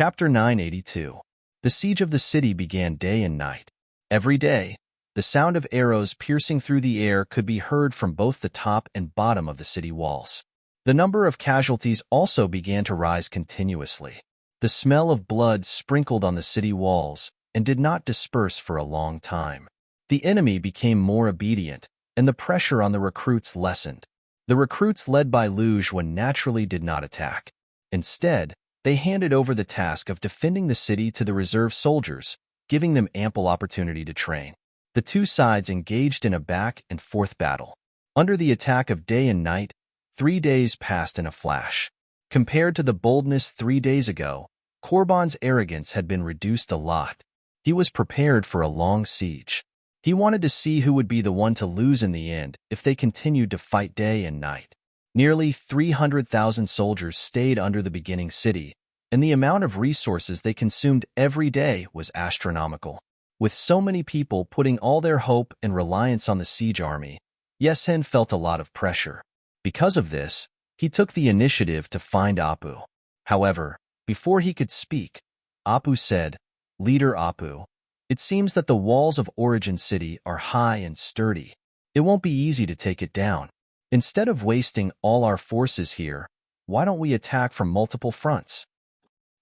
Chapter 982. The siege of the city began day and night. Every day, the sound of arrows piercing through the air could be heard from both the top and bottom of the city walls. The number of casualties also began to rise continuously. The smell of blood sprinkled on the city walls and did not disperse for a long time. The enemy became more obedient, and the pressure on the recruits lessened. The recruits led by Lujua naturally did not attack. Instead, they handed over the task of defending the city to the reserve soldiers, giving them ample opportunity to train. The two sides engaged in a back-and-forth battle. Under the attack of day and night, 3 days passed in a flash. Compared to the boldness 3 days ago, Korban's arrogance had been reduced a lot. He was prepared for a long siege. He wanted to see who would be the one to lose in the end if they continued to fight day and night. Nearly 300,000 soldiers stayed under the beginning city, and the amount of resources they consumed every day was astronomical. With so many people putting all their hope and reliance on the siege army, Yesen felt a lot of pressure. Because of this, he took the initiative to find Apu. However, before he could speak, Apu said, "Leader Apu, it seems that the walls of Origin City are high and sturdy. It won't be easy to take it down. Instead of wasting all our forces here, why don't we attack from multiple fronts?"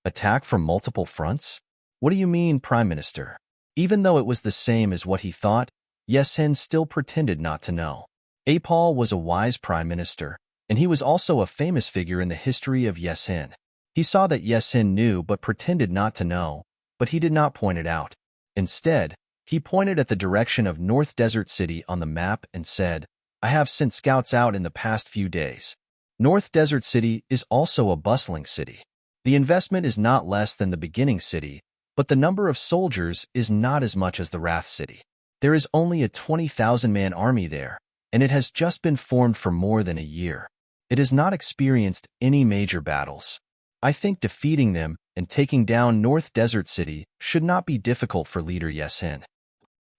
Attack from multiple fronts? What do you mean, Prime Minister? Even though it was the same as what he thought, Yesen still pretended not to know. Apal was a wise Prime Minister, and he was also a famous figure in the history of Yesen. He saw that Yesen knew but pretended not to know, but he did not point it out. Instead, he pointed at the direction of North Desert City on the map and said, "I have sent scouts out in the past few days. North Desert City is also a bustling city. The investment is not less than the beginning city, but the number of soldiers is not as much as the Wrath City. There is only a 20,000-man army there, and it has just been formed for more than a year. It has not experienced any major battles. I think defeating them and taking down North Desert City should not be difficult for leader Yesen."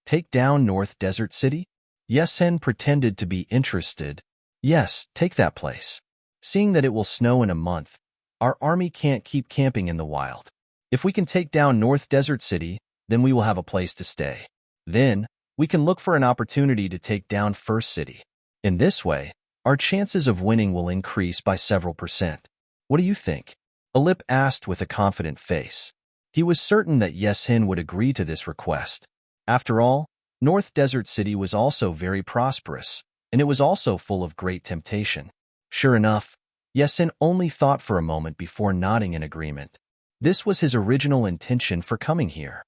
Take down North Desert City? Yesen pretended to be interested. "Yes, take that place. Seeing that it will snow in a month, our army can't keep camping in the wild. If we can take down North Desert City, then we will have a place to stay. Then, we can look for an opportunity to take down First City. In this way, our chances of winning will increase by several percent. What do you think?" Alip asked with a confident face. He was certain that Yesen would agree to this request. After all, North Desert City was also very prosperous, and it was also full of great temptation. Sure enough, Yesen only thought for a moment before nodding in agreement. This was his original intention for coming here.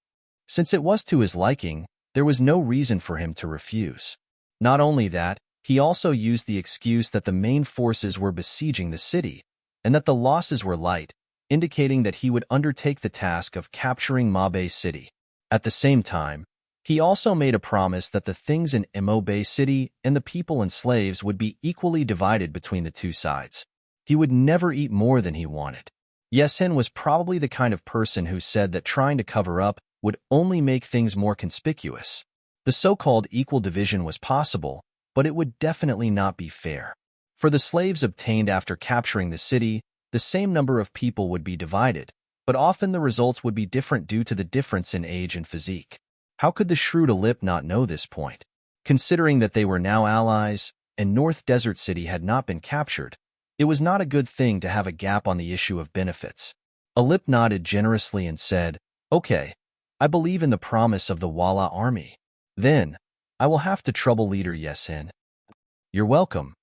Since it was to his liking, there was no reason for him to refuse. Not only that, he also used the excuse that the main forces were besieging the city, and that the losses were light, indicating that he would undertake the task of capturing Mabe City. At the same time, he also made a promise that the things in Mabe City and the people and slaves would be equally divided between the two sides. He would never eat more than he wanted. Yesen was probably the kind of person who said that trying to cover up would only make things more conspicuous. The so-called equal division was possible, but it would definitely not be fair. For the slaves obtained after capturing the city, the same number of people would be divided, but often the results would be different due to the difference in age and physique. How could the shrewd Alip not know this point? Considering that they were now allies, and North Desert City had not been captured, it was not a good thing to have a gap on the issue of benefits. Alip nodded generously and said, "Okay, I believe in the promise of the Wala army. Then, I will have to trouble leader Yesen." You're welcome.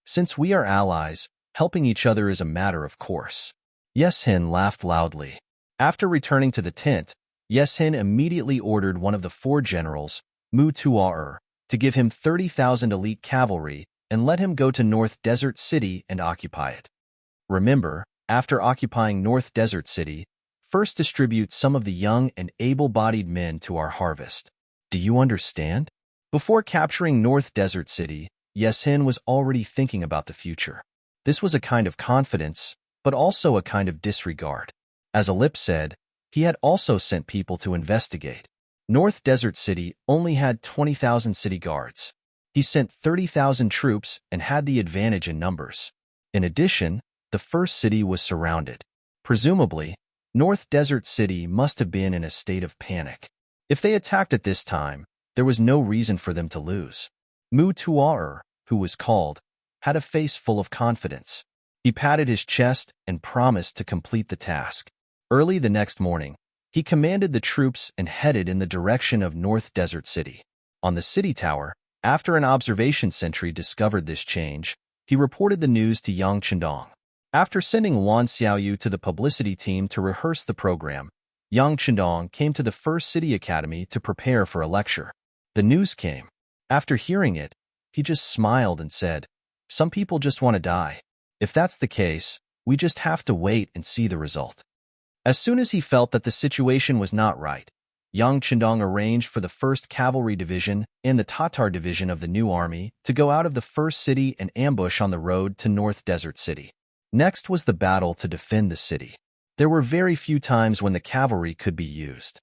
Since we are allies, helping each other is a matter of course." Yesen laughed loudly. After returning to the tent, Yesen immediately ordered one of the 4 generals, Mu Tuaer, to give him 30,000 elite cavalry and let him go to North Desert City and occupy it. Remember, after occupying North Desert City, first distribute some of the young and able-bodied men to our harvest. Do you understand? Before capturing North Desert City, Yesen was already thinking about the future. This was a kind of confidence, but also a kind of disregard. As Alip said, he had also sent people to investigate. North Desert City only had 20,000 city guards. He sent 30,000 troops and had the advantage in numbers. In addition, the first city was surrounded. Presumably, North Desert City must have been in a state of panic. If they attacked at this time, there was no reason for them to lose. Mu Tuaer, who was called, had a face full of confidence. He patted his chest and promised to complete the task. Early the next morning, he commanded the troops and headed in the direction of North Desert City. On the city tower, after an observation sentry discovered this change, he reported the news to Yang Chendong. After sending Wan Xiaoyu to the publicity team to rehearse the program, Yang Chendong came to the first city academy to prepare for a lecture. The news came. After hearing it, he just smiled and said, "Some people just want to die. If that's the case, we just have to wait and see the result." As soon as he felt that the situation was not right, Yang Chendong arranged for the 1st Cavalry Division and the Tatar Division of the new army to go out of the first city and ambush on the road to North Desert City. Next was the battle to defend the city. There were very few times when the cavalry could be used.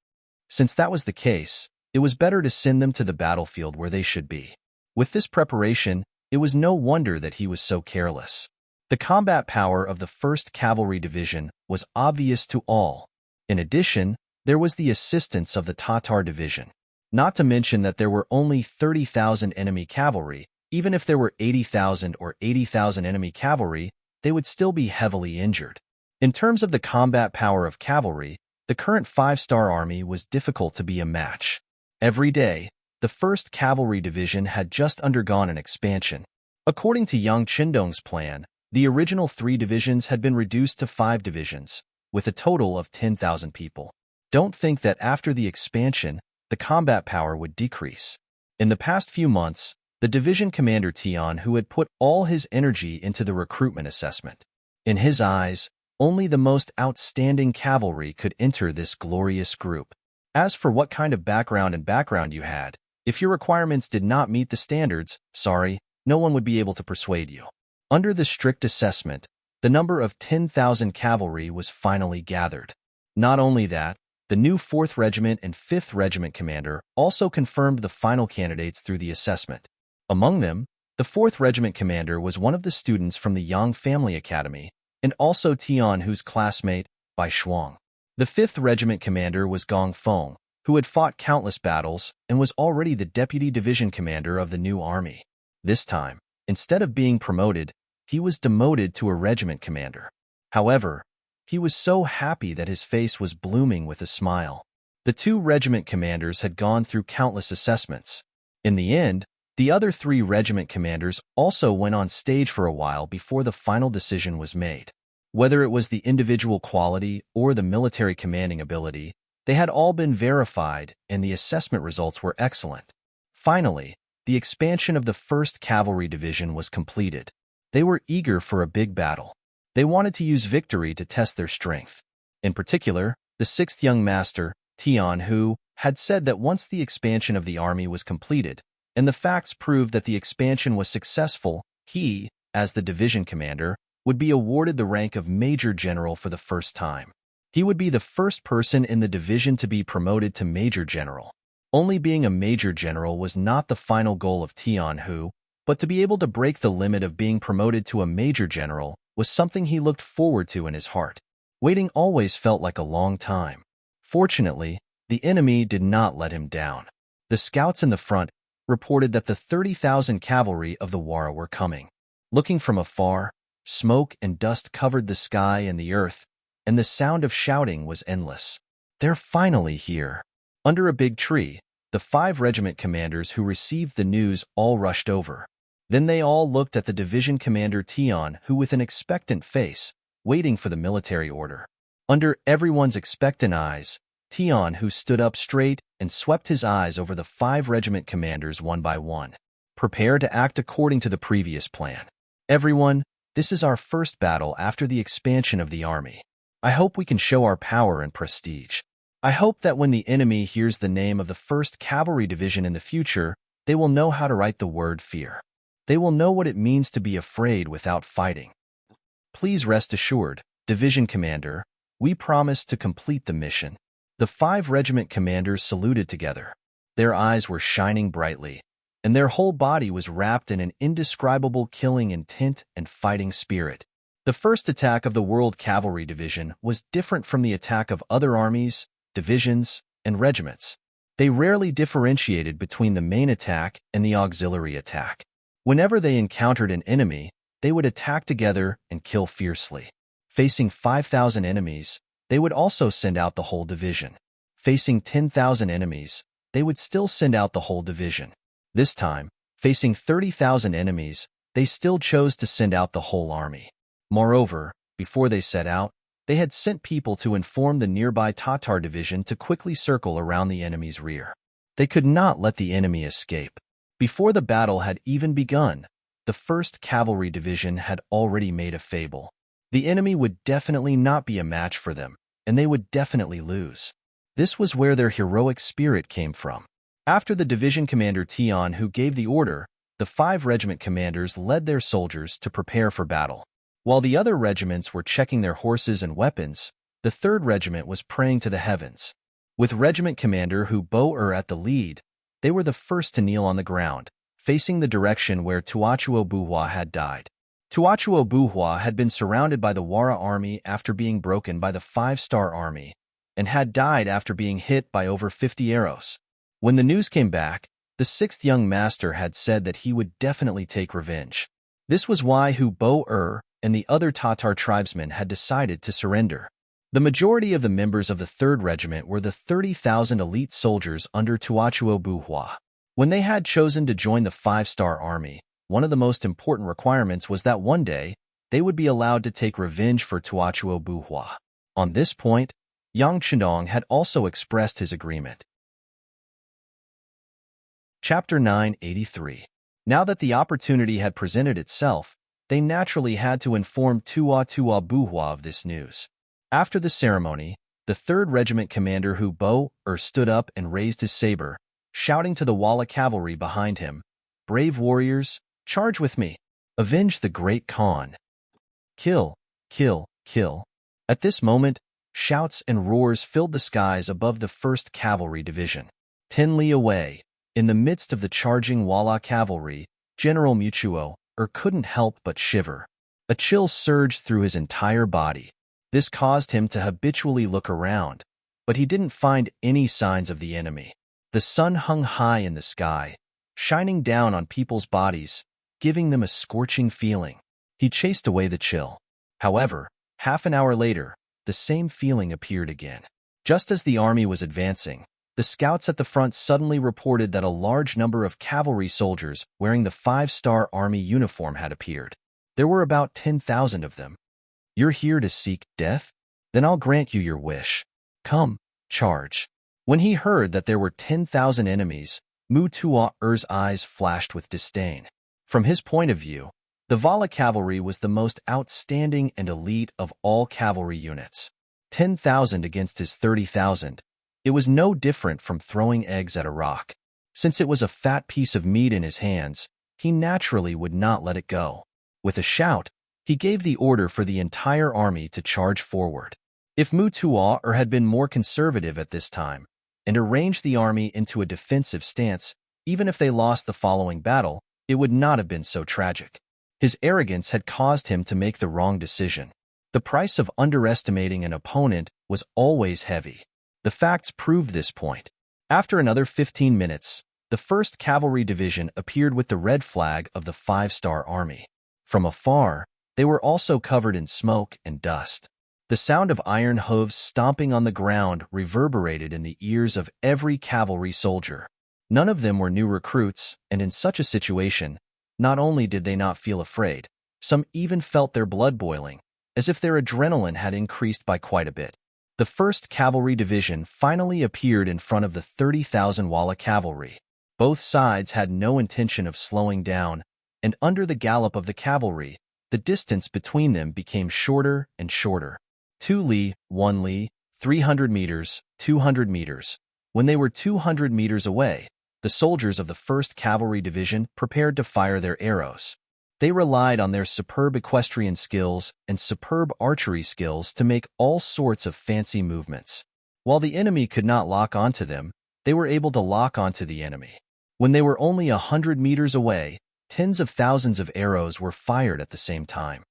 Since that was the case, it was better to send them to the battlefield where they should be. With this preparation, it was no wonder that he was so careless. The combat power of the 1st Cavalry Division was obvious to all. In addition, there was the assistance of the Tatar Division. Not to mention that there were only 30,000 enemy cavalry. Even if there were 80,000 or 80,000 enemy cavalry, they would still be heavily injured. In terms of the combat power of cavalry, the current 5-star army was difficult to be a match. Every day, the 1st Cavalry Division had just undergone an expansion. According to Yang Chendong's plan, the original 3 divisions had been reduced to 5 divisions, with a total of 10,000 people. Don't think that after the expansion, the combat power would decrease. In the past few months, the division commander Tian, who had put all his energy into the recruitment assessment. In his eyes, only the most outstanding cavalry could enter this glorious group. As for what kind of background you had, if your requirements did not meet the standards, sorry, no one would be able to persuade you. Under the strict assessment, the number of 10,000 cavalry was finally gathered. Not only that, the new 4th Regiment and 5th Regiment commander also confirmed the final candidates through the assessment. Among them, the 4th Regiment commander was one of the students from the Yang Family Academy, and also Tian, whose classmate, Bai Shuang. The 5th Regiment commander was Gong Feng, who had fought countless battles and was already the deputy division commander of the new army. This time, instead of being promoted, he was demoted to a regiment commander. However, he was so happy that his face was blooming with a smile. The 2 regiment commanders had gone through countless assessments. In the end, the other 3 regiment commanders also went on stage for a while before the final decision was made. Whether it was the individual quality or the military commanding ability, they had all been verified and the assessment results were excellent. Finally, the expansion of the 1st Cavalry Division was completed. They were eager for a big battle. They wanted to use victory to test their strength. In particular, the 6th young master, Tian, who had said that once the expansion of the army was completed, and the facts proved that the expansion was successful, he, as the division commander, would be awarded the rank of Major General for the first time. He would be the first person in the division to be promoted to Major General. Only being a Major General was not the final goal of Tian, who, but to be able to break the limit of being promoted to a Major General was something he looked forward to in his heart. Waiting always felt like a long time. Fortunately, the enemy did not let him down. The scouts in the front reported that the 30,000 cavalry of the Wara were coming. Looking from afar, smoke and dust covered the sky and the earth, and the sound of shouting was endless. "They're finally here." Under a big tree, the 5 regiment commanders who received the news all rushed over. Then they all looked at the division commander Tian, who with an expectant face, waiting for the military order. Under everyone's expectant eyes, Tian, who stood up straight and swept his eyes over the 5 regiment commanders one by one. "Prepare to act according to the previous plan. Everyone, this is our first battle after the expansion of the army. I hope we can show our power and prestige. I hope that when the enemy hears the name of the 1st Cavalry Division in the future, they will know how to write the word fear. They will know what it means to be afraid without fighting. Please rest assured, Division Commander, we promise to complete the mission." The 5 regiment commanders saluted together. Their eyes were shining brightly, and their whole body was wrapped in an indescribable killing intent and fighting spirit. The first attack of the World Cavalry Division was different from the attack of other armies, divisions, and regiments. They rarely differentiated between the main attack and the auxiliary attack. Whenever they encountered an enemy, they would attack together and kill fiercely. Facing 5,000 enemies, they would also send out the whole division. Facing 10,000 enemies, they would still send out the whole division. This time, facing 30,000 enemies, they still chose to send out the whole army. Moreover, before they set out, they had sent people to inform the nearby Tatar division to quickly circle around the enemy's rear. They could not let the enemy escape. Before the battle had even begun, the 1st Cavalry Division had already made a fable. The enemy would definitely not be a match for them, and they would definitely lose. This was where their heroic spirit came from. After the division commander Tian who gave the order, the 5 regiment commanders led their soldiers to prepare for battle. While the other regiments were checking their horses and weapons, the 3rd Regiment was praying to the heavens. With Regiment Commander Hu Bo at the lead, they were the first to kneel on the ground, facing the direction where Tuachuo Buhua had died. Tuachuo Buhua had been surrounded by the Wara army after being broken by the 5-star army, and had died after being hit by over 50 arrows. When the news came back, the 6th young master had said that he would definitely take revenge. This was why Hu Bo and the other Tatar tribesmen had decided to surrender. The majority of the members of the 3rd Regiment were the 30,000 elite soldiers under Tuachuo Buhua. When they had chosen to join the 5-star army, one of the most important requirements was that one day, they would be allowed to take revenge for Tuachuo Buhua. On this point, Yang Chendong had also expressed his agreement. Chapter 983. Now that the opportunity had presented itself, they naturally had to inform Tuachuo Buhua of this news. After the ceremony, the 3rd Regiment Commander Hu Bo stood up and raised his saber, shouting to the Wala cavalry behind him, "Brave warriors, charge with me! Avenge the great Khan! Kill, kill, kill!" At this moment, shouts and roars filled the skies above the 1st Cavalry Division. 10 li away, in the midst of the charging Wala cavalry, General Mutuo couldn't help but shiver. A chill surged through his entire body. This caused him to habitually look around, but he didn't find any signs of the enemy. The sun hung high in the sky, shining down on people's bodies, giving them a scorching feeling. He chased away the chill. However, half an hour later, the same feeling appeared again. Just as the army was advancing, the scouts at the front suddenly reported that a large number of cavalry soldiers wearing the 5-star army uniform had appeared. There were about 10,000 of them. "You're here to seek death? Then I'll grant you your wish. Come, charge." When he heard that there were 10,000 enemies, Mu Tua's eyes flashed with disdain. From his point of view, the Vala cavalry was the most outstanding and elite of all cavalry units. 10,000 against his 30,000. It was no different from throwing eggs at a rock. Since it was a fat piece of meat in his hands, he naturally would not let it go. With a shout, he gave the order for the entire army to charge forward. If Mu Tua had been more conservative at this time, and arranged the army into a defensive stance, even if they lost the following battle, it would not have been so tragic. His arrogance had caused him to make the wrong decision. The price of underestimating an opponent was always heavy. The facts proved this point. After another 15 minutes, the 1st Cavalry Division appeared with the red flag of the 5-star army. From afar, they were also covered in smoke and dust. The sound of iron hooves stomping on the ground reverberated in the ears of every cavalry soldier. None of them were new recruits, and in such a situation, not only did they not feel afraid, some even felt their blood boiling, as if their adrenaline had increased by quite a bit. The 1st Cavalry Division finally appeared in front of the 30,000 Wala cavalry. Both sides had no intention of slowing down, and under the gallop of the cavalry, the distance between them became shorter and shorter. 2 li, 1 li, 300 meters, 200 meters. When they were 200 meters away, the soldiers of the 1st Cavalry Division prepared to fire their arrows. They relied on their superb equestrian skills and superb archery skills to make all sorts of fancy movements. While the enemy could not lock onto them, they were able to lock onto the enemy. When they were only 100 meters away, tens of thousands of arrows were fired at the same time.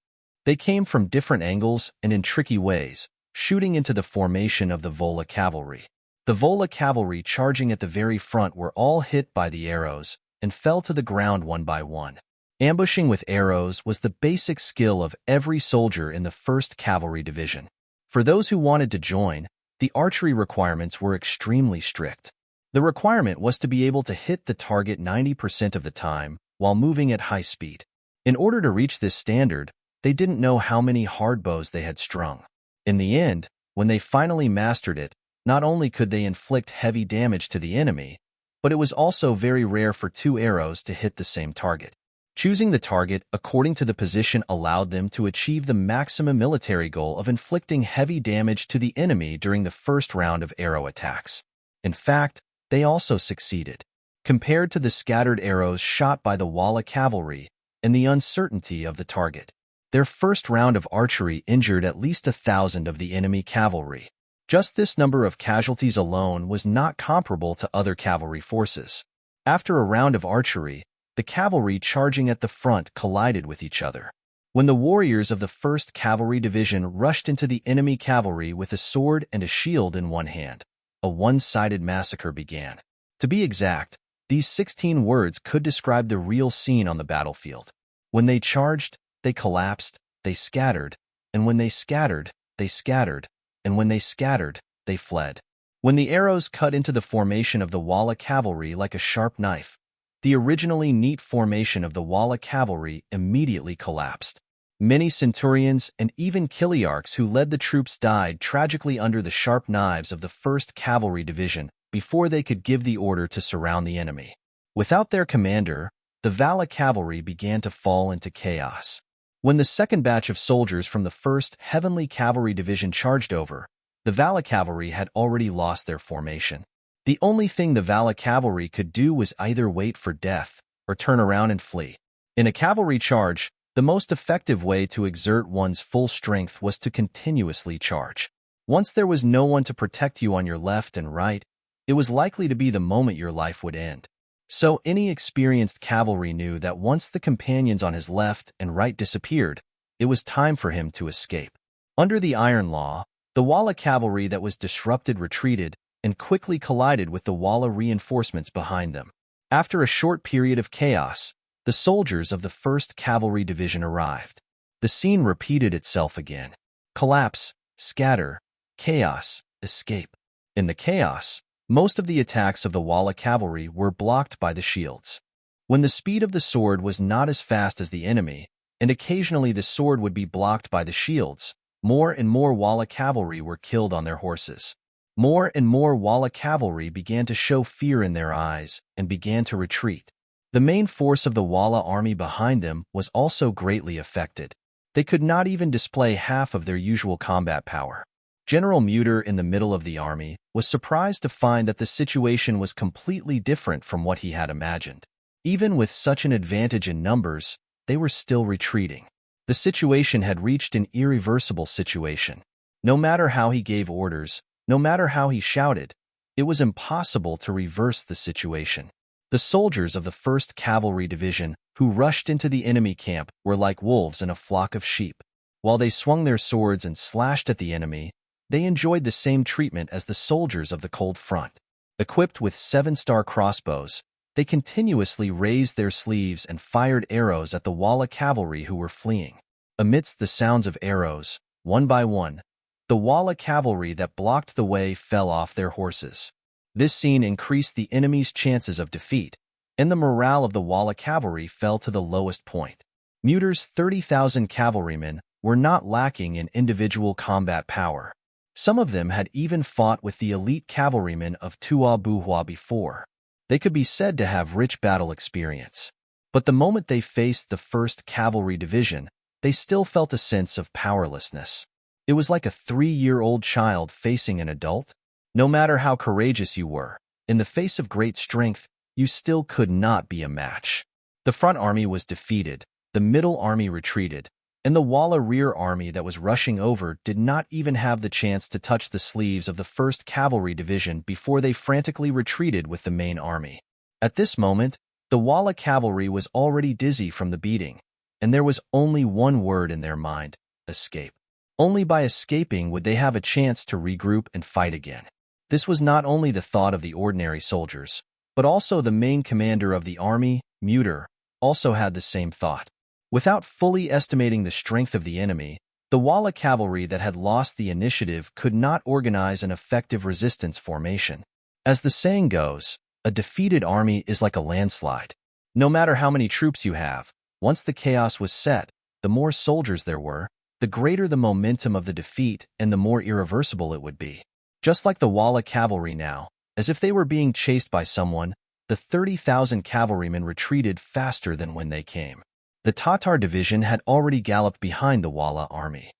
They came from different angles and in tricky ways, shooting into the formation of the Vola cavalry. The Vola cavalry charging at the very front were all hit by the arrows and fell to the ground one by one. Ambushing with arrows was the basic skill of every soldier in the 1st Cavalry Division. For those who wanted to join, the archery requirements were extremely strict. The requirement was to be able to hit the target 90% of the time while moving at high speed. In order to reach this standard, they didn't know how many hard bows they had strung. In the end, when they finally mastered it, not only could they inflict heavy damage to the enemy, but it was also very rare for 2 arrows to hit the same target. Choosing the target according to the position allowed them to achieve the maximum military goal of inflicting heavy damage to the enemy during the first round of arrow attacks. In fact, they also succeeded. Compared to the scattered arrows shot by the Walla cavalry and the uncertainty of the target, their first round of archery injured at least 1,000 of the enemy cavalry. Just this number of casualties alone was not comparable to other cavalry forces. After a round of archery, the cavalry charging at the front collided with each other. When the warriors of the 1st Cavalry Division rushed into the enemy cavalry with a sword and a shield in one hand, a one-sided massacre began. To be exact, these 16 words could describe the real scene on the battlefield. When they charged, they collapsed, they scattered, and when they scattered, they scattered, and when they scattered, they fled. When the arrows cut into the formation of the Walla cavalry like a sharp knife, the originally neat formation of the Walla cavalry immediately collapsed. Many centurions and even chiliarchs who led the troops died tragically under the sharp knives of the 1st Cavalry Division before they could give the order to surround the enemy. Without their commander, the Vala cavalry began to fall into chaos. When the second batch of soldiers from the 1st Heavenly Cavalry Division charged over, the Vala cavalry had already lost their formation. The only thing the Vala cavalry could do was either wait for death or turn around and flee. In a cavalry charge, the most effective way to exert one's full strength was to continuously charge. Once there was no one to protect you on your left and right, it was likely to be the moment your life would end. So any experienced cavalry knew that once the companions on his left and right disappeared, it was time for him to escape. Under the Iron Law, the Walla cavalry that was disrupted retreated and quickly collided with the Walla reinforcements behind them. After a short period of chaos, the soldiers of the 1st Cavalry Division arrived. The scene repeated itself again. Collapse, scatter, chaos, escape. In the chaos, most of the attacks of the Walla cavalry were blocked by the shields. When the speed of the sword was not as fast as the enemy, and occasionally the sword would be blocked by the shields, more and more Walla cavalry were killed on their horses. More and more Walla cavalry began to show fear in their eyes and began to retreat. The main force of the Walla army behind them was also greatly affected. They could not even display half of their usual combat power. General Muter in the middle of the army was surprised to find that the situation was completely different from what he had imagined. Even with such an advantage in numbers, they were still retreating. The situation had reached an irreversible situation. No matter how he gave orders, no matter how he shouted, it was impossible to reverse the situation. The soldiers of the 1st Cavalry Division who rushed into the enemy camp were like wolves in a flock of sheep. While they swung their swords and slashed at the enemy, they enjoyed the same treatment as the soldiers of the Cold Front. Equipped with 7-star crossbows, they continuously raised their sleeves and fired arrows at the Walla cavalry who were fleeing. Amidst the sounds of arrows, one by one, the Walla cavalry that blocked the way fell off their horses. This scene increased the enemy's chances of defeat, and the morale of the Walla cavalry fell to the lowest point. Muter's 30,000 cavalrymen were not lacking in individual combat power. Some of them had even fought with the elite cavalrymen of Tua Buhua before. They could be said to have rich battle experience. But the moment they faced the 1st Cavalry Division, they still felt a sense of powerlessness. It was like a 3-year-old child facing an adult. No matter how courageous you were, in the face of great strength, you still could not be a match. The front army was defeated, the middle army retreated, and the Walla rear army that was rushing over did not even have the chance to touch the sleeves of the 1st Cavalry Division before they frantically retreated with the main army. At this moment, the Walla cavalry was already dizzy from the beating, and there was only one word in their mind: escape. Only by escaping would they have a chance to regroup and fight again. This was not only the thought of the ordinary soldiers, but also the main commander of the army, Muter, also had the same thought. Without fully estimating the strength of the enemy, the Walla cavalry that had lost the initiative could not organize an effective resistance formation. As the saying goes, a defeated army is like a landslide. No matter how many troops you have, once the chaos was set, the more soldiers there were, the greater the momentum of the defeat and the more irreversible it would be. Just like the Walla cavalry now, as if they were being chased by someone, the 30,000 cavalrymen retreated faster than when they came. The Tatar division had already galloped behind the Walla army.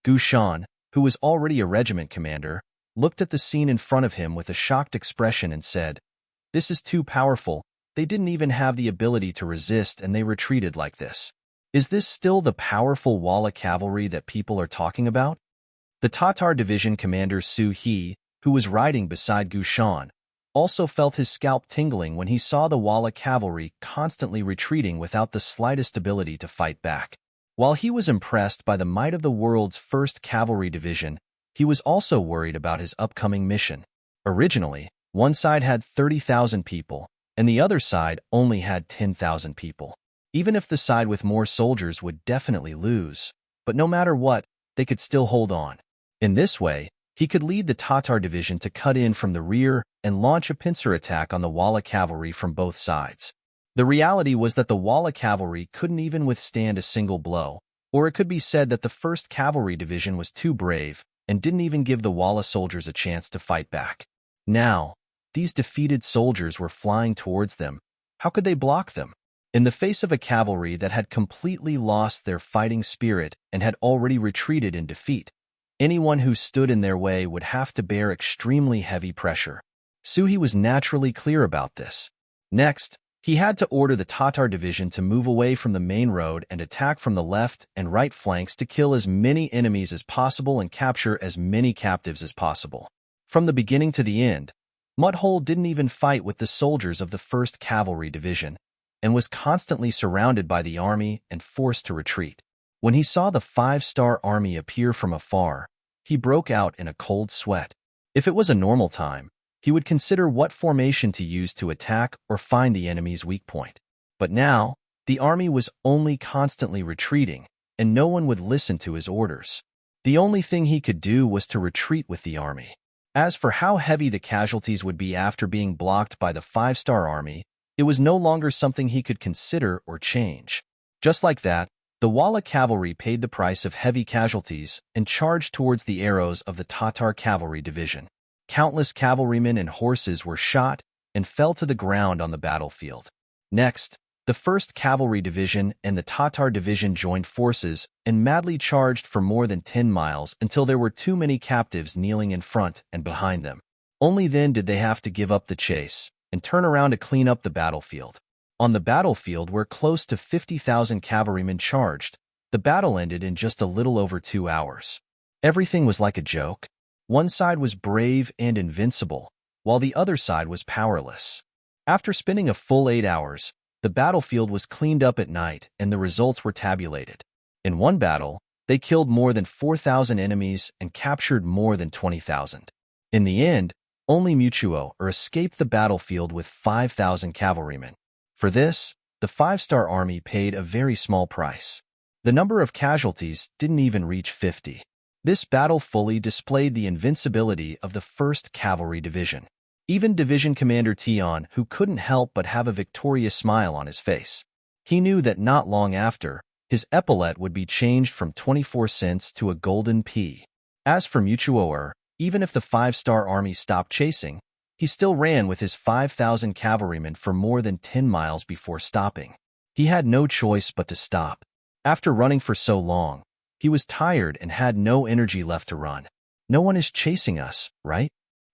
Gushan, who was already a regiment commander, looked at the scene in front of him with a shocked expression and said, "This is too powerful. They didn't even have the ability to resist and they retreated like this. Is this still the powerful Walla cavalry that people are talking about?" The Tatar division commander Su He, who was riding beside Gushan, also felt his scalp tingling when he saw the Walla cavalry constantly retreating without the slightest ability to fight back. While he was impressed by the might of the world's first cavalry division, he was also worried about his upcoming mission. Originally, one side had 30,000 people, and the other side only had 10,000 people. Even if the side with more soldiers would definitely lose, but no matter what, they could still hold on. In this way, he could lead the Tatar division to cut in from the rear and launch a pincer attack on the Walla cavalry from both sides. The reality was that the Walla cavalry couldn't even withstand a single blow, or it could be said that the 1st Cavalry Division was too brave and didn't even give the Walla soldiers a chance to fight back. Now, these defeated soldiers were flying towards them. How could they block them? In the face of a cavalry that had completely lost their fighting spirit and had already retreated in defeat, anyone who stood in their way would have to bear extremely heavy pressure. Suhi was naturally clear about this. Next, he had to order the Tatar division to move away from the main road and attack from the left and right flanks to kill as many enemies as possible and capture as many captives as possible. From the beginning to the end, Mudhole didn't even fight with the soldiers of the 1st Cavalry Division and was constantly surrounded by the army and forced to retreat. When he saw the 5-star army appear from afar, he broke out in a cold sweat. If it was a normal time, he would consider what formation to use to attack or find the enemy's weak point. But now, the army was only constantly retreating, and no one would listen to his orders. The only thing he could do was to retreat with the army. As for how heavy the casualties would be after being blocked by the 5-star army, it was no longer something he could consider or change. Just like that, the Walla cavalry paid the price of heavy casualties and charged towards the arrows of the Tatar cavalry division. Countless cavalrymen and horses were shot and fell to the ground on the battlefield. Next, the 1st Cavalry Division and the Tatar Division joined forces and madly charged for more than 10 miles until there were too many captives kneeling in front and behind them. Only then did they have to give up the chase and turn around to clean up the battlefield. On the battlefield where close to 50,000 cavalrymen charged, the battle ended in just a little over 2 hours. Everything was like a joke. One side was brave and invincible, while the other side was powerless. After spending a full 8 hours, the battlefield was cleaned up at night and the results were tabulated. In one battle, they killed more than 4,000 enemies and captured more than 20,000. In the end, only Mutuo escaped the battlefield with 5,000 cavalrymen. For this, the 5-star army paid a very small price. The number of casualties didn't even reach 50. This battle fully displayed the invincibility of the 1st Cavalry Division. Even Division Commander Tion, who couldn't help but have a victorious smile on his face. He knew that not long after, his epaulette would be changed from 24 cents to a golden P. As for Mutuo, even if the 5-star army stopped chasing, he still ran with his 5,000 cavalrymen for more than 10 miles before stopping. He had no choice but to stop. After running for so long, he was tired and had no energy left to run. No one is chasing us, right?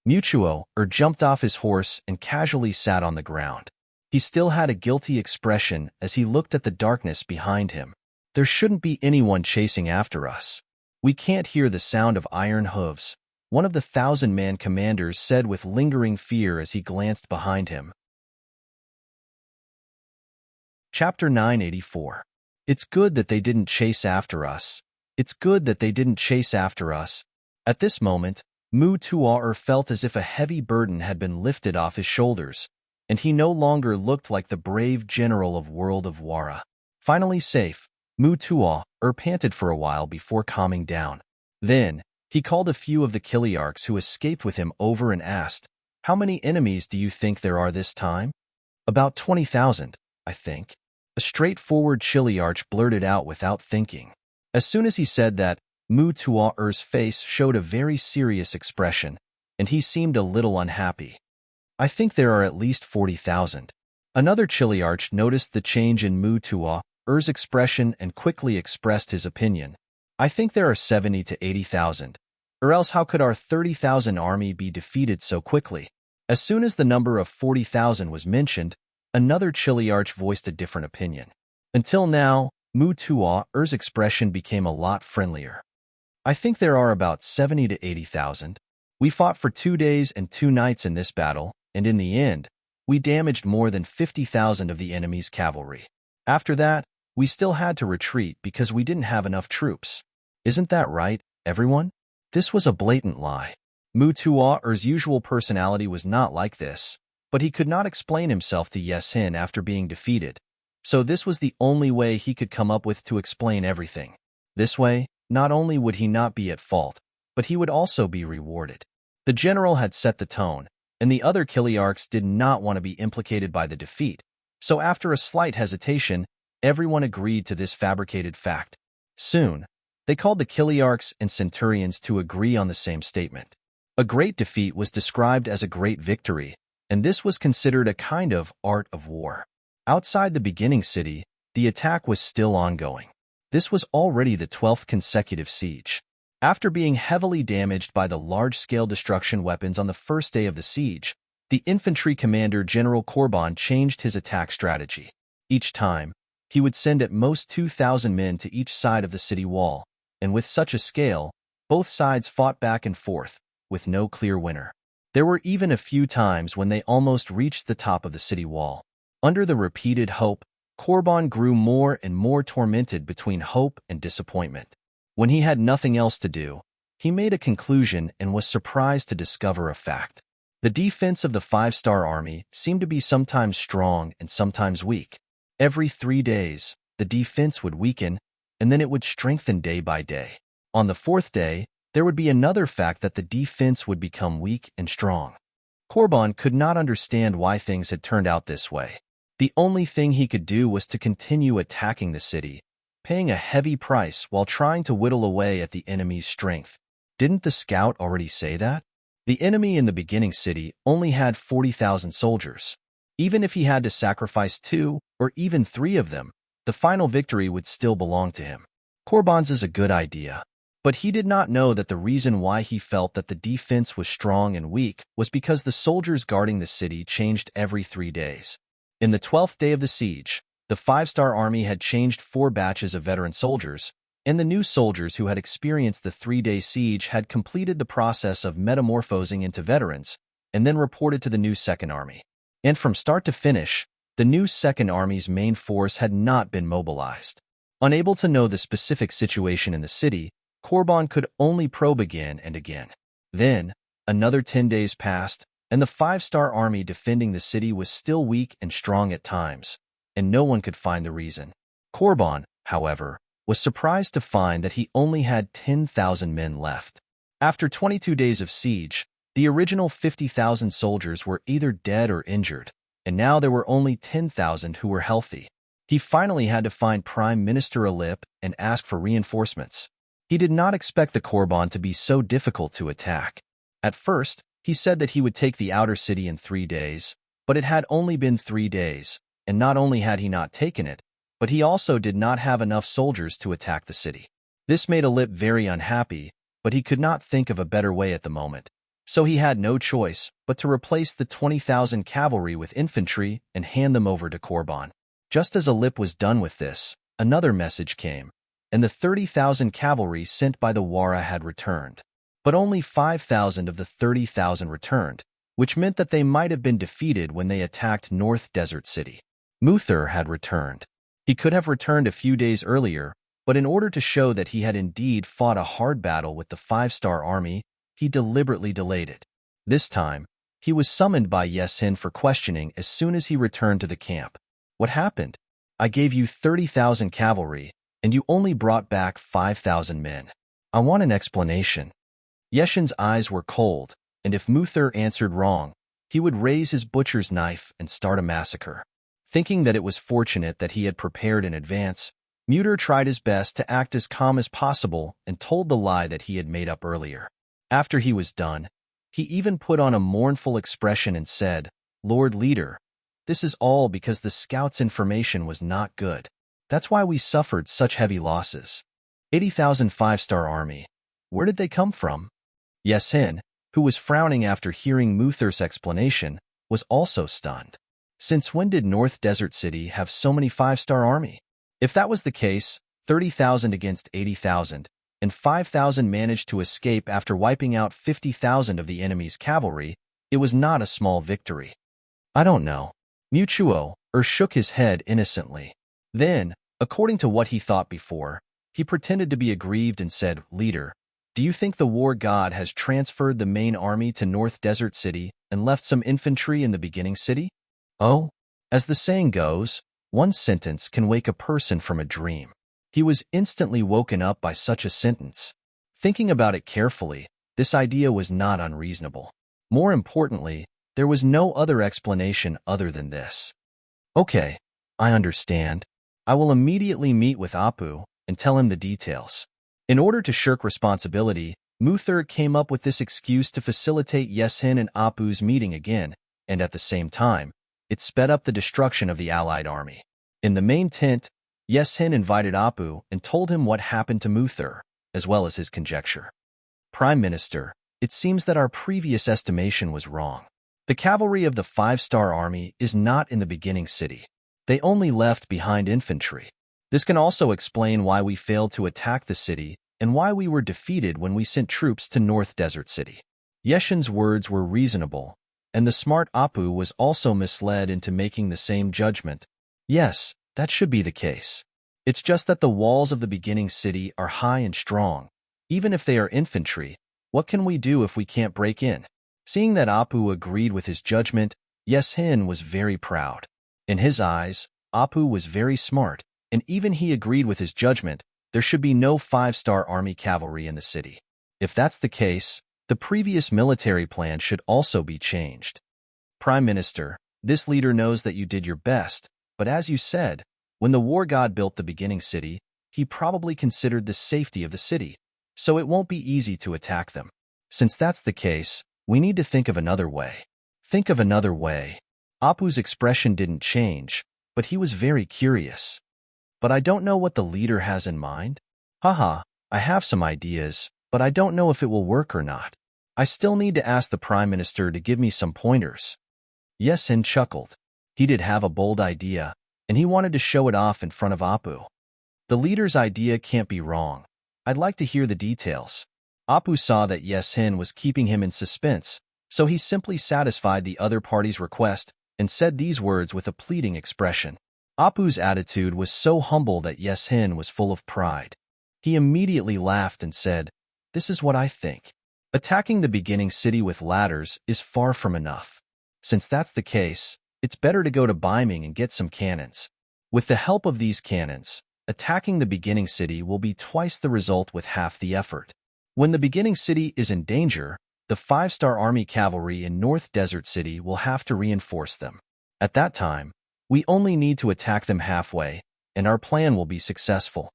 Mutuo jumped off his horse and casually sat on the ground. He still had a guilty expression as he looked at the darkness behind him. There shouldn't be anyone chasing after us. We can't hear the sound of iron hooves, one of the 1,000-man commanders said with lingering fear as he glanced behind him. Chapter 984. It's good that they didn't chase after us. It's good that they didn't chase after us. At this moment, Mu-Tuo felt as if a heavy burden had been lifted off his shoulders, and he no longer looked like the brave general of World of Wara. Finally safe, Mu-Tuo panted for a while before calming down. Then, he called a few of the Kiliarchs who escaped with him over and asked, "How many enemies do you think there are this time?" "About 20,000, I think." A straightforward Chiliarch blurted out without thinking. As soon as he said that, Mu-Tuo's face showed a very serious expression, and he seemed a little unhappy. "I think there are at least 40,000. Another Chiliarch noticed the change in Mu-Tuo's expression and quickly expressed his opinion. "I think there are 70 to 80,000. Or else how could our 30,000 army be defeated so quickly?" As soon as the number of 40,000 was mentioned, another Chiliarch voiced a different opinion. Until now, Mu-Tuo's expression became a lot friendlier. "I think there are about 70 to 80,000. We fought for 2 days and 2 nights in this battle, and in the end, we damaged more than 50,000 of the enemy's cavalry. After that, we still had to retreat because we didn't have enough troops. Isn't that right, everyone?" This was a blatant lie. Mu-Tuo's usual personality was not like this, but he could not explain himself to Yesin after being defeated, so this was the only way he could come up with to explain everything. This way, not only would he not be at fault, but he would also be rewarded. The general had set the tone, and the other Kiliarchs did not want to be implicated by the defeat, so after a slight hesitation, everyone agreed to this fabricated fact. Soon, they called the Kiliarchs and Centurions to agree on the same statement. A great defeat was described as a great victory, and this was considered a kind of art of war. Outside the beginning city, the attack was still ongoing. This was already the 12th consecutive siege. After being heavily damaged by the large-scale destruction weapons on the first day of the siege, the infantry commander General Korban changed his attack strategy. Each time, he would send at most 2,000 men to each side of the city wall, and with such a scale, both sides fought back and forth, with no clear winner. There were even a few times when they almost reached the top of the city wall. Under the repeated hope, Korban grew more and more tormented between hope and disappointment. When he had nothing else to do, he made a conclusion and was surprised to discover a fact. The defense of the 5-star army seemed to be sometimes strong and sometimes weak. Every 3 days, the defense would weaken, and then it would strengthen day by day. On the 4th day, there would be another fact that the defense would become weak and strong. Korban could not understand why things had turned out this way. The only thing he could do was to continue attacking the city, paying a heavy price while trying to whittle away at the enemy's strength. Didn't the scout already say that? The enemy in the beginning city only had 40,000 soldiers. Even if he had to sacrifice 2 or even 3 of them, the final victory would still belong to him. Korban's is a good idea. But he did not know that the reason why he felt that the defense was strong and weak was because the soldiers guarding the city changed every 3 days. In the 12th day of the siege, the 5-star army had changed 4 batches of veteran soldiers, and the new soldiers who had experienced the 3-day siege had completed the process of metamorphosing into veterans and then reported to the new Second Army. And from start to finish, the new Second Army's main force had not been mobilized. Unable to know the specific situation in the city, Korban could only probe again and again. Then, another 10 days passed, and the 5-star army defending the city was still weak and strong at times, and no one could find the reason. Korban, however, was surprised to find that he only had 10,000 men left. After 22 days of siege, the original 50,000 soldiers were either dead or injured, and now there were only 10,000 who were healthy. He finally had to find Prime Minister Alip and ask for reinforcements. He did not expect the Korban to be so difficult to attack. At first, he said that he would take the outer city in 3 days, but it had only been 3 days, and not only had he not taken it, but he also did not have enough soldiers to attack the city. This made Alip very unhappy, but he could not think of a better way at the moment. So he had no choice but to replace the 20,000 cavalry with infantry and hand them over to Korban. Just as Alip was done with this, another message came, and the 30,000 cavalry sent by the Wara had returned. But only 5,000 of the 30,000 returned, which meant that they might have been defeated when they attacked North Desert City. Muther had returned. He could have returned a few days earlier, but in order to show that he had indeed fought a hard battle with the 5-star army, he deliberately delayed it. This time, he was summoned by Yesin for questioning as soon as he returned to the camp. What happened? I gave you 30,000 cavalry, and you only brought back 5,000 men. I want an explanation. Yeshin's eyes were cold, and if Muther answered wrong, he would raise his butcher's knife and start a massacre. Thinking that it was fortunate that he had prepared in advance, Muther tried his best to act as calm as possible and told the lie that he had made up earlier. After he was done, he even put on a mournful expression and said, "Lord Leader, this is all because the scouts' information was not good. That's why we suffered such heavy losses. 80,000 5-star army. Where did they come from?" Yesin, who was frowning after hearing Muther's explanation, was also stunned. Since when did North Desert City have so many 5-star army? If that was the case, 30,000 against 80,000, and 5,000 managed to escape after wiping out 50,000 of the enemy's cavalry, it was not a small victory. I don't know. Mutuo shook his head innocently. Then, according to what he thought before, he pretended to be aggrieved and said, "Leader, do you think the war god has transferred the main army to North Desert City and left some infantry in the beginning city?" Oh, as the saying goes, one sentence can wake a person from a dream. He was instantly woken up by such a sentence. Thinking about it carefully, this idea was not unreasonable. More importantly, there was no other explanation other than this. Okay, I understand. I will immediately meet with Apu and tell him the details. In order to shirk responsibility, Muther came up with this excuse to facilitate Yesin and Apu's meeting again, and at the same time, it sped up the destruction of the allied army. In the main tent, Yesin invited Apu and told him what happened to Muther, as well as his conjecture. "Prime Minister, it seems that our previous estimation was wrong. The cavalry of the 5-star army is not in the beginning city. They only left behind infantry. This can also explain why we failed to attack the city and why we were defeated when we sent troops to North Desert City." Yeshin's words were reasonable, and the smart Apu was also misled into making the same judgment. Yes, that should be the case. It's just that the walls of the beginning city are high and strong. Even if they are infantry, what can we do if we can't break in? Seeing that Apu agreed with his judgment, Yesin was very proud. In his eyes, Apu was very smart, and even he agreed with his judgment. There should be no 5-star army cavalry in the city. If that's the case, the previous military plan should also be changed. Prime Minister, this leader knows that you did your best, but as you said, when the war god built the beginning city, he probably considered the safety of the city, so it won't be easy to attack them. Since that's the case, we need to think of another way. Think of another way. Apu's expression didn't change, but he was very curious. But I don't know what the leader has in mind. Haha, I have some ideas, but I don't know if it will work or not. I still need to ask the Prime Minister to give me some pointers. Yesin chuckled. He did have a bold idea, and he wanted to show it off in front of Apu. The leader's idea can't be wrong. I'd like to hear the details. Apu saw that Yesin was keeping him in suspense, so he simply satisfied the other party's request and said these words with a pleading expression. Apu's attitude was so humble that Yesin was full of pride. He immediately laughed and said, "This is what I think. Attacking the beginning city with ladders is far from enough. Since that's the case, it's better to go to Ming and get some cannons. With the help of these cannons, attacking the beginning city will be twice the result with half the effort. When the beginning city is in danger, the 5-star army cavalry in North Desert City will have to reinforce them. At that time, we only need to attack them halfway, and our plan will be successful.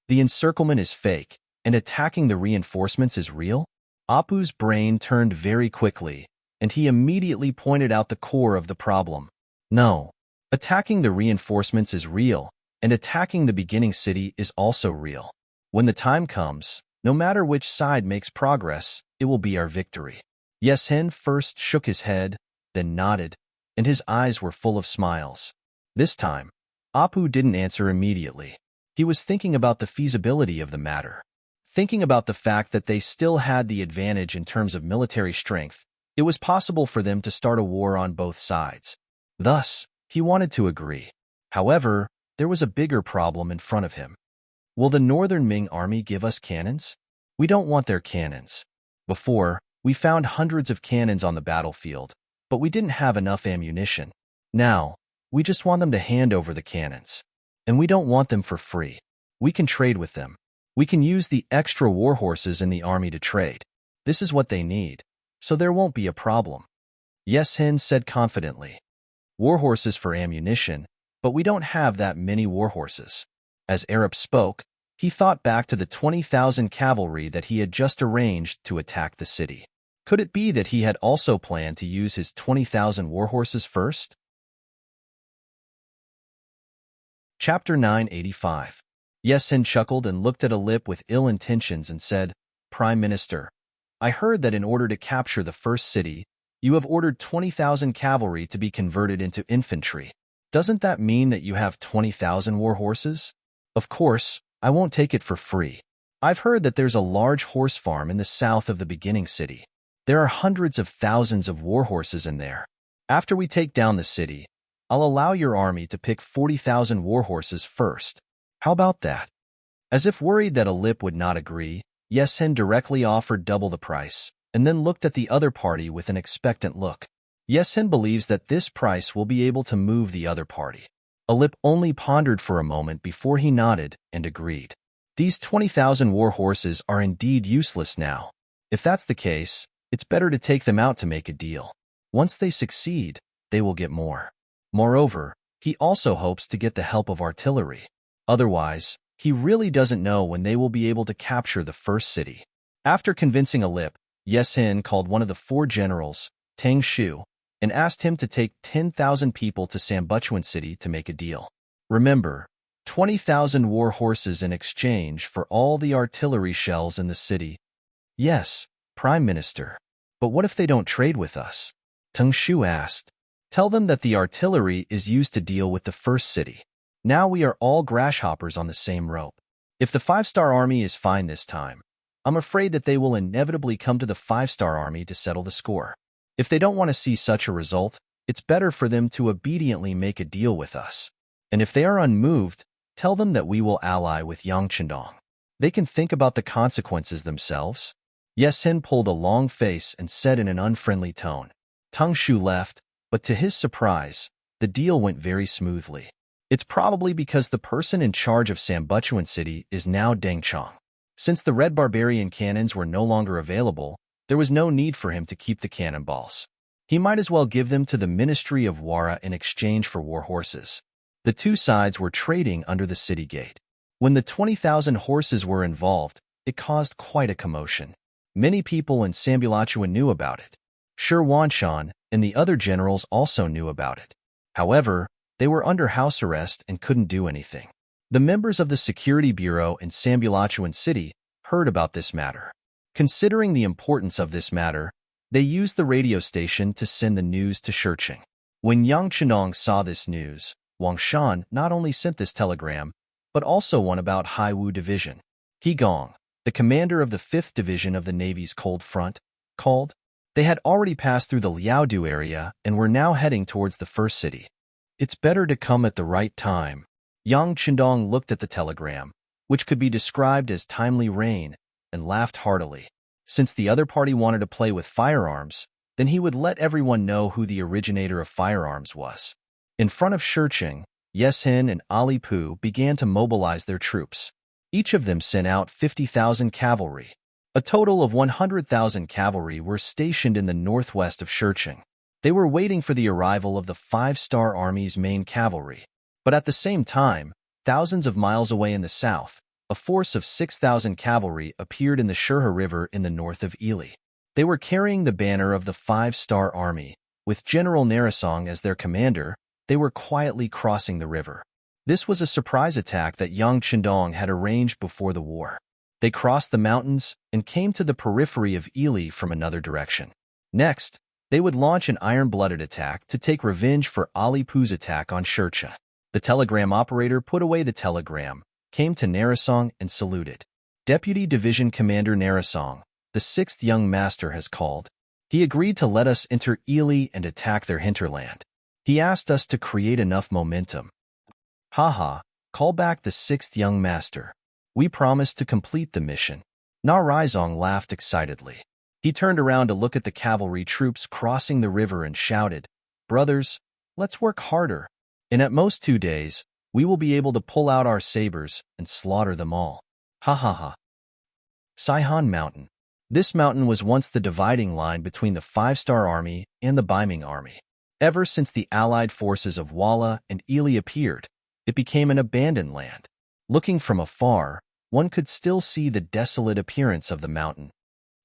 The encirclement is fake, and attacking the reinforcements is real?" Apu's brain turned very quickly, and he immediately pointed out the core of the problem. No, attacking the reinforcements is real, and attacking the beginning city is also real. When the time comes, no matter which side makes progress, it will be our victory. Yesin first shook his head, then nodded, and his eyes were full of smiles. This time, Apu didn't answer immediately. He was thinking about the feasibility of the matter. Thinking about the fact that they still had the advantage in terms of military strength, it was possible for them to start a war on both sides. Thus, he wanted to agree. However, there was a bigger problem in front of him. Will the northern Ming army give us cannons? We don't want their cannons. Before, we found hundreds of cannons on the battlefield, but we didn't have enough ammunition. Now, we just want them to hand over the cannons. And we don't want them for free. We can trade with them. We can use the extra war horses in the army to trade. This is what they need, so there won't be a problem. Yes, Hin said confidently. War horses for ammunition, but we don't have that many war horses. As Arab spoke, he thought back to the 20,000 cavalry that he had just arranged to attack the city. Could it be that he had also planned to use his 20,000 war horses first? Chapter 985. Yes-Hin chuckled and looked at Alip with ill intentions and said, Prime Minister, I heard that in order to capture the first city, you have ordered 20,000 cavalry to be converted into infantry. Doesn't that mean that you have 20,000 war horses? Of course, I won't take it for free. I've heard that there's a large horse farm in the south of the beginning city. There are hundreds of thousands of war horses in there. After we take down the city, I'll allow your army to pick 40,000 war horses first. How about that? As if worried that Alip would not agree, Yes-Hin directly offered double the price, and then looked at the other party with an expectant look. Yes-Hin believes that this price will be able to move the other party. Alip only pondered for a moment before he nodded and agreed. These 20,000 war horses are indeed useless now. If that's the case, it's better to take them out to make a deal. Once they succeed, they will get more. Moreover, he also hopes to get the help of artillery. Otherwise, he really doesn't know when they will be able to capture the first city. After convincing Alip, Yes-Hin called one of the 4 generals, Tang Shu, and asked him to take 10,000 people to Sambuchuan City to make a deal. Remember, 20,000 war horses in exchange for all the artillery shells in the city. Yes, Prime Minister. But what if they don't trade with us? Tang Shu asked. Tell them that the artillery is used to deal with the first city. Now we are all grasshoppers on the same rope. If the 5-star army is fine this time, I'm afraid that they will inevitably come to the 5-star army to settle the score. If they don't want to see such a result, it's better for them to obediently make a deal with us. And if they are unmoved, tell them that we will ally with Yangchendong. They can think about the consequences themselves. Yes-Hin pulled a long face and said in an unfriendly tone. Tang Shu left, but to his surprise, the deal went very smoothly. It's probably because the person in charge of Sambuchuan City is now Deng Chong. Since the red barbarian cannons were no longer available, there was no need for him to keep the cannonballs. He might as well give them to the Ministry of Wara in exchange for war horses. The two sides were trading under the city gate. When the 20,000 horses were involved, it caused quite a commotion. Many people in Sambuchuan knew about it. Shi Wanshan and the other generals also knew about it. However, they were under house arrest and couldn't do anything. The members of the Security Bureau in Sambuchuan City heard about this matter. Considering the importance of this matter, they used the radio station to send the news to Shicheng. When Yang Chenong saw this news, Wang Shan not only sent this telegram, but also one about Haiwu Division. He Gong, the commander of the 5th Division of the Navy's Cold Front, called. They had already passed through the Liaodu area and were now heading towards the first city. It's better to come at the right time. Yang Chendong looked at the telegram, which could be described as timely rain, and laughed heartily. Since the other party wanted to play with firearms, then he would let everyone know who the originator of firearms was. In front of Shicheng, Yes-Hin and Ali Pu began to mobilize their troops. Each of them sent out 50,000 cavalry. A total of 100,000 cavalry were stationed in the northwest of Shicheng. They were waiting for the arrival of the 5-star army's main cavalry. But at the same time, thousands of miles away in the south, a force of 6,000 cavalry appeared in the Shirha River in the north of Ili. They were carrying the banner of the 5-star army. With General Narasong as their commander, they were quietly crossing the river. This was a surprise attack that Yang Chendong had arranged before the war. They crossed the mountains and came to the periphery of Ili from another direction. Next, they would launch an iron-blooded attack to take revenge for Ali Pu's attack on Shircha. The telegram operator put away the telegram, came to Narasong and saluted. Deputy Division Commander Narasong, the 6th young master has called. He agreed to let us enter Ili and attack their hinterland. He asked us to create enough momentum. Haha, call back the sixth young master. We promise to complete the mission. Na Raizong laughed excitedly. He turned around to look at the cavalry troops crossing the river and shouted, "Brothers, let's work harder. In at most 2 days, we will be able to pull out our sabers and slaughter them all." Ha ha ha. Saihan Mountain. This mountain was once the dividing line between the Five-Star Army and the Ming Army. Ever since the allied forces of Walla and Ely appeared, it became an abandoned land. Looking from afar, one could still see the desolate appearance of the mountain.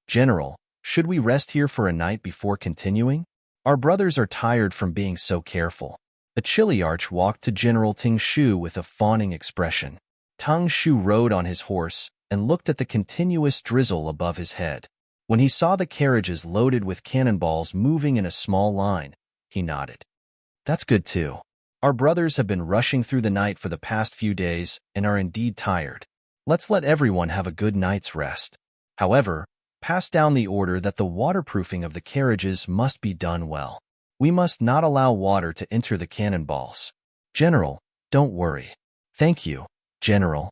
"General, should we rest here for a night before continuing? Our brothers are tired from being so careful." A chilly arch walked to General Ting Shu with a fawning expression. Tang Shu rode on his horse and looked at the continuous drizzle above his head. When he saw the carriages loaded with cannonballs moving in a small line, he nodded. "That's good too. Our brothers have been rushing through the night for the past few days and are indeed tired. Let's let everyone have a good night's rest. However, pass down the order that the waterproofing of the carriages must be done well. We must not allow water to enter the cannonballs." "General, don't worry." "Thank you, General."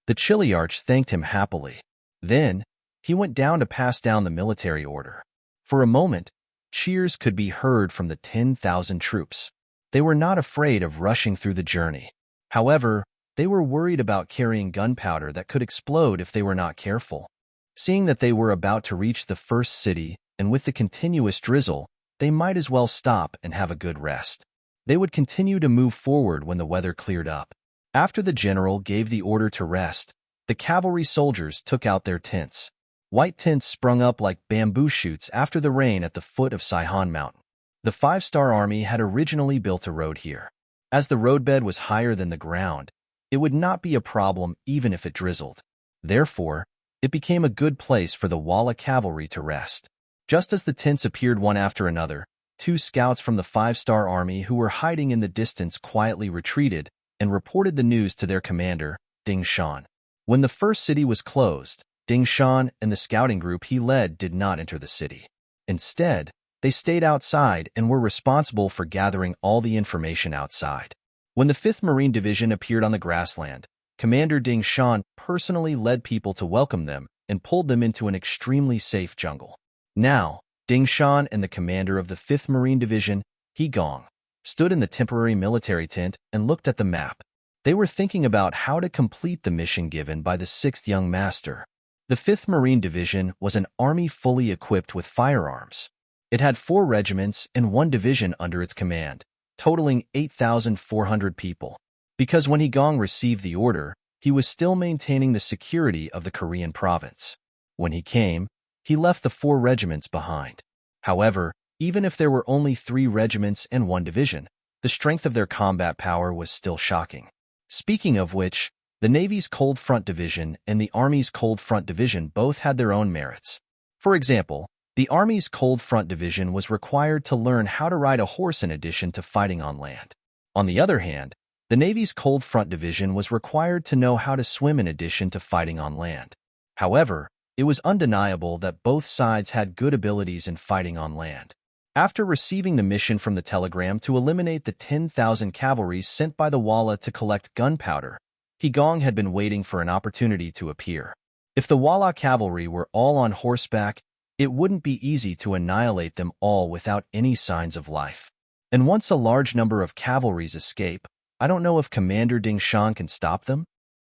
The Chiliarch thanked him happily. Then, he went down to pass down the military order. For a moment, cheers could be heard from the 10,000 troops. They were not afraid of rushing through the journey. However, they were worried about carrying gunpowder that could explode if they were not careful. Seeing that they were about to reach the first city, and with the continuous drizzle, they might as well stop and have a good rest. They would continue to move forward when the weather cleared up. After the general gave the order to rest, the cavalry soldiers took out their tents. White tents sprung up like bamboo shoots after the rain at the foot of Saihan Mountain. The Five-Star Army had originally built a road here. As the roadbed was higher than the ground, it would not be a problem even if it drizzled. Therefore, it became a good place for the Walla cavalry to rest. Just as the tents appeared one after another, 2 scouts from the Five-Star Army who were hiding in the distance quietly retreated and reported the news to their commander, Ding Shan. When the first city was closed, Ding Shan and the scouting group he led did not enter the city. Instead, they stayed outside and were responsible for gathering all the information outside. When the 5th Marine Division appeared on the grassland, Commander Ding Shan personally led people to welcome them and pulled them into an extremely safe jungle. Now, Ding Shan and the commander of the 5th Marine Division, He Gong, stood in the temporary military tent and looked at the map. They were thinking about how to complete the mission given by the 6th young master. The 5th Marine Division was an army fully equipped with firearms. It had 4 regiments and 1 division under its command, totaling 8,400 people. Because when He Gong received the order, he was still maintaining the security of the Korean province. When he came, he left the 4 regiments behind. However, even if there were only 3 regiments and 1 division, the strength of their combat power was still shocking. Speaking of which, the Navy's Cold Front Division and the Army's Cold Front Division both had their own merits. For example, the Army's Cold Front Division was required to learn how to ride a horse in addition to fighting on land. On the other hand, the Navy's Cold Front Division was required to know how to swim in addition to fighting on land. However, it was undeniable that both sides had good abilities in fighting on land. After receiving the mission from the telegram to eliminate the 10,000 cavalry sent by the Walla to collect gunpowder, He Gong had been waiting for an opportunity to appear. If the Walla cavalry were all on horseback, it wouldn't be easy to annihilate them all without any signs of life. And once a large number of cavalries escape, I don't know if Commander Ding Shan can stop them?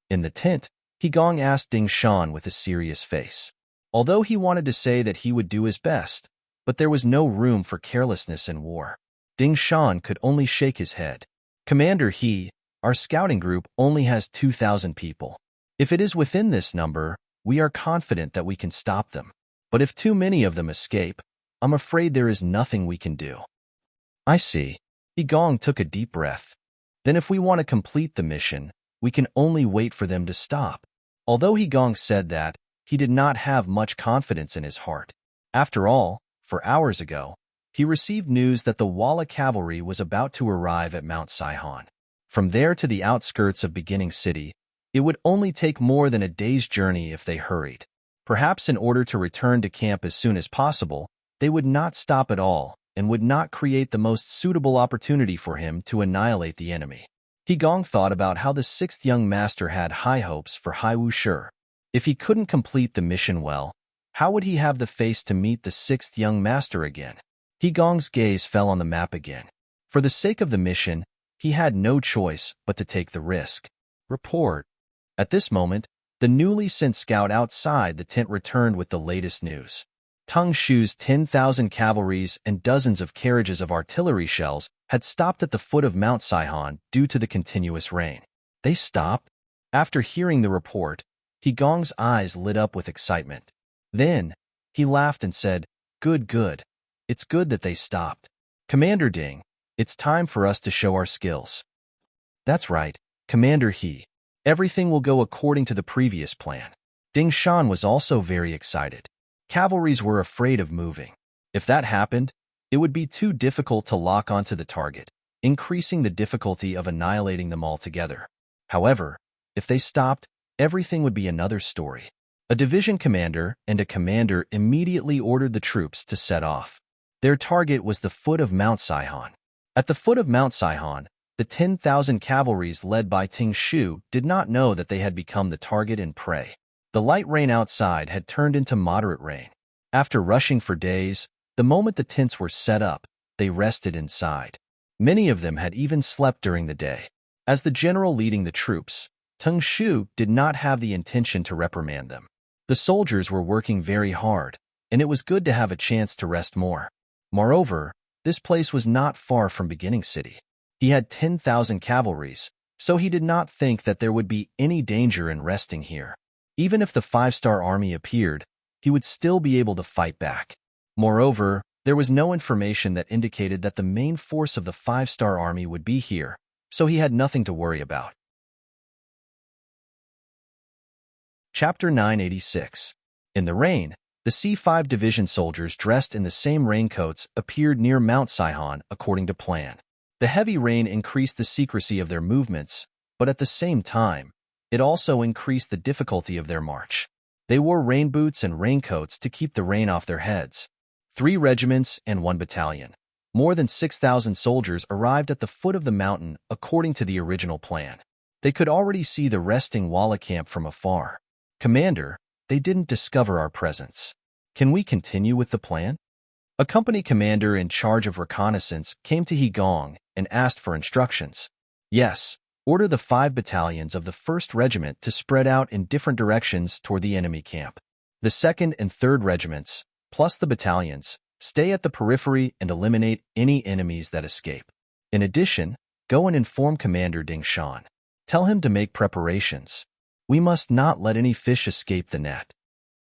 In the tent, He Gong asked Ding Shan with a serious face. Although he wanted to say that he would do his best, but there was no room for carelessness in war. Ding Shan could only shake his head. "Commander our scouting group only has 2,000 people. If it is within this number, we are confident that we can stop them. But if too many of them escape, I'm afraid there is nothing we can do." "I see." He Gong took a deep breath. "Then if we want to complete the mission, we can only wait for them to stop." Although He Gong said that, he did not have much confidence in his heart. After all, 4 hours ago, he received news that the Walla cavalry was about to arrive at Mount Saihan. From there to the outskirts of Beginning City, it would only take more than a day's journey if they hurried. Perhaps in order to return to camp as soon as possible, they would not stop at all and would not create the most suitable opportunity for him to annihilate the enemy. He Gong thought about how the sixth young master had high hopes for Hai Wu Shi. If he couldn't complete the mission well, how would he have the face to meet the sixth young master again? He Gong's gaze fell on the map again. For the sake of the mission, he had no choice but to take the risk. Report. At this moment, the newly sent scout outside the tent returned with the latest news. Teng Shu's 10,000 cavalries and dozens of carriages of artillery shells had stopped at the foot of Mount Saihan due to the continuous rain. They stopped? After hearing the report, He Gong's eyes lit up with excitement. Then, he laughed and said, Good, good. It's good that they stopped. Commander Ding, it's time for us to show our skills. That's right, Commander He. Everything will go according to the previous plan. Ding Shan was also very excited. Cavalries were afraid of moving. If that happened, it would be too difficult to lock onto the target, increasing the difficulty of annihilating them altogether. However, if they stopped, everything would be another story. A division commander and a commander immediately ordered the troops to set off. Their target was the foot of Mount Saihan. At the foot of Mount Saihan, the 10,000 cavalries led by Teng Shu did not know that they had become the target and prey. The light rain outside had turned into moderate rain. After rushing for days, the moment the tents were set up, they rested inside. Many of them had even slept during the day. As the general leading the troops, Teng Shu did not have the intention to reprimand them. The soldiers were working very hard, and it was good to have a chance to rest more. Moreover, this place was not far from Beginning City. He had 10,000 cavalries, so he did not think that there would be any danger in resting here. Even if the five-star army appeared, he would still be able to fight back. Moreover, there was no information that indicated that the main force of the five-star army would be here, so he had nothing to worry about. Chapter 986. In the rain, the C5 Division soldiers dressed in the same raincoats appeared near Mount Saihan according to plan. The heavy rain increased the secrecy of their movements, but at the same time, it also increased the difficulty of their march. They wore rain boots and raincoats to keep the rain off their heads. 3 regiments and 1 battalion. More than 6,000 soldiers arrived at the foot of the mountain according to the original plan. They could already see the resting Walla camp from afar. Commander, they didn't discover our presence. Can we continue with the plan? A company commander in charge of reconnaissance came to He Gong and asked for instructions. Yes, order the 5 battalions of the 1st Regiment to spread out in different directions toward the enemy camp. The 2nd and 3rd Regiments, plus the battalions, stay at the periphery and eliminate any enemies that escape. In addition, go and inform Commander Ding Shan. Tell him to make preparations. We must not let any fish escape the net.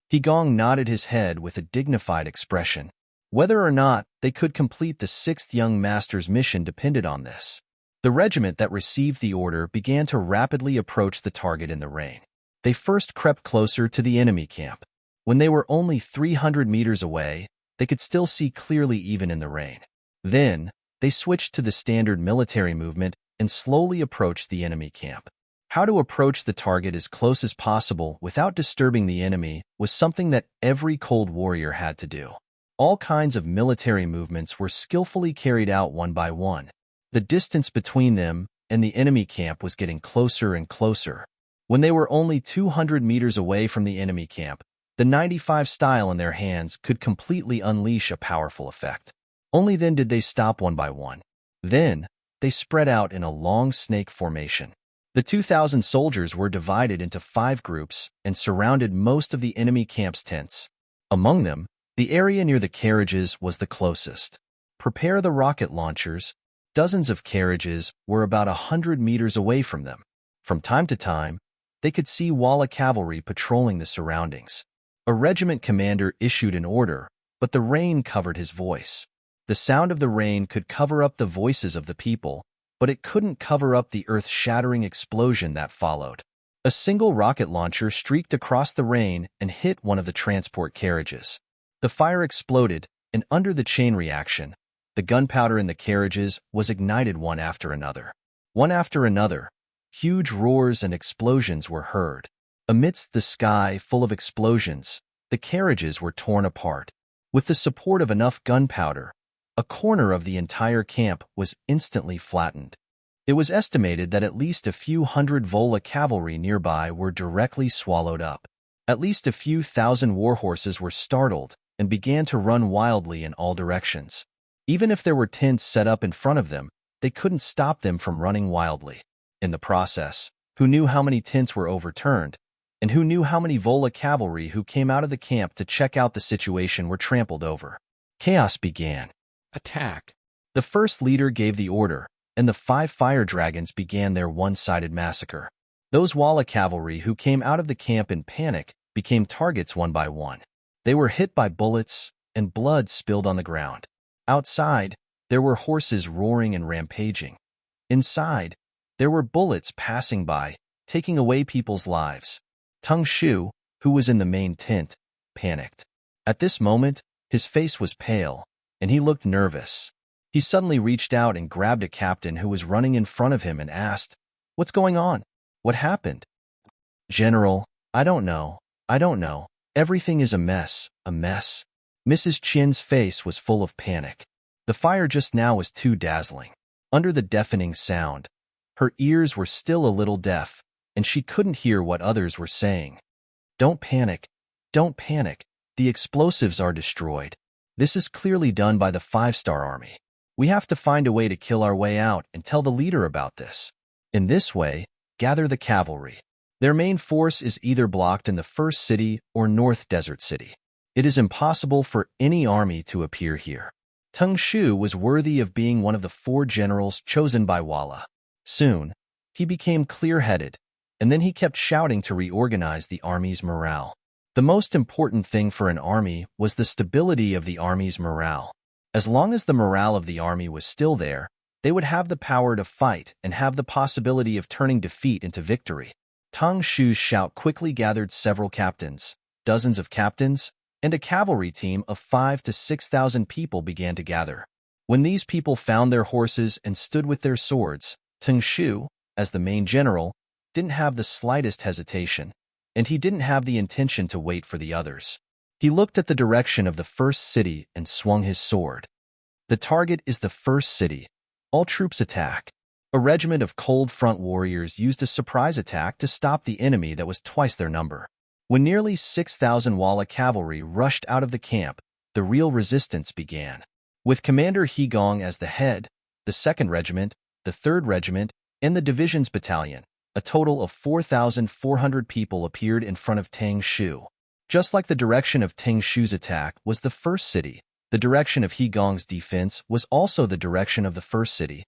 He Gong nodded his head with a dignified expression. Whether or not they could complete the 6th young master's mission depended on this. The regiment that received the order began to rapidly approach the target in the rain. They first crept closer to the enemy camp. When they were only 300 meters away, they could still see clearly even in the rain. Then, they switched to the standard military movement and slowly approached the enemy camp. How to approach the target as close as possible without disturbing the enemy was something that every cold warrior had to do. All kinds of military movements were skillfully carried out one by one. The distance between them and the enemy camp was getting closer and closer. When they were only 200 meters away from the enemy camp, the 95 style in their hands could completely unleash a powerful effect. Only then did they stop one by one. Then, they spread out in a long snake formation. The 2,000 soldiers were divided into 5 groups and surrounded most of the enemy camp's tents. Among them, the area near the carriages was the closest. Prepare the rocket launchers. Dozens of carriages were about 100 meters away from them. From time to time, they could see Walla cavalry patrolling the surroundings. A regiment commander issued an order, but the rain covered his voice. The sound of the rain could cover up the voices of the people, but it couldn't cover up the earth-shattering explosion that followed. A single rocket launcher streaked across the rain and hit one of the transport carriages. The fire exploded, and under the chain reaction, the gunpowder in the carriages was ignited one after another. One after another, huge roars and explosions were heard. Amidst the sky full of explosions, the carriages were torn apart. With the support of enough gunpowder, a corner of the entire camp was instantly flattened. It was estimated that at least a few hundred Vola cavalry nearby were directly swallowed up. At least a few thousand warhorses were startled and began to run wildly in all directions. Even if there were tents set up in front of them, they couldn't stop them from running wildly. In the process, who knew how many tents were overturned, and who knew how many Vola cavalry who came out of the camp to check out the situation were trampled over? Chaos began. Attack! The first leader gave the order, and the 5 fire dragons began their one-sided massacre. Those Walla cavalry who came out of the camp in panic became targets one by one. They were hit by bullets, and blood spilled on the ground. Outside, there were horses roaring and rampaging. Inside, there were bullets passing by, taking away people's lives. Tung Shu, who was in the main tent, panicked. At this moment, his face was pale, and he looked nervous. He suddenly reached out and grabbed a captain who was running in front of him and asked, "What's going on? What happened?" "General, I don't know. Everything is a mess. Mrs. Chin's face was full of panic. The fire just now was too dazzling. Under the deafening sound, her ears were still a little deaf, and she couldn't hear what others were saying. Don't panic. The explosives are destroyed. This is clearly done by the 5-star army. We have to find a way to kill our way out and tell the leader about this. In this way, gather the cavalry. Their main force is either blocked in the first city or North Desert City. It is impossible for any army to appear here." Tung Shu was worthy of being one of the 4 generals chosen by Walla. Soon, he became clear-headed, and then he kept shouting to reorganize the army's morale. The most important thing for an army was the stability of the army's morale. As long as the morale of the army was still there, they would have the power to fight and have the possibility of turning defeat into victory. Tung Shu's shout quickly gathered several captains, dozens of captains, and a cavalry team of 5,000 to 6,000 people began to gather. When these people found their horses and stood with their swords, Tung Shu, as the main general, didn't have the slightest hesitation, and he didn't have the intention to wait for the others. He looked at the direction of the first city and swung his sword. The target is the first city. All troops attack. A regiment of cold front warriors used a surprise attack to stop the enemy that was twice their number. When nearly 6,000 Walla cavalry rushed out of the camp, the real resistance began. With Commander He Gong as the head, the 2nd Regiment, the 3rd Regiment, and the Division's battalion, a total of 4,400 people appeared in front of Tang Shu. Just like the direction of Tang Shu's attack was the first city, the direction of He Gong's defense was also the direction of the first city.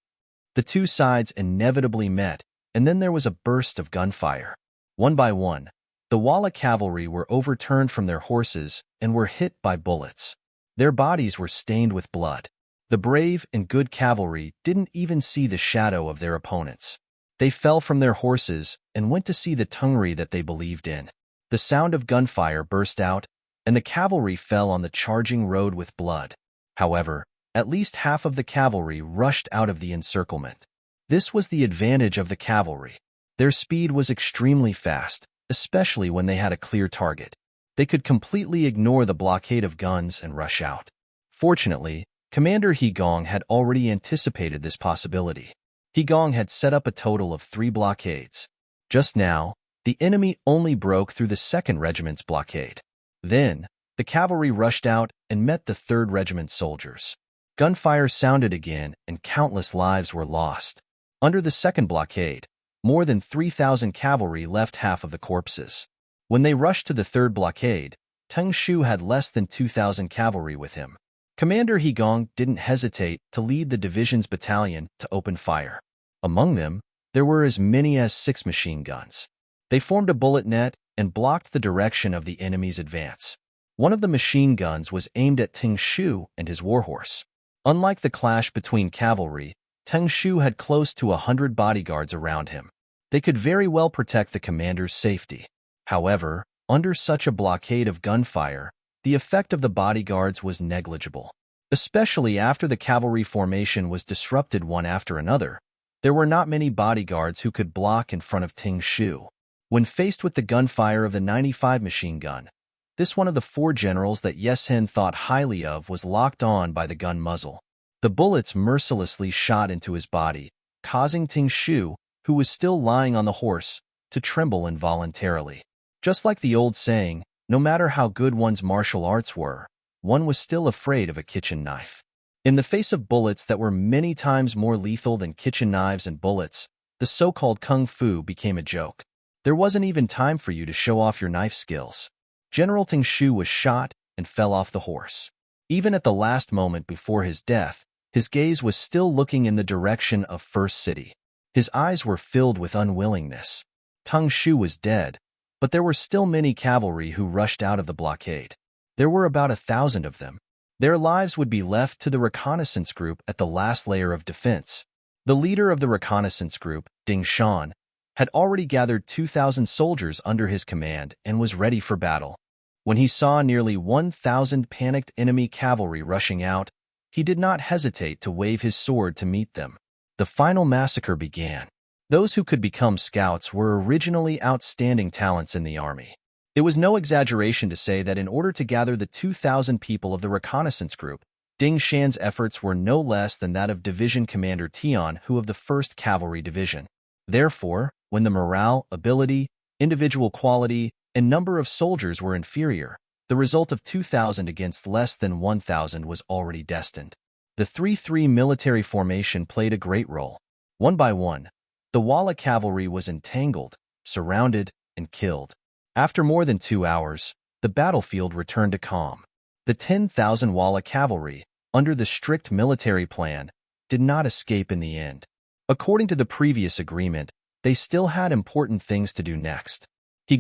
The two sides inevitably met, and then there was a burst of gunfire. One by one, the Walla cavalry were overturned from their horses and were hit by bullets. Their bodies were stained with blood. The brave and good cavalry didn't even see the shadow of their opponents. They fell from their horses and went to see the Tungri that they believed in. The sound of gunfire burst out, and the cavalry fell on the charging road with blood. However, at least half of the cavalry rushed out of the encirclement. This was the advantage of the cavalry. Their speed was extremely fast, especially when they had a clear target. They could completely ignore the blockade of guns and rush out. Fortunately, Commander He Gong had already anticipated this possibility. He Gong had set up a total of 3 blockades. Just now, the enemy only broke through the 2nd Regiment's blockade. Then, the cavalry rushed out and met the 3rd Regiment's soldiers. Gunfire sounded again and countless lives were lost. Under the 2nd blockade, more than 3,000 cavalry left half of the corpses. When they rushed to the 3rd blockade, Teng Shu had less than 2,000 cavalry with him. Commander He Gong didn't hesitate to lead the division's battalion to open fire. Among them, there were as many as 6 machine guns. They formed a bullet net and blocked the direction of the enemy's advance. One of the machine guns was aimed at Teng Shu and his warhorse. Unlike the clash between cavalry, Teng Shu had close to 100 bodyguards around him. They could very well protect the commander's safety. However, under such a blockade of gunfire, the effect of the bodyguards was negligible. Especially after the cavalry formation was disrupted one after another, there were not many bodyguards who could block in front of Teng Shu. When faced with the gunfire of the 95 machine gun, this one of the 4 generals that Yesen thought highly of was locked on by the gun muzzle. The bullets mercilessly shot into his body, causing Ting Shu, who was still lying on the horse, to tremble involuntarily. Just like the old saying, no matter how good one's martial arts were, one was still afraid of a kitchen knife. In the face of bullets that were many times more lethal than kitchen knives and bullets, the so-called kung fu became a joke. There wasn't even time for you to show off your knife skills. General Ting Shu was shot and fell off the horse. Even at the last moment before his death, his gaze was still looking in the direction of First City. His eyes were filled with unwillingness. Ting Shu was dead, but there were still many cavalry who rushed out of the blockade. There were about 1,000 of them. Their lives would be left to the reconnaissance group at the last layer of defense. The leader of the reconnaissance group, Ding Shan, had already gathered 2,000 soldiers under his command and was ready for battle. When he saw nearly 1,000 panicked enemy cavalry rushing out, he did not hesitate to wave his sword to meet them. The final massacre began. Those who could become scouts were originally outstanding talents in the army. It was no exaggeration to say that in order to gather the 2,000 people of the reconnaissance group, Ding Shan's efforts were no less than that of Division Commander Tian, who of the 1st Cavalry Division. Therefore, when the morale, ability, individual quality, and number of soldiers were inferior, the result of 2,000 against less than 1,000 was already destined. The 3-3 military formation played a great role. One by one, the Walla cavalry was entangled, surrounded, and killed. After more than 2 hours, the battlefield returned to calm. The 10,000 Walla cavalry, under the strict military plan, did not escape in the end. According to the previous agreement, they still had important things to do next.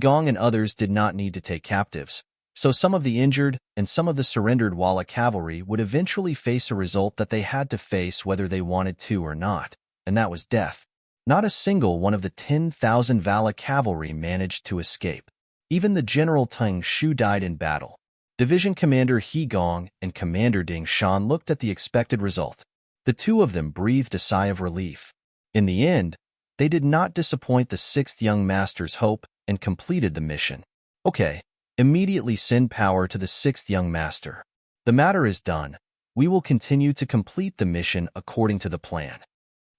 Gong and others did not need to take captives, so some of the injured and some of the surrendered Walla cavalry would eventually face a result that they had to face whether they wanted to or not, and that was death. Not a single one of the 10,000 Vala cavalry managed to escape. Even the General Ting Shu died in battle. Division Commander Gong and Commander Ding Shan looked at the expected result. The two of them breathed a sigh of relief. In the end, they did not disappoint the 6th young master's hope and completed the mission. Okay, immediately send power to the 6th young master. The matter is done. We will continue to complete the mission according to the plan.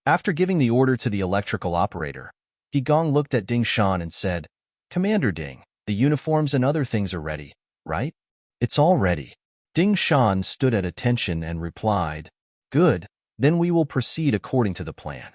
After giving the order to the electrical operator, Gong looked at Ding Shan and said, Commander Ding, the uniforms and other things are ready, right? It's all ready. Ding Shan stood at attention and replied, Good, then we will proceed according to the plan.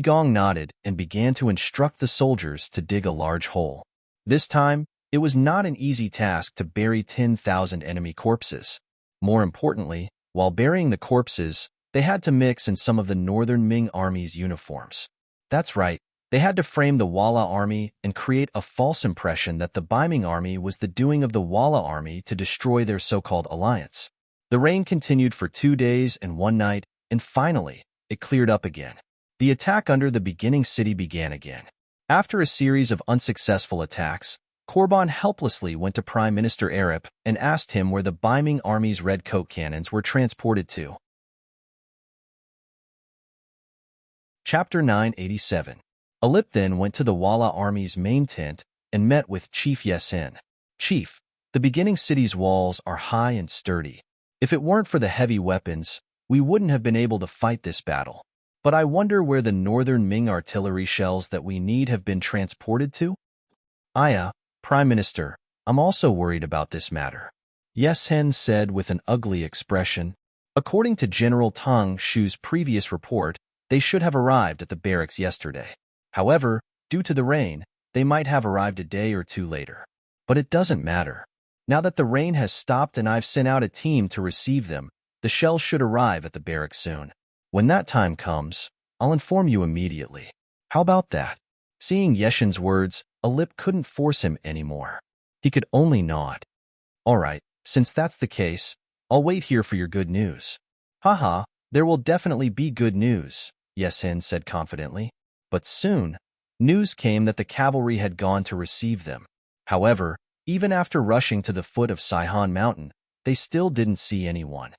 Gong nodded and began to instruct the soldiers to dig a large hole. This time, it was not an easy task to bury 10,000 enemy corpses. More importantly, while burying the corpses, they had to mix in some of the northern Ming army's uniforms. That's right, they had to frame the Walla army and create a false impression that the Ming army was the doing of the Walla army to destroy their so-called alliance. The rain continued for 2 days and 1 night, and finally, it cleared up again. The attack under the beginning city began again. After a series of unsuccessful attacks, Korban helplessly went to Prime Minister Arip and asked him where the Ming army's red coat cannons were transported to. Chapter 987. Alip then went to the Walla army's main tent and met with Chief Yesen. Chief, the beginning city's walls are high and sturdy. If it weren't for the heavy weapons, we wouldn't have been able to fight this battle. But I wonder where the northern Ming artillery shells that we need have been transported to? Aya, Prime Minister, I'm also worried about this matter. Yesen said with an ugly expression. According to General Ting Shu's previous report, they should have arrived at the barracks yesterday. However, due to the rain, they might have arrived a day or 2 later. But it doesn't matter. Now that the rain has stopped and I've sent out a team to receive them, the shells should arrive at the barracks soon. When that time comes, I'll inform you immediately. How about that? Seeing Yeshen's words, Alip couldn't force him anymore. He could only nod. All right, since that's the case, I'll wait here for your good news. Haha, there will definitely be good news, Yesen said confidently. But soon, news came that the cavalry had gone to receive them. However, even after rushing to the foot of Saihan Mountain, they still didn't see anyone.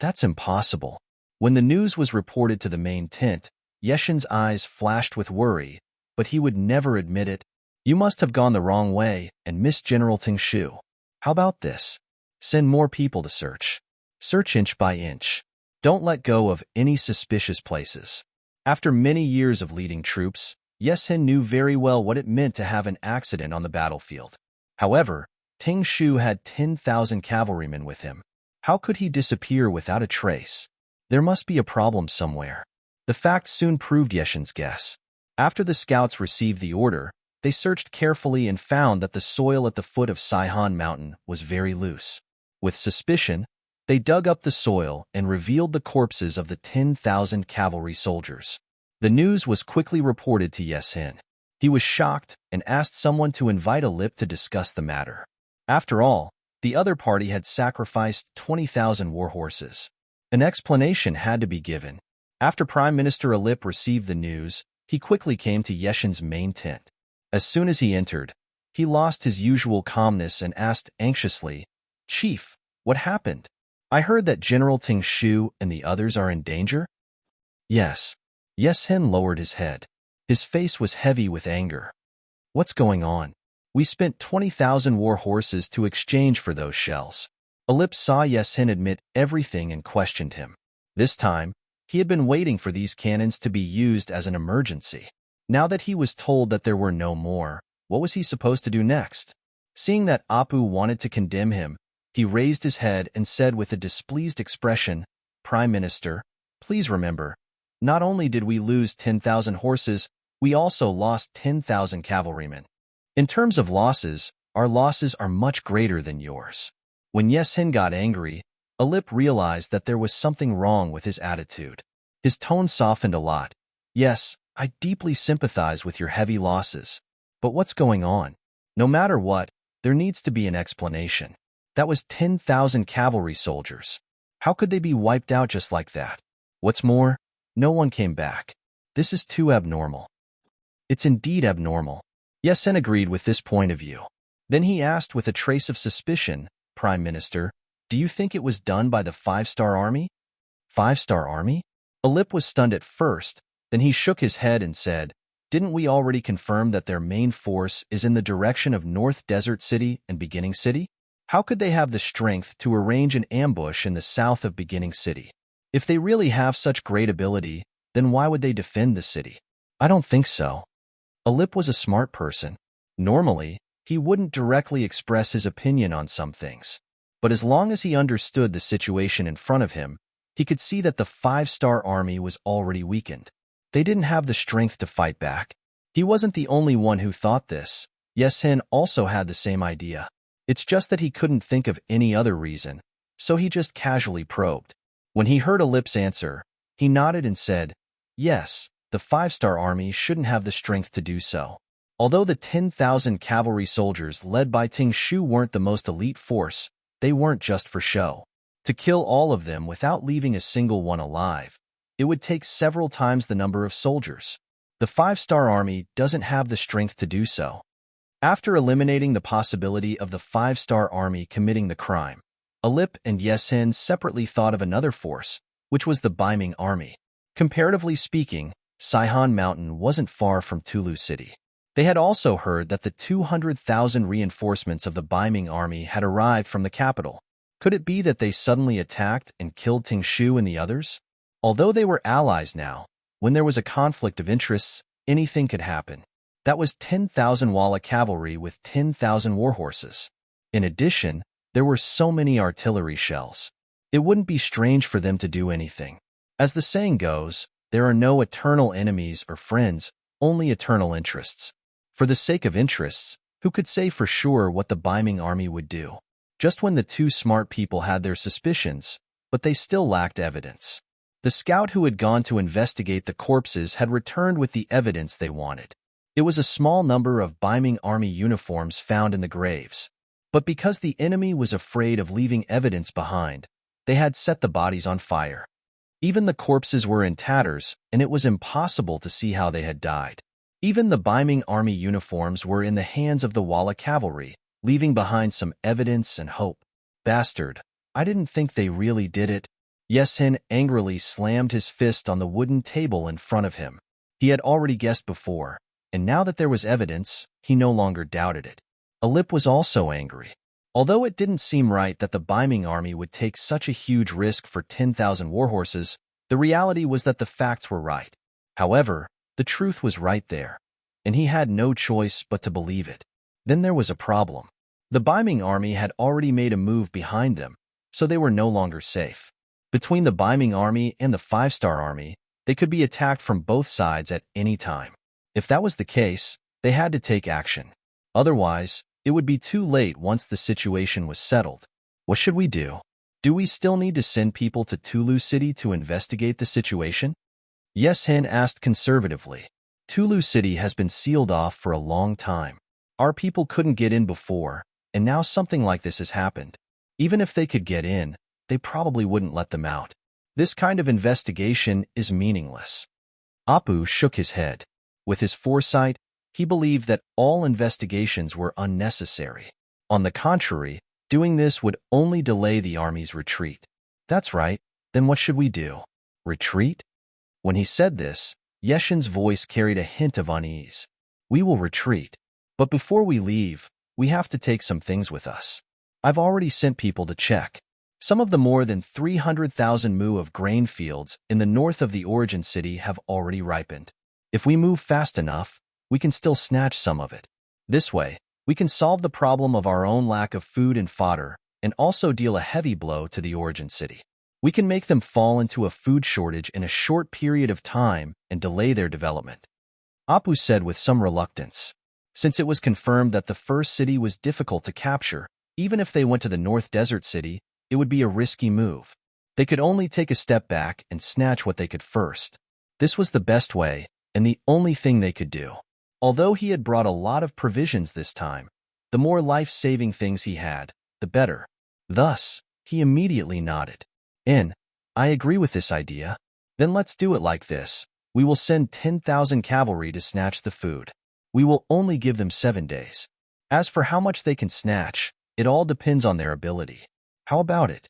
That's impossible. When the news was reported to the main tent, Yeshen's eyes flashed with worry, but he would never admit it. You must have gone the wrong way and missed General Ting Shu. How about this? Send more people to search. Search inch by inch. Don't let go of any suspicious places. After many years of leading troops, Yeshin knew very well what it meant to have an accident on the battlefield. However, Ting Shu had 10,000 cavalrymen with him. How could he disappear without a trace? There must be a problem somewhere. The fact soon proved Yeshin's guess. After the scouts received the order, they searched carefully and found that the soil at the foot of Saihan Mountain was very loose. With suspicion, they dug up the soil and revealed the corpses of the 10,000 cavalry soldiers. The news was quickly reported to Yeshin. He was shocked and asked someone to invite Alip to discuss the matter. After all, the other party had sacrificed 20,000 war horses. An explanation had to be given. After Prime Minister Alip received the news, he quickly came to Yeshin's main tent. As soon as he entered, he lost his usual calmness and asked anxiously, "Chief, what happened? I heard that General Ting Shu and the others are in danger?" "Yes." Yeshin lowered his head. His face was heavy with anger. "What's going on? We spent 20,000 war horses to exchange for those shells." Alip saw Yeshin admit everything and questioned him. This time, he had been waiting for these cannons to be used as an emergency. Now that he was told that there were no more, what was he supposed to do next? Seeing that Apu wanted to condemn him, he raised his head and said with a displeased expression, "Prime Minister, please remember, not only did we lose 10,000 horses, we also lost 10,000 cavalrymen. In terms of losses, our losses are much greater than yours." When Yeshin got angry, Alip realized that there was something wrong with his attitude. His tone softened a lot. "Yes, I deeply sympathize with your heavy losses. But what's going on? No matter what, there needs to be an explanation. That was 10,000 cavalry soldiers. How could they be wiped out just like that? What's more, no one came back. This is too abnormal." "It's indeed abnormal." Yeshin agreed with this point of view. Then he asked with a trace of suspicion, "Prime Minister, do you think it was done by the Five-Star Army?" "Five-Star Army?" Alip was stunned at first, then he shook his head and said, "Didn't we already confirm that their main force is in the direction of North Desert City and Beginning City? How could they have the strength to arrange an ambush in the south of Beginning City? If they really have such great ability, then why would they defend the city?" "I don't think so." Alip was a smart person. Normally, he wouldn't directly express his opinion on some things. But as long as he understood the situation in front of him, he could see that the Five-Star Army was already weakened. They didn't have the strength to fight back. He wasn't the only one who thought this. Yeshin also had the same idea. It's just that he couldn't think of any other reason, so he just casually probed. When he heard Alip's answer, he nodded and said, "Yes, the Five-Star Army shouldn't have the strength to do so." Although the 10,000 cavalry soldiers led by Ting Shu weren't the most elite force, they weren't just for show. To kill all of them without leaving a single one alive, it would take several times the number of soldiers. The Five-Star Army doesn't have the strength to do so. After eliminating the possibility of the Five-Star Army committing the crime, Alip and Yeshin separately thought of another force, which was the Ming Army. Comparatively speaking, Saihan Mountain wasn't far from Tulu City. They had also heard that the 200,000 reinforcements of the Ming Army had arrived from the capital. Could it be that they suddenly attacked and killed Ting Shu and the others? Although they were allies now, when there was a conflict of interests, anything could happen. That was 10,000 Walla cavalry with 10,000 war horses. In addition, there were so many artillery shells. It wouldn't be strange for them to do anything. As the saying goes, there are no eternal enemies or friends, only eternal interests. For the sake of interests, who could say for sure what the Ming Army would do? Just when the two smart people had their suspicions, but they still lacked evidence. The scout who had gone to investigate the corpses had returned with the evidence they wanted. It was a small number of Ming Army uniforms found in the graves. But because the enemy was afraid of leaving evidence behind, they had set the bodies on fire. Even the corpses were in tatters, and it was impossible to see how they had died. Even the Ming Army uniforms were in the hands of the Walla cavalry, leaving behind some evidence and hope. "Bastard, I didn't think they really did it." Yeshin angrily slammed his fist on the wooden table in front of him. He had already guessed before, and now that there was evidence, he no longer doubted it. Alip was also angry. Although it didn't seem right that the Ming Army would take such a huge risk for 10,000 war horses, the reality was that the facts were right. However, the truth was right there, and he had no choice but to believe it. Then there was a problem. The Ming army had already made a move behind them, so they were no longer safe. Between the Ming army and the five-star army, they could be attacked from both sides at any time. If that was the case, they had to take action. Otherwise, it would be too late once the situation was settled. What should we do? Do we still need to send people to Tulu City to investigate the situation? Yes, Hen asked conservatively. Tulu City has been sealed off for a long time. Our people couldn't get in before, and now something like this has happened. Even if they could get in, they probably wouldn't let them out. This kind of investigation is meaningless. Apu shook his head. With his foresight, he believed that all investigations were unnecessary. On the contrary, doing this would only delay the army's retreat. That's right, then what should we do? Retreat? When he said this, Yeshin's voice carried a hint of unease. We will retreat. But before we leave, we have to take some things with us. I've already sent people to check. Some of the more than 300,000 mu of grain fields in the north of the origin city have already ripened. If we move fast enough, we can still snatch some of it. This way, we can solve the problem of our own lack of food and fodder and also deal a heavy blow to the origin city. We can make them fall into a food shortage in a short period of time and delay their development. Apu said with some reluctance. Since it was confirmed that the first city was difficult to capture, even if they went to the North Desert City, it would be a risky move. They could only take a step back and snatch what they could first. This was the best way, and the only thing they could do. Although he had brought a lot of provisions this time, the more life-saving things he had, the better. Thus, he immediately nodded. I agree with this idea. Then let's do it like this. We will send 10,000 cavalry to snatch the food. We will only give them 7 days. As for how much they can snatch, it all depends on their ability. How about it?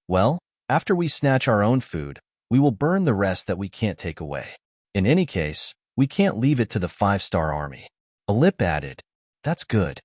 Well, after we snatch our own food, we will burn the rest that we can't take away. In any case, we can't leave it to the five-star army. Alip added, That's good.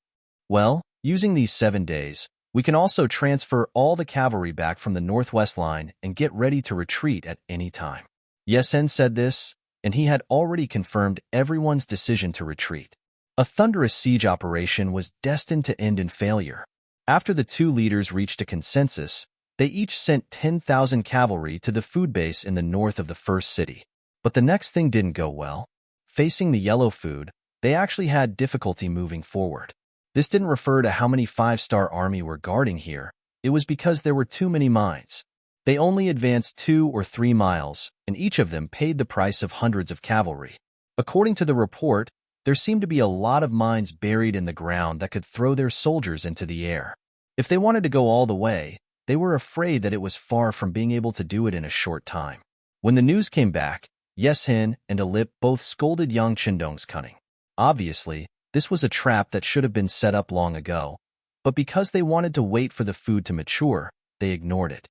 Well, using these 7 days, we can also transfer all the cavalry back from the northwest line and get ready to retreat at any time. Yesen said this, and he had already confirmed everyone's decision to retreat. A thunderous siege operation was destined to end in failure. After the two leaders reached a consensus, they each sent 10,000 cavalry to the food base in the north of the first city. But the next thing didn't go well. Facing the yellow food, they actually had difficulty moving forward. This didn't refer to how many five-star army were guarding here. It was because there were too many mines. They only advanced 2 or 3 miles, and each of them paid the price of hundreds of cavalry. According to the report, there seemed to be a lot of mines buried in the ground that could throw their soldiers into the air. If they wanted to go all the way, they were afraid that it was far from being able to do it in a short time. When the news came back, Yeshin and Alip both scolded Yang Chindong's cunning. Obviously, this was a trap that should have been set up long ago, but because they wanted to wait for the food to mature, they ignored it.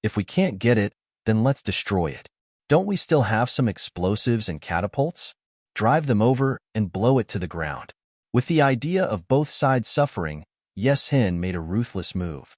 If we can't get it, then let's destroy it. Don't we still have some explosives and catapults? Drive them over and blow it to the ground. With the idea of both sides suffering, Yeshin made a ruthless move.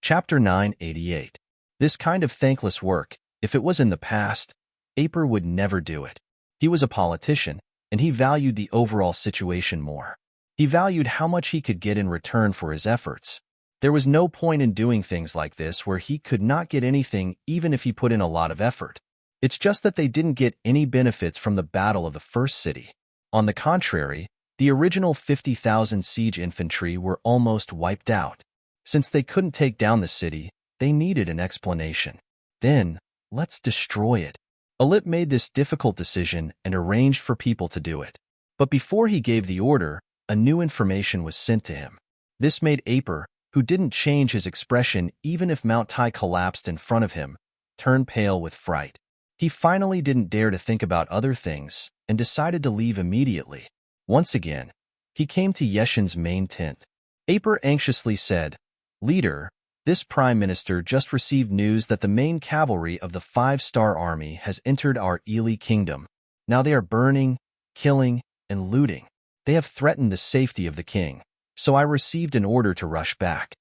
Chapter 988. This kind of thankless work, if it was in the past, Aper would never do it. He was a politician, and he valued the overall situation more. He valued how much he could get in return for his efforts. There was no point in doing things like this where he could not get anything even if he put in a lot of effort. It's just that they didn't get any benefits from the battle of the first city. On the contrary, the original 50,000 siege infantry were almost wiped out. Since they couldn't take down the city, they needed an explanation. Then, let's destroy it. Alip made this difficult decision and arranged for people to do it. But before he gave the order, a new information was sent to him. This made Aper, who didn't change his expression even if Mount Tai collapsed in front of him, turn pale with fright. He finally didn't dare to think about other things and decided to leave immediately. Once again, he came to Yeshin's main tent. Aper anxiously said, Leader, this Prime Minister just received news that the main cavalry of the 5-star army has entered our Ili kingdom. Now they are burning, killing, and looting. They have threatened the safety of the king, so I received an order to rush back.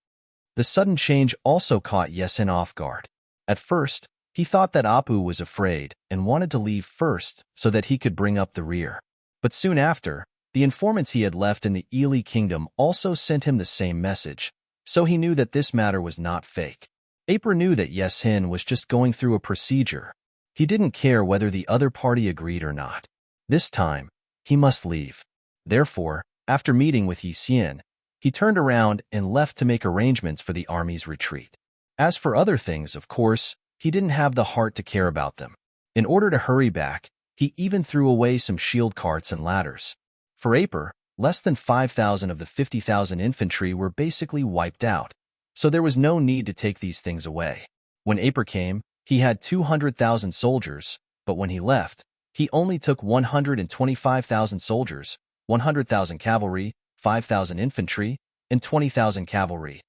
The sudden change also caught Yesen off guard. At first, He thought that Apu was afraid and wanted to leave first so that he could bring up the rear. But soon after, the informants he had left in the Ely kingdom also sent him the same message, so he knew that this matter was not fake. Aper knew that Yeshin was just going through a procedure. He didn't care whether the other party agreed or not. This time, he must leave. Therefore, after meeting with Yeshin, he turned around and left to make arrangements for the army's retreat. As for other things, of course, he didn't have the heart to care about them. In order to hurry back, he even threw away some shield carts and ladders. For Aper, less than 5,000 of the 50,000 infantry were basically wiped out, so there was no need to take these things away. When Aper came, he had 200,000 soldiers, but when he left, he only took 125,000 soldiers, 100,000 cavalry, 5,000 infantry, and 20,000 cavalry.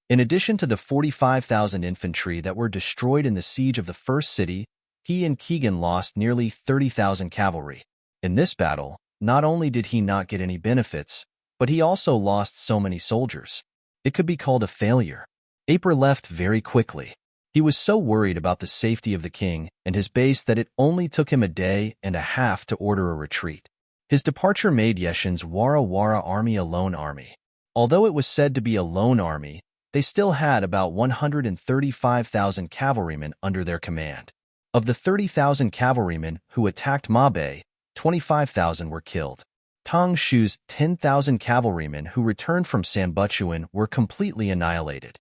In addition to the 45,000 infantry that were destroyed in the siege of the first city, he and Keegan lost nearly 30,000 cavalry. In this battle, not only did he not get any benefits, but he also lost so many soldiers. It could be called a failure. Aper left very quickly. He was so worried about the safety of the king and his base that it only took him a day and a half to order a retreat. His departure made Yeshin's Wara Wara army a lone army. Although it was said to be a lone army, they still had about 135,000 cavalrymen under their command. Of the 30,000 cavalrymen who attacked Mabe, 25,000 were killed. Tang Shu's 10,000 cavalrymen who returned from Sanbuchuan were completely annihilated.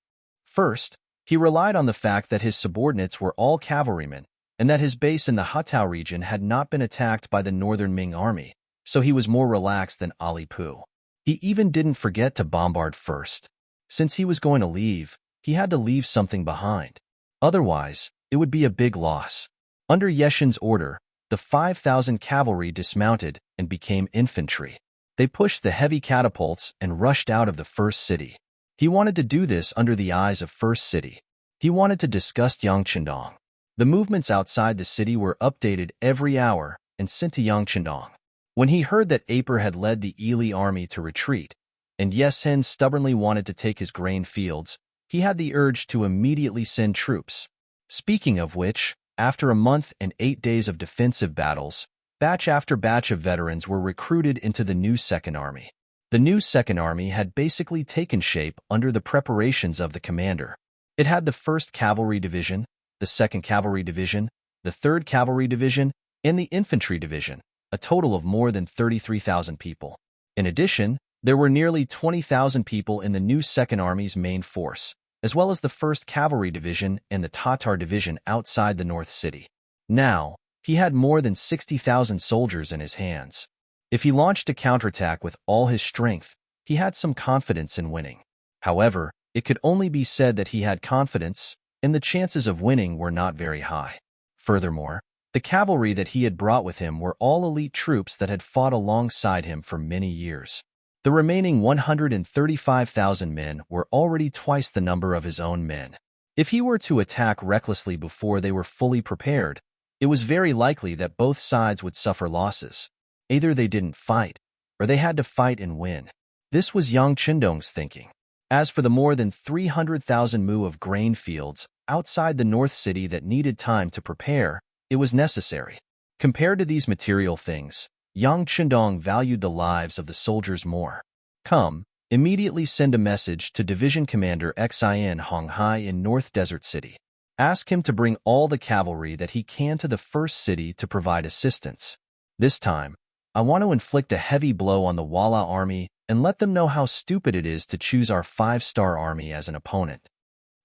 First, he relied on the fact that his subordinates were all cavalrymen and that his base in the Hatao region had not been attacked by the northern Ming army, so he was more relaxed than Ali Pu. He even didn't forget to bombard first. Since he was going to leave, he had to leave something behind. Otherwise, it would be a big loss. Under Yeshin's order, the 5,000 cavalry dismounted and became infantry. They pushed the heavy catapults and rushed out of the first city. He wanted to do this under the eyes of First City. He wanted to disgust Yangchendong. The movements outside the city were updated every hour and sent to Yangchendong. When he heard that Aper had led the Ely army to retreat, and Yeshin stubbornly wanted to take his grain fields, he had the urge to immediately send troops. Speaking of which, after a month and 8 days of defensive battles, batch after batch of veterans were recruited into the new Second Army. The new Second Army had basically taken shape under the preparations of the commander. It had the 1st Cavalry Division, the 2nd Cavalry Division, the 3rd Cavalry Division, and the Infantry Division, a total of more than 33,000 people. In addition, there were nearly 20,000 people in the new Second Army's main force, as well as the 1st Cavalry Division and the Tatar Division outside the North City. Now, he had more than 60,000 soldiers in his hands. If he launched a counterattack with all his strength, he had some confidence in winning. However, it could only be said that he had confidence, and the chances of winning were not very high. Furthermore, the cavalry that he had brought with him were all elite troops that had fought alongside him for many years. The remaining 135,000 men were already twice the number of his own men. If he were to attack recklessly before they were fully prepared, it was very likely that both sides would suffer losses. Either they didn't fight, or they had to fight and win. This was Yang Chendong's thinking. As for the more than 300,000 mu of grain fields outside the North City that needed time to prepare, it was necessary. Compared to these material things, Yang Chendong valued the lives of the soldiers more. Come, immediately send a message to Division Commander Xin Honghai in North Desert City. Ask him to bring all the cavalry that he can to the first city to provide assistance. This time, I want to inflict a heavy blow on the Wala army and let them know how stupid it is to choose our 5-star army as an opponent.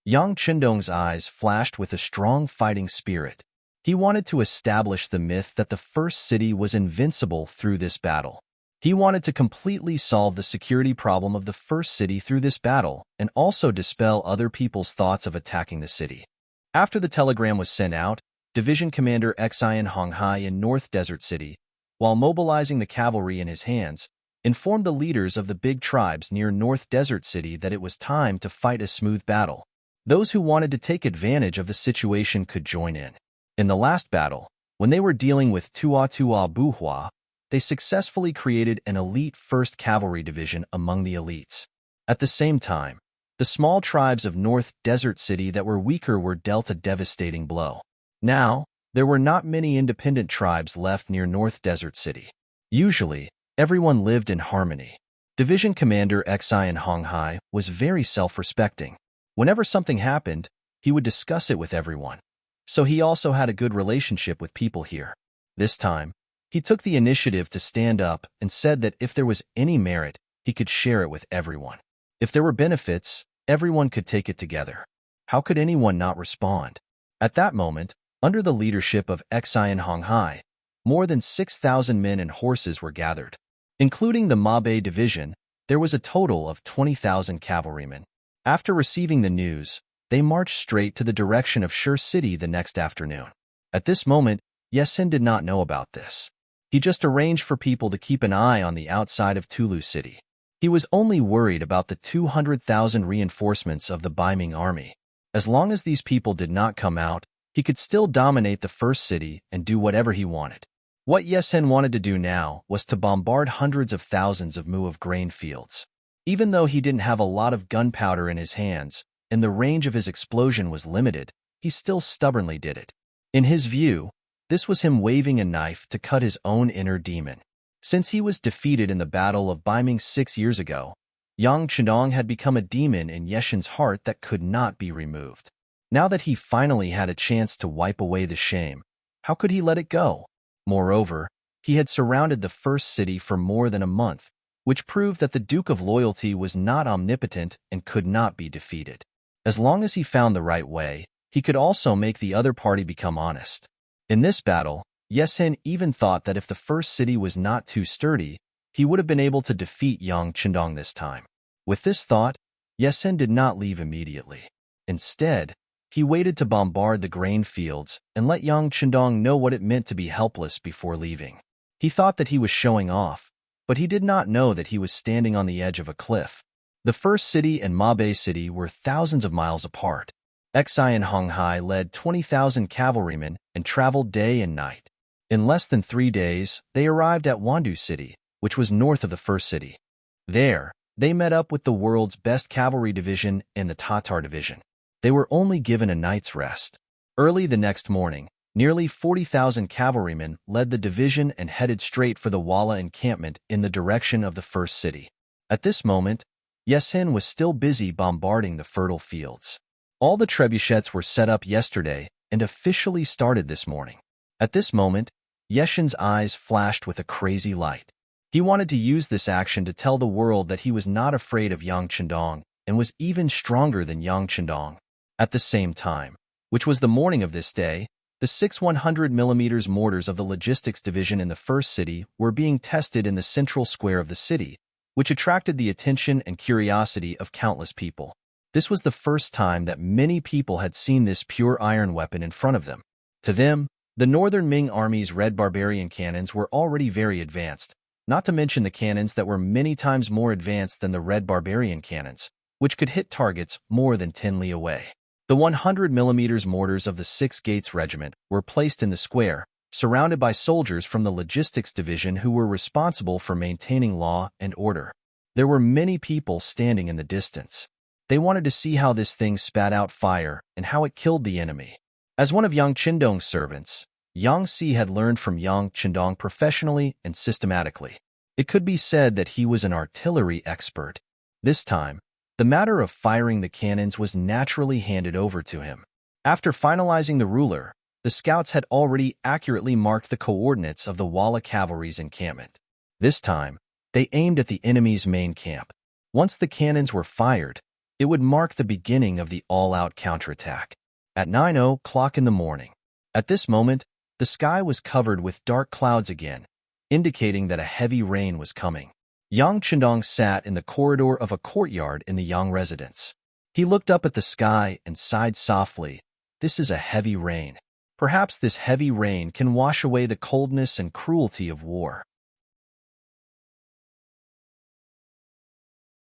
Yang Chendong's eyes flashed with a strong fighting spirit. He wanted to establish the myth that the first city was invincible through this battle. He wanted to completely solve the security problem of the first city through this battle and also dispel other people's thoughts of attacking the city. After the telegram was sent out, Division Commander Xin Honghai in North Desert City, while mobilizing the cavalry in his hands, informed the leaders of the big tribes near North Desert City that it was time to fight a smooth battle. Those who wanted to take advantage of the situation could join in. In the last battle, when they were dealing with Tua Buhua, they successfully created an elite 1st Cavalry Division among the elites. At the same time, the small tribes of North Desert City that were weaker were dealt a devastating blow. Now, there were not many independent tribes left near North Desert City. Usually, everyone lived in harmony. Division Commander Xian Honghai was very self-respecting. Whenever something happened, he would discuss it with everyone. So he also had a good relationship with people here. This time, he took the initiative to stand up and said that if there was any merit, he could share it with everyone. If there were benefits, everyone could take it together. How could anyone not respond? At that moment, under the leadership of Xian Honghai, more than 6,000 men and horses were gathered. Including the Mabe division, there was a total of 20,000 cavalrymen. After receiving the news, they marched straight to the direction of Shur City the next afternoon. At this moment, Yesen did not know about this. He just arranged for people to keep an eye on the outside of Tulu City. He was only worried about the 200,000 reinforcements of the Ming army. As long as these people did not come out, he could still dominate the first city and do whatever he wanted. What Yesen wanted to do now was to bombard hundreds of thousands of mu of grain fields. Even though he didn't have a lot of gunpowder in his hands, and the range of his explosion was limited, he still stubbornly did it. In his view, this was him waving a knife to cut his own inner demon. Since he was defeated in the Battle of Ming 6 years ago, Yang Chendong had become a demon in Yesen's heart that could not be removed. Now that he finally had a chance to wipe away the shame, how could he let it go? Moreover, he had surrounded the first city for more than a month, which proved that the Duke of Loyalty was not omnipotent and could not be defeated. As long as he found the right way, he could also make the other party become honest. In this battle, Yesen even thought that if the first city was not too sturdy, he would have been able to defeat Yang Chendong this time. With this thought, Yesen did not leave immediately. Instead, he waited to bombard the grain fields and let Yang Chendong know what it meant to be helpless before leaving. He thought that he was showing off, but he did not know that he was standing on the edge of a cliff. The first city and Mabe city were thousands of miles apart. Xian Honghai led 20,000 cavalrymen and traveled day and night. In less than 3 days, they arrived at Wandu City, which was north of the first city. There, they met up with the world's best cavalry division and the Tatar division. They were only given a night's rest. Early the next morning, nearly 40,000 cavalrymen led the division and headed straight for the Walla encampment in the direction of the first city. At this moment, Yesen was still busy bombarding the fertile fields. All the trebuchets were set up yesterday and officially started this morning. At this moment, Yesen's eyes flashed with a crazy light. He wanted to use this action to tell the world that he was not afraid of Yang Chendong and was even stronger than Yang Chendong. At the same time, which was the morning of this day, the 6 100mm mortars of the logistics division in the first city were being tested in the central square of the city, which attracted the attention and curiosity of countless people. This was the first time that many people had seen this pure iron weapon in front of them. To them, the northern Ming army's red barbarian cannons were already very advanced, not to mention the cannons that were many times more advanced than the red barbarian cannons, which could hit targets more than 10 li away. The 100mm mortars of the 6 Gates Regiment were placed in the square, surrounded by soldiers from the logistics division who were responsible for maintaining law and order. There were many people standing in the distance. They wanted to see how this thing spat out fire and how it killed the enemy. As one of Yang Chendong's servants, Yang Si had learned from Yang Chendong professionally and systematically. It could be said that he was an artillery expert. This time, the matter of firing the cannons was naturally handed over to him. After finalizing the ruler, the scouts had already accurately marked the coordinates of the Walla cavalry's encampment. This time, they aimed at the enemy's main camp. Once the cannons were fired, it would mark the beginning of the all-out counterattack. At 9 o'clock in the morning. At this moment, the sky was covered with dark clouds again, indicating that a heavy rain was coming. Yang Chendong sat in the corridor of a courtyard in the Yang residence. He looked up at the sky and sighed softly. This is a heavy rain. Perhaps this heavy rain can wash away the coldness and cruelty of war.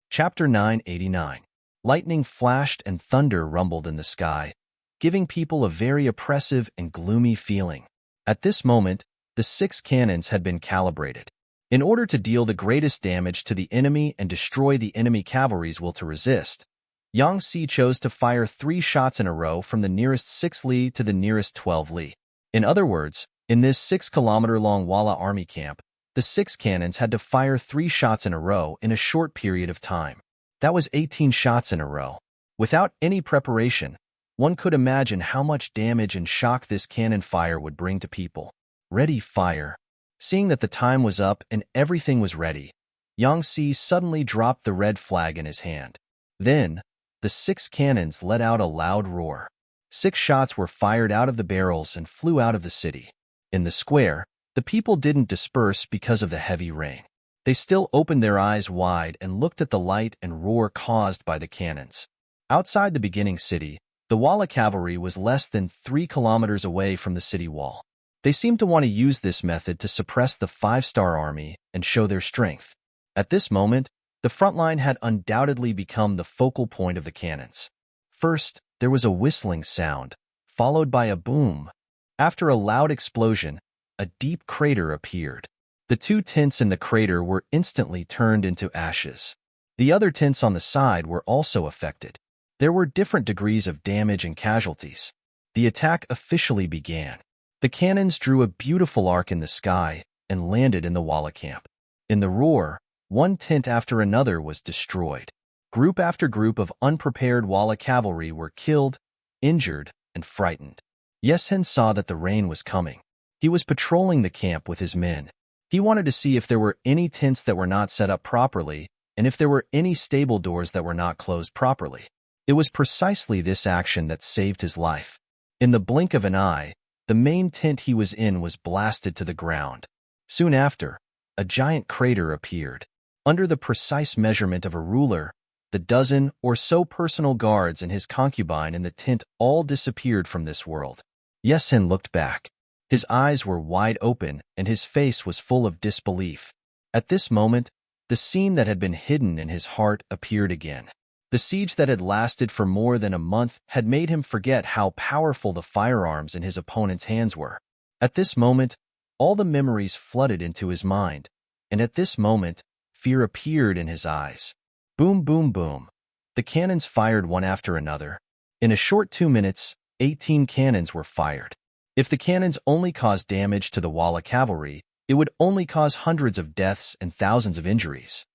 Chapter 989. Lightning flashed and thunder rumbled in the sky, giving people a very oppressive and gloomy feeling. At this moment, the 6 cannons had been calibrated. In order to deal the greatest damage to the enemy and destroy the enemy cavalry's will to resist, Yang Si chose to fire 3 shots in a row from the nearest 6 li to the nearest 12 li. In other words, in this 6-kilometer-long Walla army camp, the 6 cannons had to fire 3 shots in a row in a short period of time. That was 18 shots in a row. Without any preparation, one could imagine how much damage and shock this cannon fire would bring to people. Ready, fire. Seeing that the time was up and everything was ready, Yang Si suddenly dropped the red flag in his hand. Then, the 6 cannons let out a loud roar. 6 shots were fired out of the barrels and flew out of the city. In the square, the people didn't disperse because of the heavy rain. They still opened their eyes wide and looked at the light and roar caused by the cannons. Outside the beginning city, the Walla cavalry was less than 3 kilometers away from the city wall. They seemed to want to use this method to suppress the 5-star army and show their strength. At this moment, the front line had undoubtedly become the focal point of the cannons. First, there was a whistling sound, followed by a boom. After a loud explosion, a deep crater appeared. The 2 tents in the crater were instantly turned into ashes. The other tents on the side were also affected. There were different degrees of damage and casualties. The attack officially began. The cannons drew a beautiful arc in the sky and landed in the Walla camp. In the roar, one tent after another was destroyed. Group after group of unprepared Walla cavalry were killed, injured, and frightened. Yeshen saw that the rain was coming. He was patrolling the camp with his men. He wanted to see if there were any tents that were not set up properly and if there were any stable doors that were not closed properly. It was precisely this action that saved his life. In the blink of an eye, the main tent he was in was blasted to the ground. Soon after, a giant crater appeared. Under the precise measurement of a ruler, the dozen or so personal guards and his concubine in the tent all disappeared from this world. Yeshen looked back. His eyes were wide open and his face was full of disbelief. At this moment, the scene that had been hidden in his heart appeared again. The siege that had lasted for more than a month had made him forget how powerful the firearms in his opponent's hands were. At this moment, all the memories flooded into his mind, and at this moment, fear appeared in his eyes. Boom, boom, boom. The cannons fired one after another. In a short 2 minutes, 18 cannons were fired. If the cannons only caused damage to the Walla cavalry, it would only cause hundreds of deaths and thousands of injuries.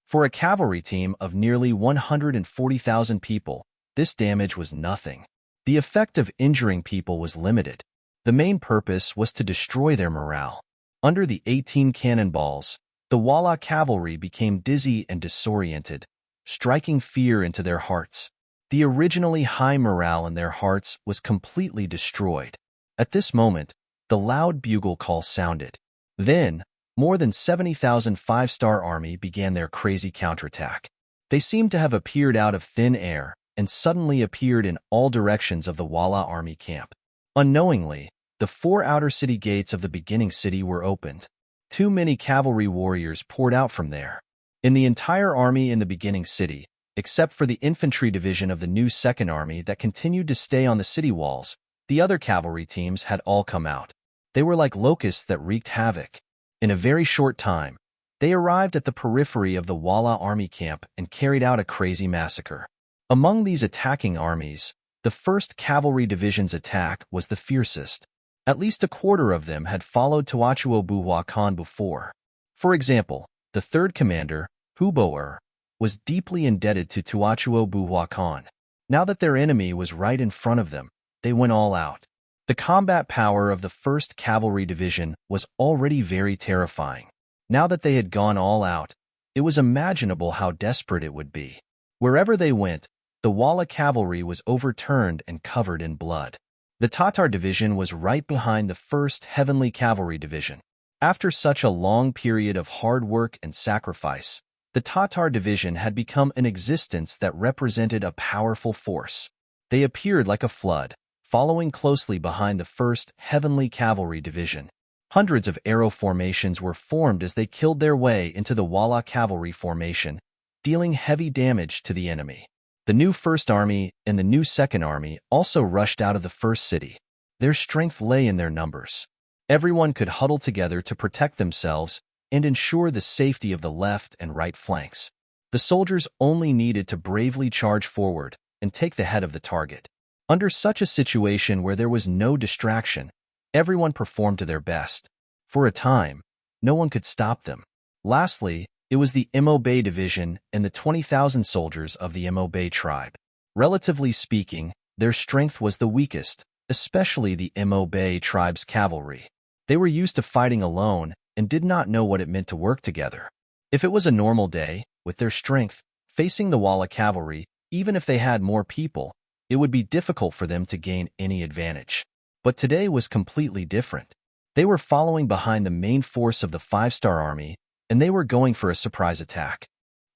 For a cavalry team of nearly 140,000 people, this damage was nothing. The effect of injuring people was limited. The main purpose was to destroy their morale. Under the 18 cannonballs, the Walla cavalry became dizzy and disoriented, striking fear into their hearts. The originally high morale in their hearts was completely destroyed. At this moment, the loud bugle call sounded. Then, more than 70,000 5-star army began their crazy counterattack. They seemed to have appeared out of thin air and suddenly appeared in all directions of the Walla army camp. Unknowingly, the 4 outer city gates of the beginning city were opened. Too many cavalry warriors poured out from there. In the entire army in the beginning city, except for the infantry division of the new Second Army that continued to stay on the city walls, the other cavalry teams had all come out. They were like locusts that wreaked havoc. In a very short time, they arrived at the periphery of the Walla army camp and carried out a crazy massacre. Among these attacking armies, the 1st Cavalry Division's attack was the fiercest. At least a quarter of them had followed Tuachuo Buhua Khan before. For example, the 3rd commander, Huboer, was deeply indebted to Tuachuo Buhua Khan. Now that their enemy was right in front of them, they went all out. The combat power of the 1st Cavalry Division was already very terrifying. Now that they had gone all out, it was imaginable how desperate it would be. Wherever they went, the Walla cavalry was overturned and covered in blood. The Tatar Division was right behind the 1st Heavenly Cavalry Division. After such a long period of hard work and sacrifice, the Tatar Division had become an existence that represented a powerful force. They appeared like a flood, following closely behind the 1st Heavenly Cavalry Division. Hundreds of arrow formations were formed as they killed their way into the Walla cavalry formation, dealing heavy damage to the enemy. The new 1st Army and the new 2nd Army also rushed out of the 1st city. Their strength lay in their numbers. Everyone could huddle together to protect themselves and ensure the safety of the left and right flanks. The soldiers only needed to bravely charge forward and take the head of the target. Under such a situation where there was no distraction, everyone performed to their best. For a time, no one could stop them. Lastly, it was the Embark division and the 20,000 soldiers of the Embark tribe. Relatively speaking, their strength was the weakest, especially the Embark tribe's cavalry. They were used to fighting alone and did not know what it meant to work together. If it was a normal day, with their strength, facing the Walla cavalry, even if they had more people, it would be difficult for them to gain any advantage. But today was completely different. They were following behind the main force of the 5-star army, and they were going for a surprise attack.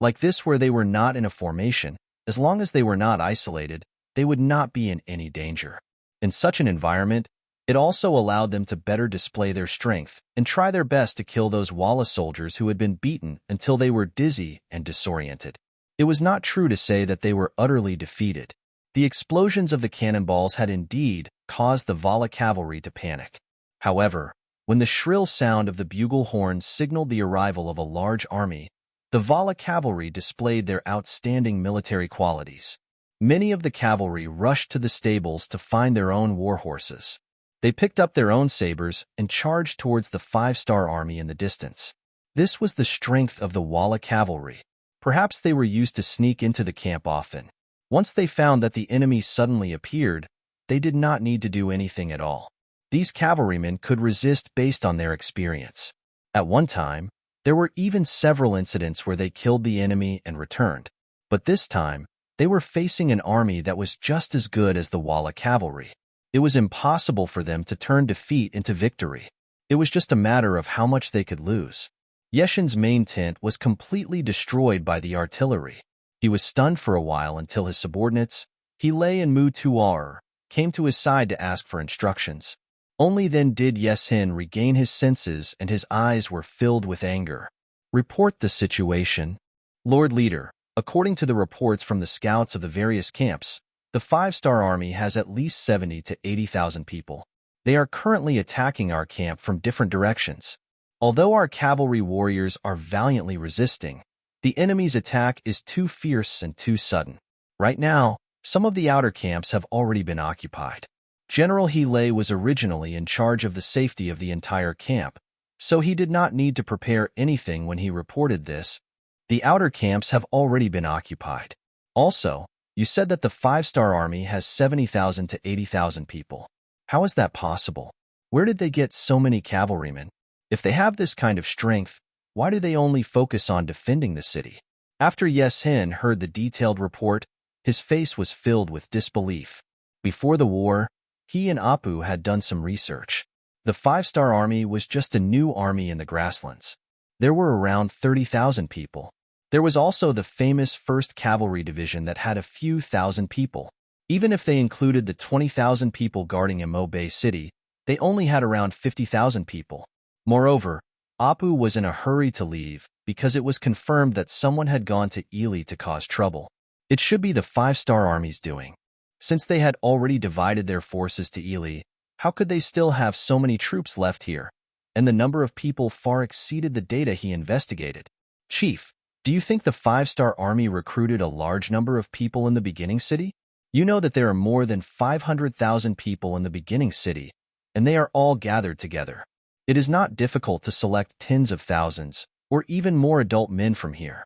Like this, where they were not in a formation, as long as they were not isolated, they would not be in any danger. In such an environment, it also allowed them to better display their strength and try their best to kill those Walla soldiers who had been beaten until they were dizzy and disoriented. It was not true to say that they were utterly defeated. The explosions of the cannonballs had indeed caused the Walla cavalry to panic. However, when the shrill sound of the bugle horn signaled the arrival of a large army, the Walla cavalry displayed their outstanding military qualities. Many of the cavalry rushed to the stables to find their own war horses. They picked up their own sabers and charged towards the 5-star army in the distance. This was the strength of the Walla cavalry. Perhaps they were used to sneak into the camp often. Once they found that the enemy suddenly appeared, they did not need to do anything at all. These cavalrymen could resist based on their experience. At one time, there were even several incidents where they killed the enemy and returned. But this time, they were facing an army that was just as good as the Walla cavalry. It was impossible for them to turn defeat into victory. It was just a matter of how much they could lose. Yeshin's main tent was completely destroyed by the artillery. He was stunned for a while until his subordinates, Hilay and Mutuar, came to his side to ask for instructions. Only then did Yeshin regain his senses and his eyes were filled with anger. Report the situation. Lord Leader, according to the reports from the scouts of the various camps, the 5-star army has at least 70 to 80,000 people. They are currently attacking our camp from different directions. Although our cavalry warriors are valiantly resisting, the enemy's attack is too fierce and too sudden. Right now, some of the outer camps have already been occupied. General Hilay was originally in charge of the safety of the entire camp, so he did not need to prepare anything when he reported this. The outer camps have already been occupied. Also, you said that the 5-star army has 70,000 to 80,000 people. How is that possible? Where did they get so many cavalrymen? If they have this kind of strength, why do they only focus on defending the city? After Yeshin heard the detailed report, his face was filled with disbelief. Before the war, he and Apu had done some research. The 5-star army was just a new army in the grasslands. There were around 30,000 people. There was also the famous 1st Cavalry Division that had a few thousand people. Even if they included the 20,000 people guarding Embark City, they only had around 50,000 people. Moreover, Apu was in a hurry to leave because it was confirmed that someone had gone to Ely to cause trouble. It should be the 5-star army's doing. Since they had already divided their forces to Ely, how could they still have so many troops left here? And the number of people far exceeded the data he investigated. Chief, do you think the 5-star army recruited a large number of people in the beginning city? You know that there are more than 500,000 people in the beginning city, and they are all gathered together. It is not difficult to select tens of thousands, or even more adult men from here.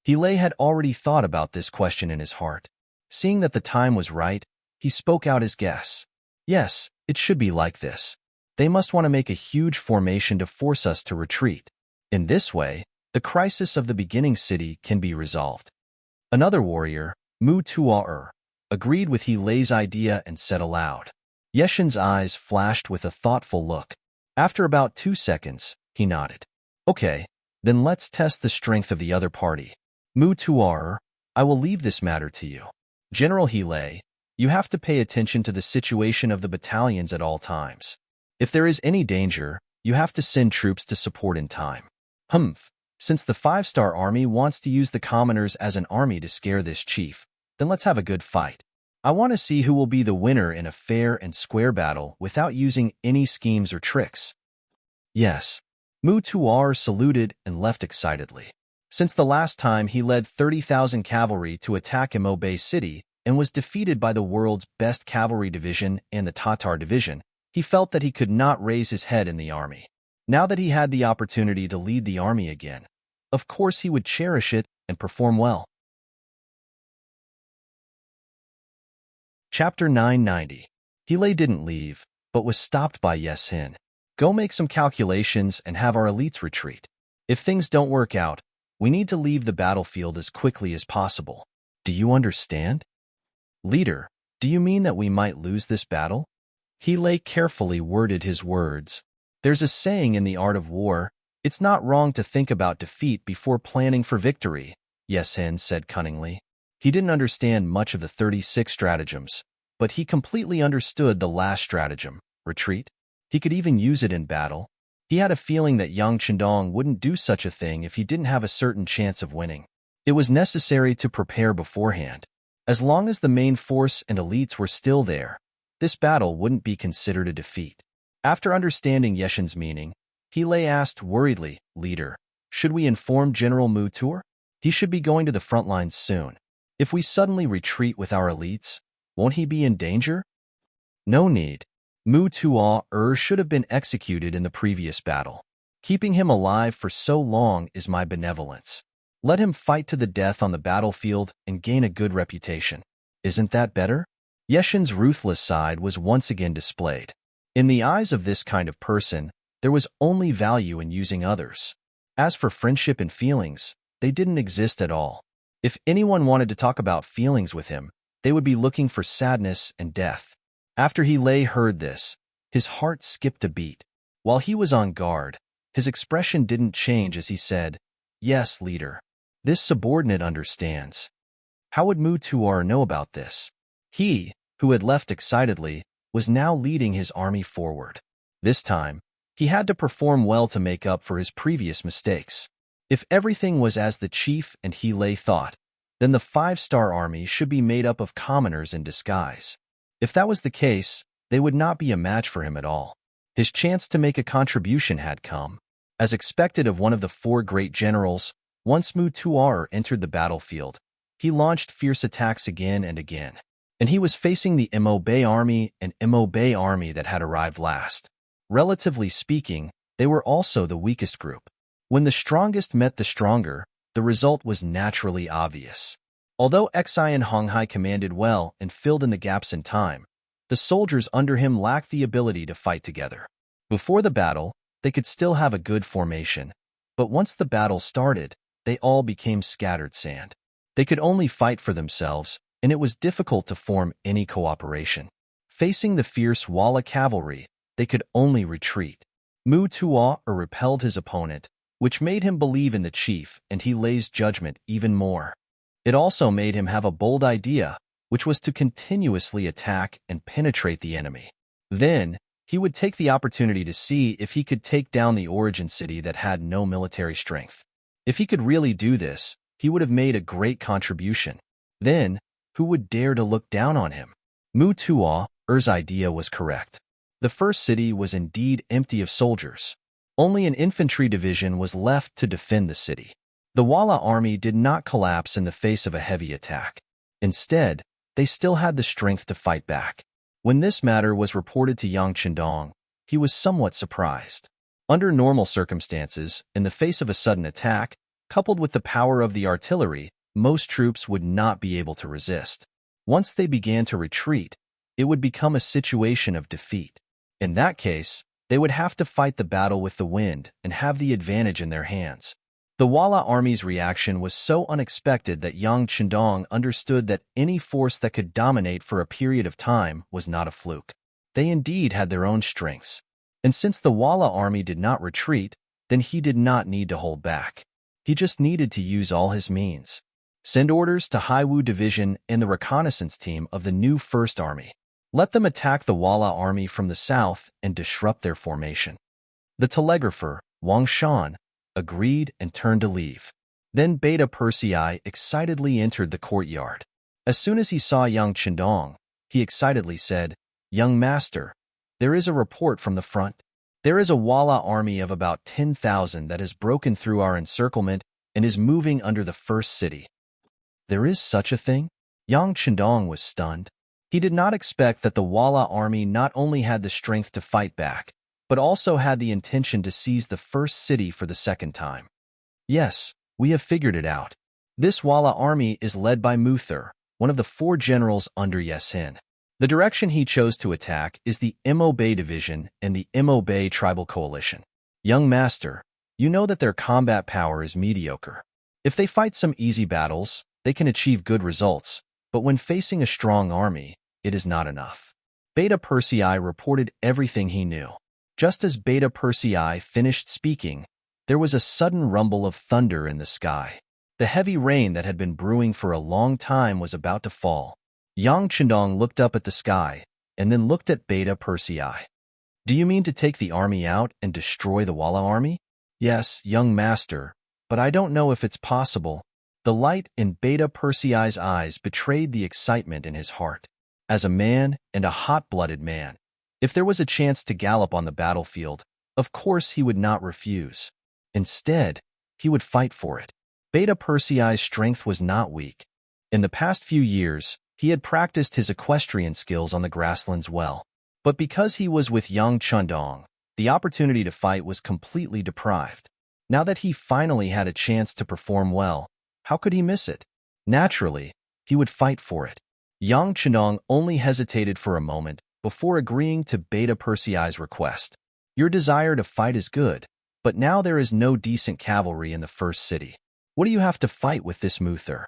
Hilay had already thought about this question in his heart. Seeing that the time was right, he spoke out his guess. Yes, it should be like this. They must want to make a huge formation to force us to retreat. In this way, the crisis of the beginning city can be resolved. Another warrior, Mutuar, agreed with Hilay's idea and said aloud. Yeshin's eyes flashed with a thoughtful look. After about 2 seconds, he nodded. Okay, then let's test the strength of the other party. Mutuar, I will leave this matter to you. General Hilay, you have to pay attention to the situation of the battalions at all times. If there is any danger, you have to send troops to support in time. Since the 5-star army wants to use the commoners as an army to scare this chief, then let's have a good fight. I want to see who will be the winner in a fair and square battle without using any schemes or tricks. Yes. Mutuar saluted and left excitedly. Since the last time he led 30,000 cavalry to attack Imobe City and was defeated by the world's best cavalry division and the Tatar division, he felt that he could not raise his head in the army. Now that he had the opportunity to lead the army again, of course he would cherish it and perform well. Chapter 990. Hele didn't leave, but was stopped by Yesin. Go make some calculations and have our elites retreat. If things don't work out, we need to leave the battlefield as quickly as possible. Do you understand? Leader, do you mean that we might lose this battle? Hele carefully worded his words. There's a saying in the art of war, it's not wrong to think about defeat before planning for victory, Yesin said cunningly. He didn't understand much of the 36 stratagems, but he completely understood the last stratagem, retreat. He could even use it in battle. He had a feeling that Yang Chendong wouldn't do such a thing if he didn't have a certain chance of winning. It was necessary to prepare beforehand. As long as the main force and elites were still there, this battle wouldn't be considered a defeat. After understanding Yeshin's meaning, Hele asked worriedly, Leader, should we inform General Mu Tuor? He should be going to the front lines soon. If we suddenly retreat with our elites, won't he be in danger? No need. Mu Tuor should have been executed in the previous battle. Keeping him alive for so long is my benevolence. Let him fight to the death on the battlefield and gain a good reputation. Isn't that better? Yeshin's ruthless side was once again displayed. In the eyes of this kind of person, there was only value in using others. As for friendship and feelings, they didn't exist at all. If anyone wanted to talk about feelings with him, they would be looking for sadness and death. After Hele heard this, his heart skipped a beat. While he was on guard, his expression didn't change as he said, Yes, leader. This subordinate understands. How would Mu Tuor know about this? He, who had left excitedly, was now leading his army forward. This time, he had to perform well to make up for his previous mistakes. If everything was as the chief and Hele thought, then the 5-star army should be made up of commoners in disguise. If that was the case, they would not be a match for him at all. His chance to make a contribution had come. As expected of one of the 4 great generals, once Mu Tuor entered the battlefield, he launched fierce attacks again and again. And he was facing the Imobe army and Imobe army that had arrived last. Relatively speaking, they were also the weakest group. When the strongest met the stronger, the result was naturally obvious. Although Xian Honghai commanded well and filled in the gaps in time, the soldiers under him lacked the ability to fight together. Before the battle, they could still have a good formation, but once the battle started, they all became scattered sand. They could only fight for themselves, and it was difficult to form any cooperation. Facing the fierce Walla cavalry, they could only retreat. Mu Tuor repelled his opponent, which made him believe in the chief and Hele's judgment even more. It also made him have a bold idea, which was to continuously attack and penetrate the enemy. Then, he would take the opportunity to see if he could take down the origin city that had no military strength. If he could really do this, he would have made a great contribution. Then, who would dare to look down on him? Mu Tuor's idea was correct. The first city was indeed empty of soldiers. Only an infantry division was left to defend the city. The Walla army did not collapse in the face of a heavy attack. Instead, they still had the strength to fight back. When this matter was reported to Yang Chendong, he was somewhat surprised. Under normal circumstances, in the face of a sudden attack, coupled with the power of the artillery, most troops would not be able to resist. Once they began to retreat, it would become a situation of defeat. In that case, they would have to fight the battle with the wind and have the advantage in their hands. The Walla army's reaction was so unexpected that Yang Chendong understood that any force that could dominate for a period of time was not a fluke. They indeed had their own strengths. And since the Walla army did not retreat, then he did not need to hold back. He just needed to use all his means. Send orders to Haiwu Division and the reconnaissance team of the new First Army. Let them attack the Walla army from the south and disrupt their formation. The telegrapher, Wang Shan, agreed and turned to leave. Then Beta Persei excitedly entered the courtyard. As soon as he saw young Chendong, he excitedly said, "Young master, there is a report from the front. There is a Walla army of about 10,000 that has broken through our encirclement and is moving under the first city. There is such a thing? Yang Chendong was stunned. He did not expect that the Walla army not only had the strength to fight back, but also had the intention to seize the first city for the second time. Yes, we have figured it out. This Walla army is led by Muther, one of the 4 generals under Yesin. The direction he chose to attack is the Imo Bay Division and the Imo Bay Tribal Coalition. Young Master, you know that their combat power is mediocre. If they fight some easy battles, they can achieve good results, but when facing a strong army, it is not enough. Beta Persei reported everything he knew. Just as Beta Persei finished speaking, there was a sudden rumble of thunder in the sky. The heavy rain that had been brewing for a long time was about to fall. Yang Chendong looked up at the sky, and then looked at Beta Persei. Do you mean to take the army out and destroy the Walla army? Yes, young master, but I don't know if it's possible. The light in Beta Persei's eyes betrayed the excitement in his heart. As a man and a hot-blooded man, if there was a chance to gallop on the battlefield, of course he would not refuse. Instead, he would fight for it. Beta Persei's strength was not weak. In the past few years, he had practiced his equestrian skills on the grasslands well. But because he was with Yang Chendong, the opportunity to fight was completely deprived. Now that he finally had a chance to perform well, how could he miss it? Naturally, he would fight for it. Yang Chendong only hesitated for a moment before agreeing to Beta Persei's request. Your desire to fight is good, but now there is no decent cavalry in the first city. What do you have to fight with this Muther?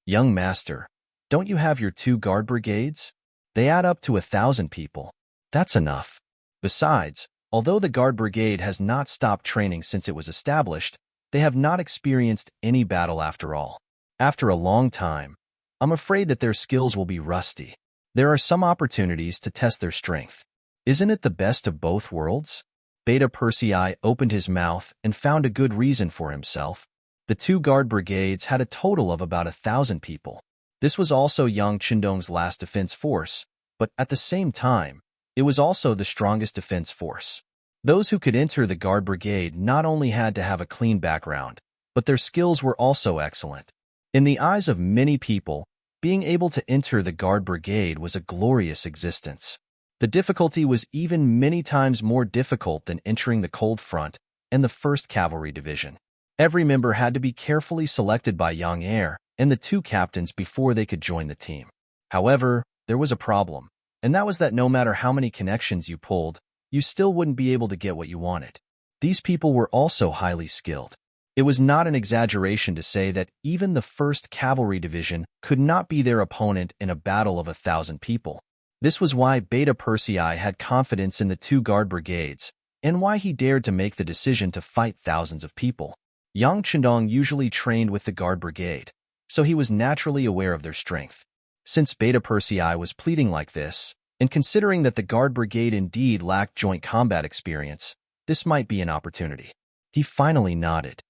Young master, don't you have your 2 guard brigades? They add up to 1,000 people. That's enough. Besides, although the guard brigade has not stopped training since it was established, they have not experienced any battle after all. After a long time, I'm afraid that their skills will be rusty. There are some opportunities to test their strength. Isn't it the best of both worlds? Beta Persei opened his mouth and found a good reason for himself. The 2 guard brigades had a total of about 1,000 people. This was also Yang Chendong's last defense force, but at the same time, it was also the strongest defense force. Those who could enter the guard brigade not only had to have a clean background, but their skills were also excellent. In the eyes of many people, being able to enter the guard brigade was a glorious existence. The difficulty was even many times more difficult than entering the cold front and the 1st Cavalry Division. Every member had to be carefully selected by Yang Heir and the 2 captains before they could join the team. However, there was a problem, and that was that no matter how many connections you pulled, you still wouldn't be able to get what you wanted. These people were also highly skilled. It was not an exaggeration to say that even the 1st Cavalry Division could not be their opponent in a battle of 1,000 people. This was why Beta Persei had confidence in the 2 guard brigades, and why he dared to make the decision to fight thousands of people. Yang Chendong usually trained with the guard brigade, so he was naturally aware of their strength. Since Beta Persei was pleading like this, and considering that the guard brigade indeed lacked joint combat experience, this might be an opportunity. He finally nodded.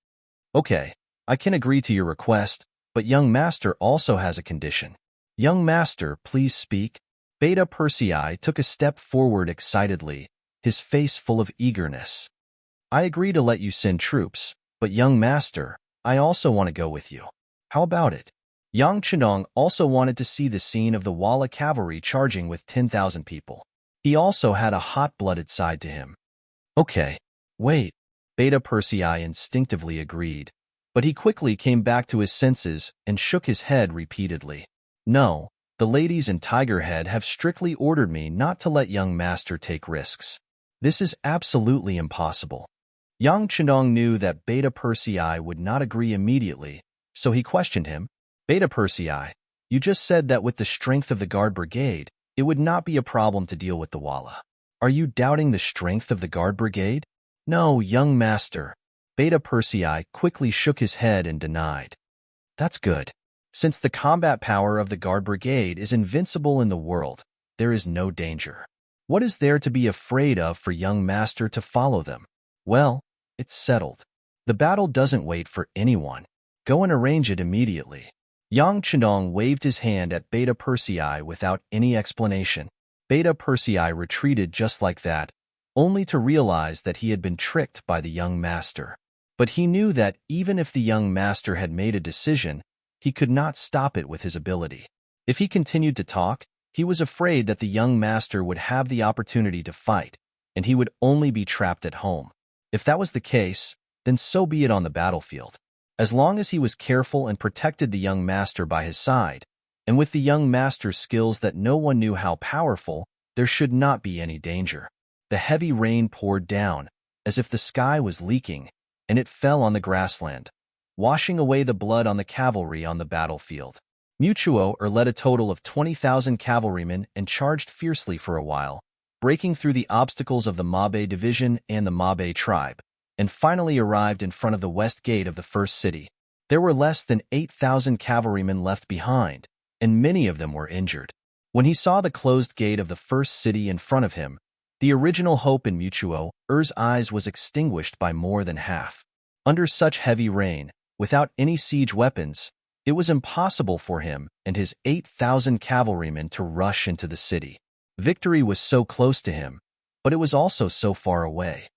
Okay, I can agree to your request, but young master also has a condition. Young master, please speak. Beta Persei took a step forward excitedly, his face full of eagerness. I agree to let you send troops, but young master, I also want to go with you. How about it? Yang Chendong also wanted to see the scene of the Walla cavalry charging with 10,000 people. He also had a hot-blooded side to him. Okay, wait. Beta Persei instinctively agreed, but he quickly came back to his senses and shook his head repeatedly. No, the ladies in Tigerhead have strictly ordered me not to let young master take risks. This is absolutely impossible. Yang Chendong knew that Beta Persei would not agree immediately, so he questioned him. Beta Persei, you just said that with the strength of the guard brigade, it would not be a problem to deal with the Walla. Are you doubting the strength of the guard brigade? No, young master. Beta Persei quickly shook his head and denied. That's good. Since the combat power of the guard brigade is invincible in the world, there is no danger. What is there to be afraid of for young master to follow them? Well, it's settled. The battle doesn't wait for anyone. Go and arrange it immediately. Yang Chendong waved his hand at Beta Persei without any explanation. Beta Persei retreated just like that, only to realize that he had been tricked by the young master. But he knew that even if the young master had made a decision, he could not stop it with his ability. If he continued to talk, he was afraid that the young master would have the opportunity to fight, and he would only be trapped at home. If that was the case, then so be it on the battlefield. As long as he was careful and protected the young master by his side, and with the young master's skills that no one knew how powerful, there should not be any danger. The heavy rain poured down, as if the sky was leaking, and it fell on the grassland, washing away the blood on the cavalry on the battlefield. Mutuo led a total of 20,000 cavalrymen and charged fiercely for a while, breaking through the obstacles of the Mabe division and the Mabe tribe, and finally arrived in front of the west gate of the first city. There were less than 8,000 cavalrymen left behind, and many of them were injured. When he saw the closed gate of the first city in front of him, the original hope in Mutuo's eyes was extinguished by more than half. Under such heavy rain, without any siege weapons, it was impossible for him and his 8,000 cavalrymen to rush into the city. Victory was so close to him, but it was also so far away.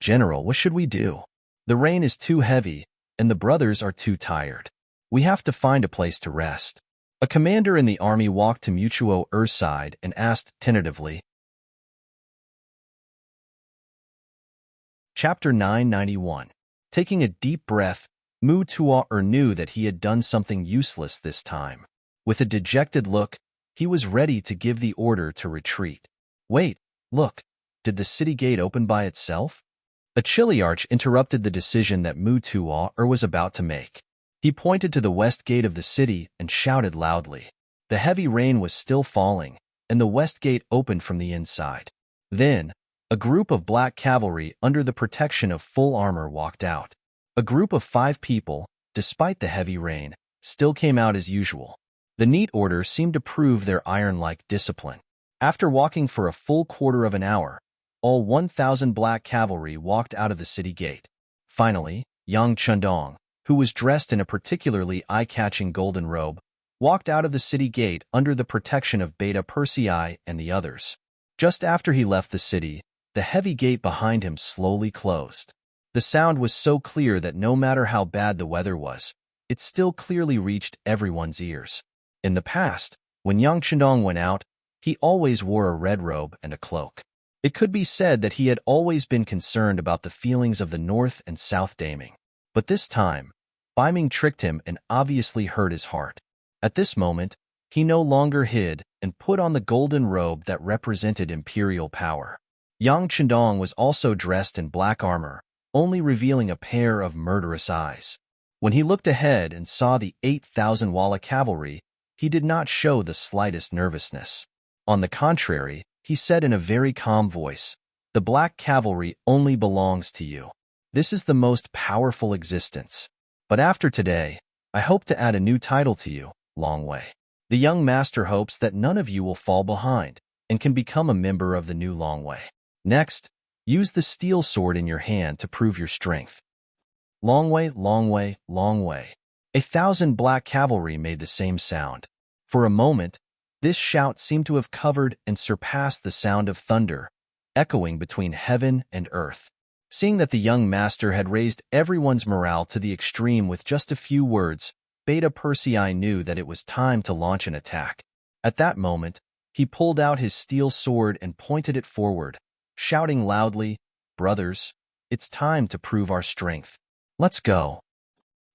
"General, what should we do? The rain is too heavy, and the brothers are too tired. We have to find a place to rest." A commander in the army walked to Mutuo's side and asked tentatively. Chapter 991. Taking a deep breath, Mutuo knew that he had done something useless this time. With a dejected look, he was ready to give the order to retreat. "Wait, look, did the city gate open by itself?" A chilly arch interrupted the decision that Mutuo was about to make. He pointed to the west gate of the city and shouted loudly. The heavy rain was still falling, and the west gate opened from the inside. Then, a group of black cavalry under the protection of full armor walked out. A group of 5 people, despite the heavy rain, still came out as usual. The neat order seemed to prove their iron-like discipline. After walking for a full quarter of an hour, all 1,000 black cavalry walked out of the city gate. Finally, Yang Chundong, who was dressed in a particularly eye-catching golden robe, walked out of the city gate under the protection of Beta Persei and the others. Just after he left the city, the heavy gate behind him slowly closed. The sound was so clear that no matter how bad the weather was, it still clearly reached everyone's ears. In the past, when Yang Chundong went out, he always wore a red robe and a cloak. It could be said that he had always been concerned about the feelings of the North and South Daming. But this time, Ming tricked him and obviously hurt his heart. At this moment, he no longer hid and put on the golden robe that represented imperial power. Yang Chundong was also dressed in black armor, only revealing a pair of murderous eyes. When he looked ahead and saw the 8,000 Walla cavalry, he did not show the slightest nervousness. On the contrary, he said in a very calm voice, "The black cavalry only belongs to you. This is the most powerful existence. But after today, I hope to add a new title to you, Longwei. The young master hopes that none of you will fall behind and can become a member of the new Longwei. Next, use the steel sword in your hand to prove your strength." Longwei, Longwei, Longwei. 1,000 black cavalry made the same sound. For a moment, this shout seemed to have covered and surpassed the sound of thunder, echoing between heaven and earth. Seeing that the young master had raised everyone's morale to the extreme with just a few words, Beta Persei knew that it was time to launch an attack. At that moment, he pulled out his steel sword and pointed it forward, shouting loudly, "Brothers, it's time to prove our strength. Let's go.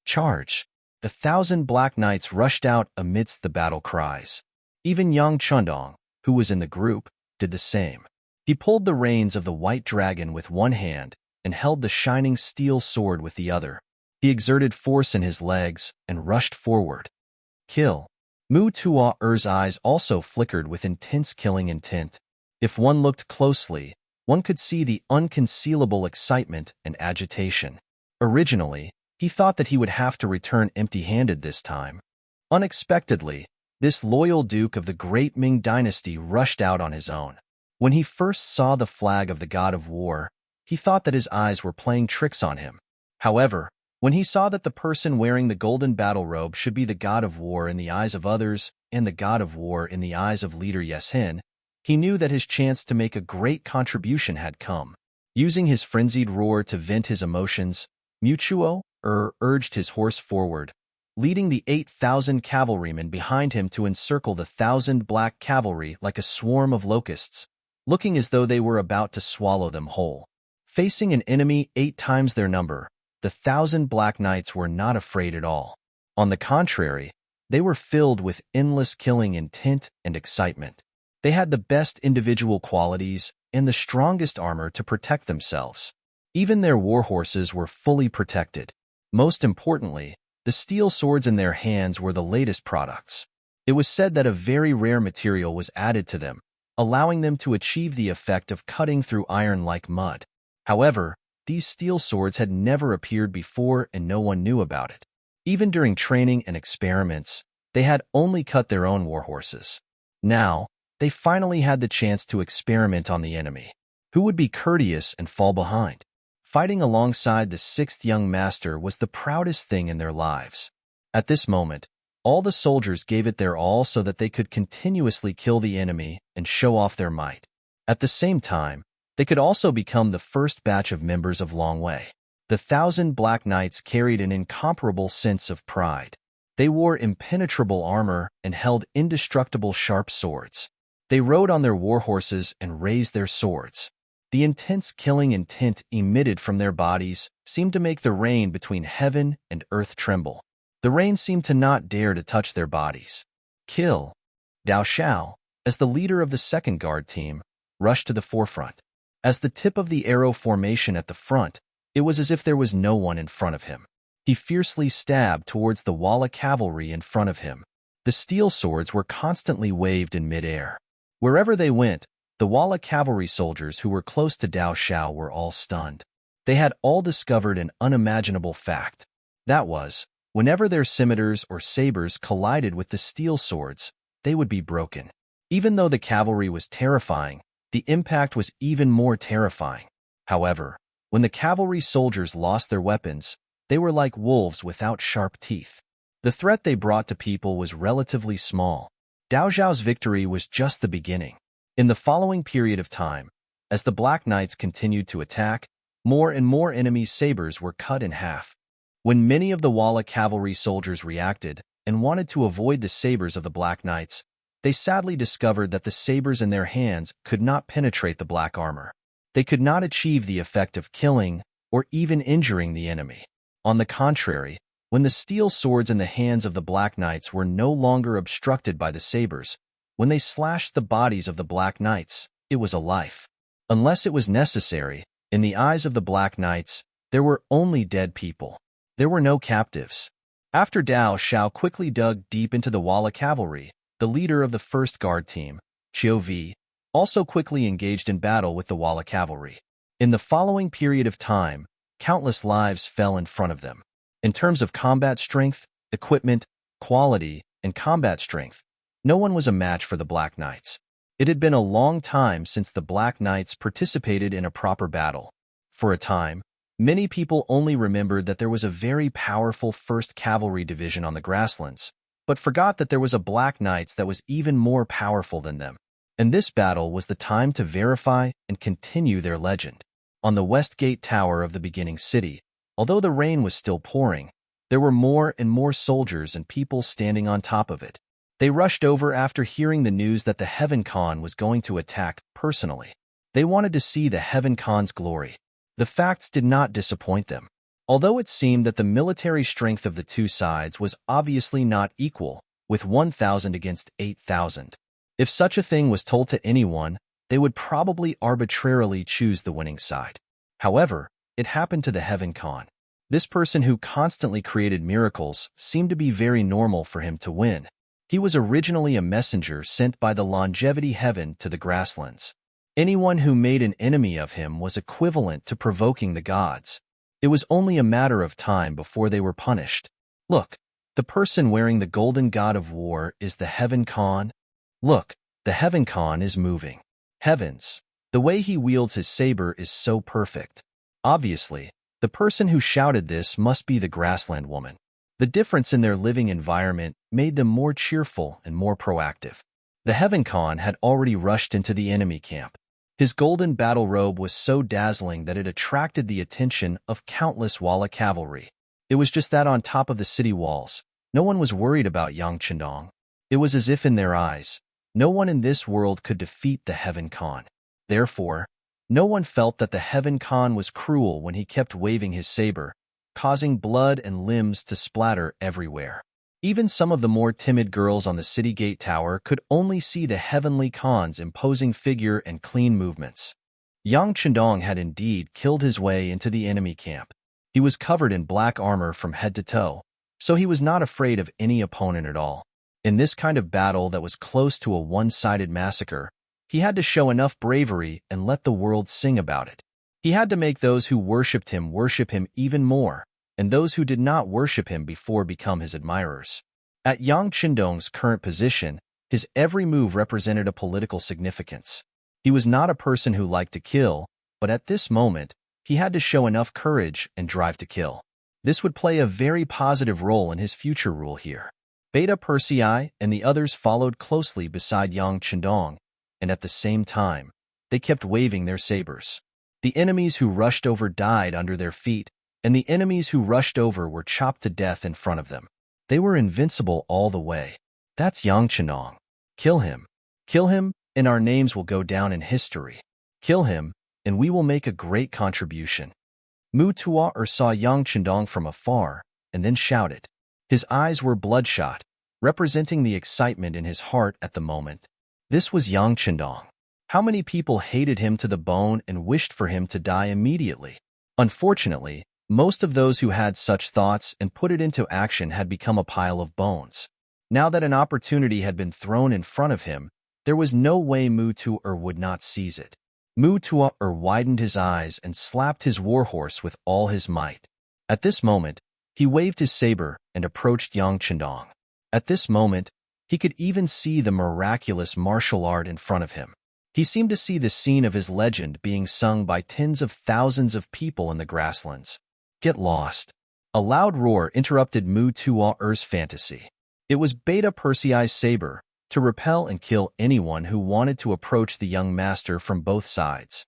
Charge." The 1,000 black knights rushed out amidst the battle cries. Even Yang Chundong, who was in the group, did the same. He pulled the reins of the white dragon with one hand and held the shining steel sword with the other. He exerted force in his legs and rushed forward. Kill. Mutuo's eyes also flickered with intense killing intent. If one looked closely, one could see the unconcealable excitement and agitation. Originally, he thought that he would have to return empty-handed this time. Unexpectedly, this loyal duke of the great Ming dynasty rushed out on his own. When he first saw the flag of the god of war, he thought that his eyes were playing tricks on him. However, when he saw that the person wearing the golden battle robe should be the god of war in the eyes of others and the god of war in the eyes of leader Yeshin, he knew that his chance to make a great contribution had come. Using his frenzied roar to vent his emotions, Mutuo urged his horse forward, leading the 8,000 cavalrymen behind him to encircle the 1,000 black cavalry like a swarm of locusts, looking as though they were about to swallow them whole. Facing an enemy 8 times their number, the 1,000 black knights were not afraid at all. On the contrary, they were filled with endless killing intent and excitement. They had the best individual qualities and the strongest armor to protect themselves. Even their war horses were fully protected. Most importantly, the steel swords in their hands were the latest products. It was said that a very rare material was added to them, allowing them to achieve the effect of cutting through iron like mud. However, these steel swords had never appeared before and no one knew about it. Even during training and experiments, they had only cut their own war horses. Now, they finally had the chance to experiment on the enemy. Who would be courteous and fall behind? Fighting alongside the 6th young master was the proudest thing in their lives. At this moment, all the soldiers gave it their all so that they could continuously kill the enemy and show off their might. At the same time, they could also become the first batch of members of Long Way. The 1,000 black knights carried an incomparable sense of pride. They wore impenetrable armor and held indestructible sharp swords. They rode on their war horses and raised their swords. The intense killing intent emitted from their bodies seemed to make the rain between heaven and earth tremble. The rain seemed to not dare to touch their bodies. Kill. Dao Xiao, as the leader of the 2nd Guard team, rushed to the forefront. As the tip of the arrow formation at the front, it was as if there was no one in front of him. He fiercely stabbed towards the Walla cavalry in front of him. The steel swords were constantly waved in midair. Wherever they went, the Walla cavalry soldiers who were close to Dao Xiao were all stunned. They had all discovered an unimaginable fact. That was, whenever their scimitars or sabers collided with the steel swords, they would be broken. Even though the cavalry was terrifying, the impact was even more terrifying. However, when the cavalry soldiers lost their weapons, they were like wolves without sharp teeth. The threat they brought to people was relatively small. Dao Xiao's victory was just the beginning. In the following period of time, as the Black Knights continued to attack, more and more enemies' sabers were cut in half. When many of the Walla cavalry soldiers reacted and wanted to avoid the sabers of the Black Knights, they sadly discovered that the sabers in their hands could not penetrate the black armor. They could not achieve the effect of killing or even injuring the enemy. On the contrary, when the steel swords in the hands of the Black Knights were no longer obstructed by the sabers, when they slashed the bodies of the Black Knights, it was a life. Unless it was necessary, in the eyes of the Black Knights, there were only dead people. There were no captives. After Dao Xiao quickly dug deep into the Walla cavalry, the leader of the 1st Guard team, Qiu Vi, also quickly engaged in battle with the Walla cavalry. In the following period of time, countless lives fell in front of them. In terms of combat strength, equipment, quality, and combat strength, no one was a match for the Black Knights. It had been a long time since the Black Knights participated in a proper battle. For a time, many people only remembered that there was a very powerful 1st Cavalry Division on the grasslands, but forgot that there was a Black Knights that was even more powerful than them. And this battle was the time to verify and continue their legend. On the West Gate Tower of the beginning city, although the rain was still pouring, there were more and more soldiers and people standing on top of it. They rushed over after hearing the news that the Heaven Khan was going to attack personally. They wanted to see the Heaven Khan's glory. The facts did not disappoint them. Although it seemed that the military strength of the two sides was obviously not equal, with 1,000 against 8,000. If such a thing was told to anyone, they would probably arbitrarily choose the winning side. However, it happened to the Heaven Khan. This person who constantly created miracles seemed to be very normal for him to win. He was originally a messenger sent by the Longevity Heaven to the grasslands. Anyone who made an enemy of him was equivalent to provoking the gods. It was only a matter of time before they were punished. Look, the person wearing the golden god of war is the Heaven Khan. Look, the Heaven Khan is moving. Heavens, the way he wields his saber is so perfect. Obviously, the person who shouted this must be the grassland woman. The difference in their living environment made them more cheerful and more proactive. The Heaven Khan had already rushed into the enemy camp. His golden battle robe was so dazzling that it attracted the attention of countless Walla cavalry. It was just that on top of the city walls, no one was worried about Yang Chendong. It was as if in their eyes, no one in this world could defeat the Heaven Khan. Therefore, no one felt that the Heaven Khan was cruel when he kept waving his saber, causing blood and limbs to splatter everywhere. Even some of the more timid girls on the city gate tower could only see the Heavenly Khan's imposing figure and clean movements. Yang Chendong had indeed killed his way into the enemy camp. He was covered in black armor from head to toe, so he was not afraid of any opponent at all. In this kind of battle that was close to a one-sided massacre, he had to show enough bravery and let the world sing about it. He had to make those who worshipped him worship him even more, and those who did not worship him before become his admirers. At Yang Chendong's current position, his every move represented a political significance. He was not a person who liked to kill, but at this moment, he had to show enough courage and drive to kill. This would play a very positive role in his future rule here. Beta Persei and the others followed closely beside Yang Chendong, and at the same time, they kept waving their sabers. The enemies who rushed over died under their feet, and the enemies who rushed over were chopped to death in front of them. They were invincible all the way. That's Yang Chendong. Kill him. Kill him, and our names will go down in history. Kill him, and we will make a great contribution. Mu Tuo saw Yang Chendong from afar, and then shouted. His eyes were bloodshot, representing the excitement in his heart at the moment. This was Yang Chendong. How many people hated him to the bone and wished for him to die immediately? Unfortunately, most of those who had such thoughts and put it into action had become a pile of bones. Now that an opportunity had been thrown in front of him, there was no way Mu Tuo would not seize it. Mu Tuo widened his eyes and slapped his warhorse with all his might. At this moment, he waved his saber and approached Yang Chendong. At this moment, he could even see the miraculous martial art in front of him. He seemed to see the scene of his legend being sung by tens of thousands of people in the grasslands. Get lost. A loud roar interrupted Mu Tuo's fantasy. It was Beta Persei's saber, to repel and kill anyone who wanted to approach the young master from both sides.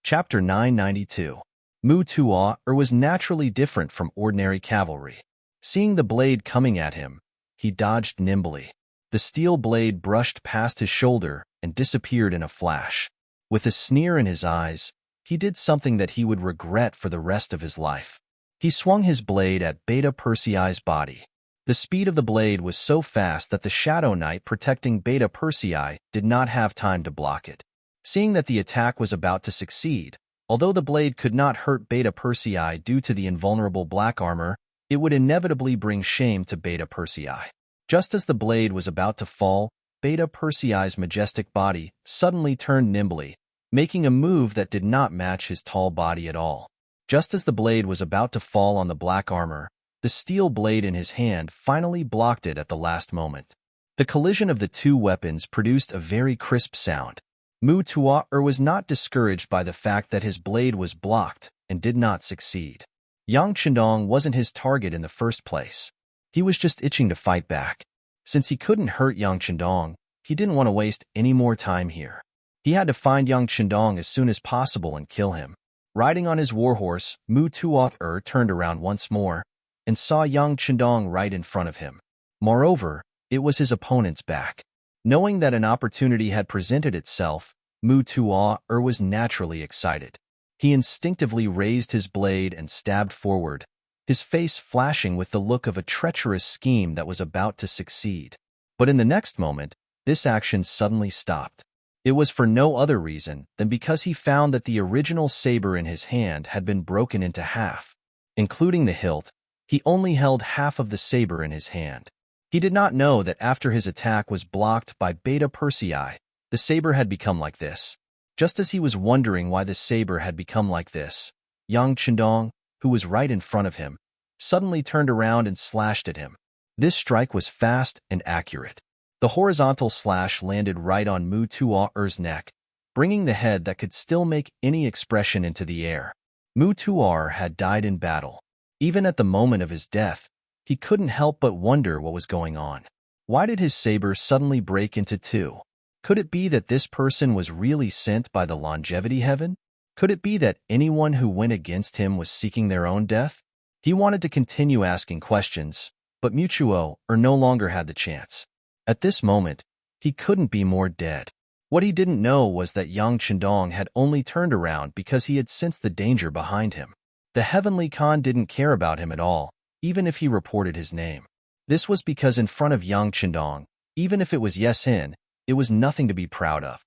Chapter 992. Mu Tuo was naturally different from ordinary cavalry. Seeing the blade coming at him, he dodged nimbly. The steel blade brushed past his shoulder and disappeared in a flash. With a sneer in his eyes, he did something that he would regret for the rest of his life. He swung his blade at Beta Persei's body. The speed of the blade was so fast that the Shadow Knight protecting Beta Persei did not have time to block it. Seeing that the attack was about to succeed, although the blade could not hurt Beta Persei due to the invulnerable black armor, it would inevitably bring shame to Beta Persei. Just as the blade was about to fall, Beta Persei's majestic body suddenly turned nimbly, making a move that did not match his tall body at all. Just as the blade was about to fall on the black armor, the steel blade in his hand finally blocked it at the last moment. The collision of the two weapons produced a very crisp sound. Mu Tuo was not discouraged by the fact that his blade was blocked and did not succeed. Yang Chendong wasn't his target in the first place. He was just itching to fight back. Since he couldn't hurt Yang Chendong, he didn't want to waste any more time here. He had to find Yang Chendong as soon as possible and kill him. Riding on his warhorse, Mu Tuo turned around once more and saw Yang Chendong right in front of him. Moreover, it was his opponent's back. Knowing that an opportunity had presented itself, Mu Tuo was naturally excited. He instinctively raised his blade and stabbed forward, his face flashing with the look of a treacherous scheme that was about to succeed. But in the next moment, this action suddenly stopped. It was for no other reason than because he found that the original saber in his hand had been broken into half. Including the hilt, he only held half of the saber in his hand. He did not know that after his attack was blocked by Beta Persei, the saber had become like this. Just as he was wondering why the saber had become like this, Yang Chendong, who was right in front of him, suddenly turned around and slashed at him. This strike was fast and accurate. The horizontal slash landed right on Mu Tuo's neck, bringing the head that could still make any expression into the air. Mu Tuo had died in battle. Even at the moment of his death, he couldn't help but wonder what was going on. Why did his saber suddenly break into two? Could it be that this person was really sent by the longevity heaven? Could it be that anyone who went against him was seeking their own death? He wanted to continue asking questions, but Mutuo no longer had the chance. At this moment, he couldn't be more dead. What he didn't know was that Yang Chendong had only turned around because he had sensed the danger behind him. The Heavenly Khan didn't care about him at all, even if he reported his name. This was because in front of Yang Chendong, even if it was Yes Hin, it was nothing to be proud of.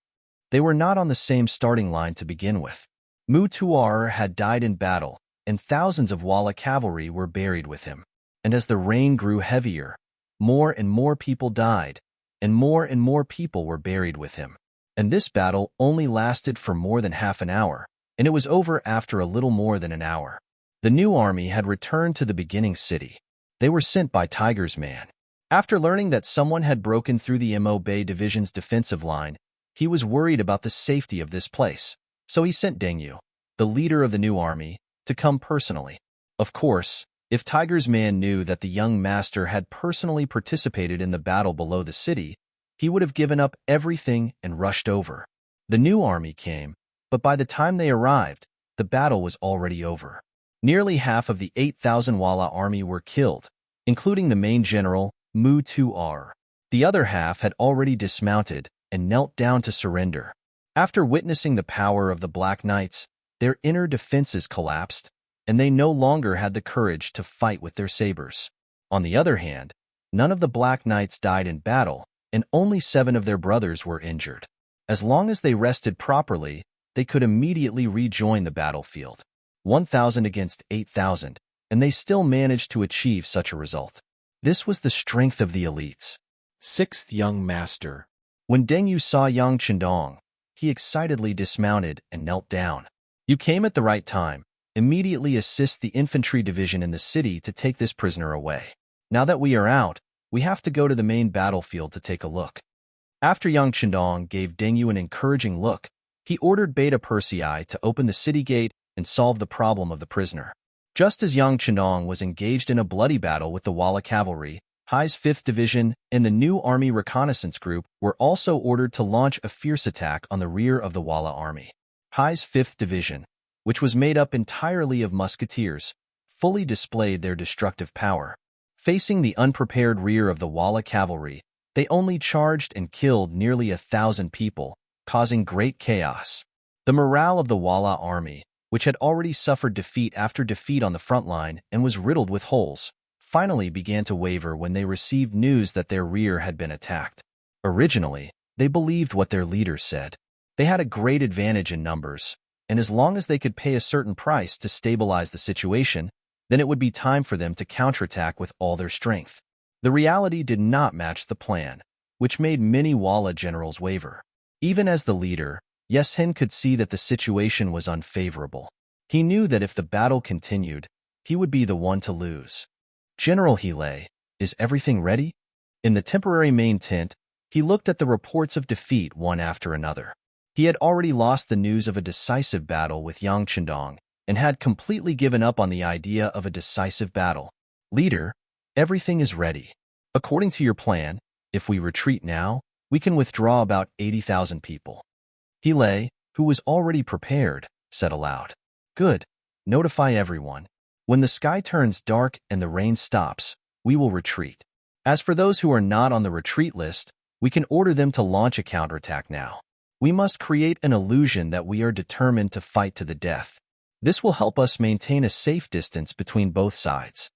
They were not on the same starting line to begin with. Mu Tuar had died in battle, and thousands of Walla cavalry were buried with him. And as the rain grew heavier, more and more people died, and more people were buried with him. And this battle only lasted for more than half an hour, and it was over after a little more than an hour. The new army had returned to the beginning city. They were sent by Tiger's man. After learning that someone had broken through the Mo Bay Division's defensive line, he was worried about the safety of this place, so he sent Deng Yu, the leader of the new army, to come personally. Of course, if Tiger's man knew that the young master had personally participated in the battle below the city, he would have given up everything and rushed over. The new army came, but by the time they arrived, the battle was already over. Nearly half of the 8,000 Walla army were killed, including the main general, Mu Tuar. The other half had already dismounted and knelt down to surrender. After witnessing the power of the Black Knights, their inner defenses collapsed, and they no longer had the courage to fight with their sabers. On the other hand, none of the Black Knights died in battle, and only 7 of their brothers were injured. As long as they rested properly, they could immediately rejoin the battlefield. 1,000 against 8,000, and they still managed to achieve such a result. This was the strength of the elites. 6th Young Master. When Deng Yu saw Yang Chendong, he excitedly dismounted and knelt down. You came at the right time. Immediately assist the infantry division in the city to take this prisoner away. Now that we are out, we have to go to the main battlefield to take a look. After Yang Chendong gave Deng Yu an encouraging look, he ordered Beta Persei to open the city gate and solve the problem of the prisoner. Just as Yang Chendong was engaged in a bloody battle with the Walla cavalry, Hai's 5th Division and the new Army Reconnaissance Group were also ordered to launch a fierce attack on the rear of the Walla army. Hai's 5th Division, which was made up entirely of musketeers, fully displayed their destructive power. Facing the unprepared rear of the Walla cavalry, they only charged and killed nearly 1,000 people, causing great chaos. The morale of the Walla army, which had already suffered defeat after defeat on the front line and was riddled with holes, finally began to waver when they received news that their rear had been attacked. Originally, they believed what their leaders said. They had a great advantage in numbers, and as long as they could pay a certain price to stabilize the situation, then it would be time for them to counterattack with all their strength. The reality did not match the plan, which made many Walla generals waver. Even as the leader, Yes Hin could see that the situation was unfavorable. He knew that if the battle continued, he would be the one to lose. General Hele, is everything ready? In the temporary main tent, he looked at the reports of defeat one after another. He had already lost the news of a decisive battle with Yang Chendong and had completely given up on the idea of a decisive battle. Leader, everything is ready. According to your plan, if we retreat now, we can withdraw about 80,000 people. Hele, who was already prepared, said aloud. Good. Notify everyone. When the sky turns dark and the rain stops, we will retreat. As for those who are not on the retreat list, we can order them to launch a counterattack now. We must create an illusion that we are determined to fight to the death. This will help us maintain a safe distance between both sides.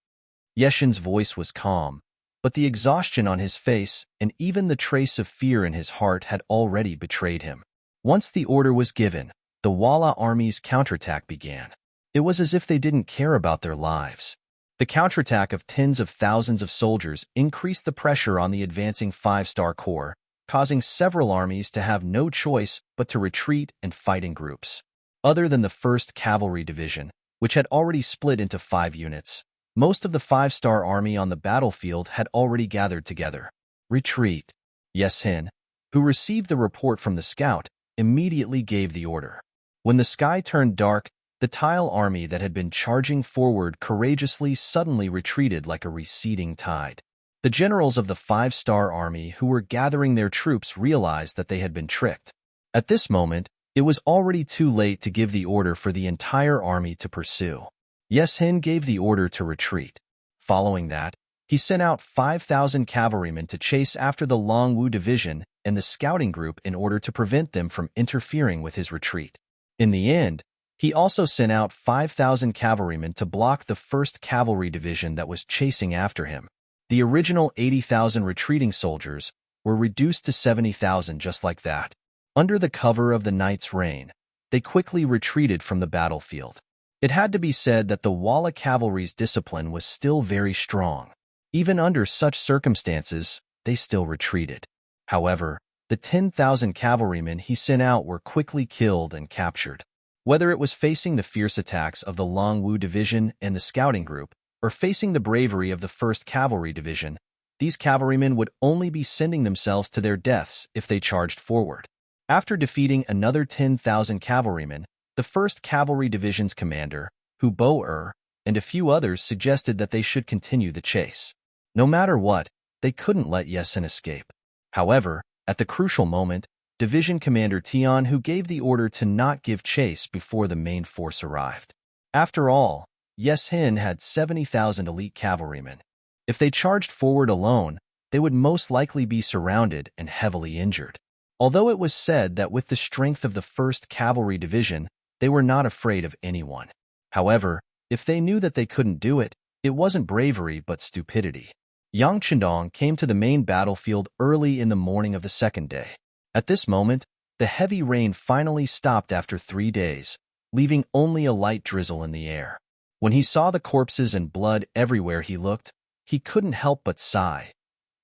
Yeshin's voice was calm, but the exhaustion on his face and even the trace of fear in his heart had already betrayed him. Once the order was given, the Walla army's counterattack began. It was as if they didn't care about their lives. The counterattack of tens of thousands of soldiers increased the pressure on the advancing 5-star corps, causing several armies to have no choice but to retreat and fight in groups. Other than the 1st Cavalry Division, which had already split into 5 units, most of the 5-star army on the battlefield had already gathered together. Retreat. Yes Hin, who received the report from the scout, immediately gave the order. When the sky turned dark, the Tile army that had been charging forward courageously suddenly retreated like a receding tide. The generals of the five-star army who were gathering their troops realized that they had been tricked. At this moment, it was already too late to give the order for the entire army to pursue. Yeshin gave the order to retreat. Following that, he sent out 5,000 cavalrymen to chase after the Longwu division and the scouting group in order to prevent them from interfering with his retreat. In the end, he also sent out 5,000 cavalrymen to block the 1st Cavalry Division that was chasing after him. The original 80,000 retreating soldiers were reduced to 70,000 just like that. Under the cover of the night's rain, they quickly retreated from the battlefield. It had to be said that the Walla cavalry's discipline was still very strong. Even under such circumstances, they still retreated. However, the 10,000 cavalrymen he sent out were quickly killed and captured. Whether it was facing the fierce attacks of the Longwu Division and the scouting group, or facing the bravery of the 1st Cavalry Division, these cavalrymen would only be sending themselves to their deaths if they charged forward. After defeating another 10,000 cavalrymen, the 1st Cavalry Division's commander, Hu Bo-er, and a few others suggested that they should continue the chase. No matter what, they couldn't let Yeshin escape. However, at the crucial moment, Division Commander Tian Hu gave the order to not give chase before the main force arrived. After all, Yeshin had 70,000 elite cavalrymen. If they charged forward alone, they would most likely be surrounded and heavily injured. Although it was said that with the strength of the 1st Cavalry Division, they were not afraid of anyone. However, if they knew that they couldn't do it, it wasn't bravery but stupidity. Yang Chendong came to the main battlefield early in the morning of the 2nd day. At this moment, the heavy rain finally stopped after 3 days, leaving only a light drizzle in the air. When he saw the corpses and blood everywhere he looked, he couldn't help but sigh.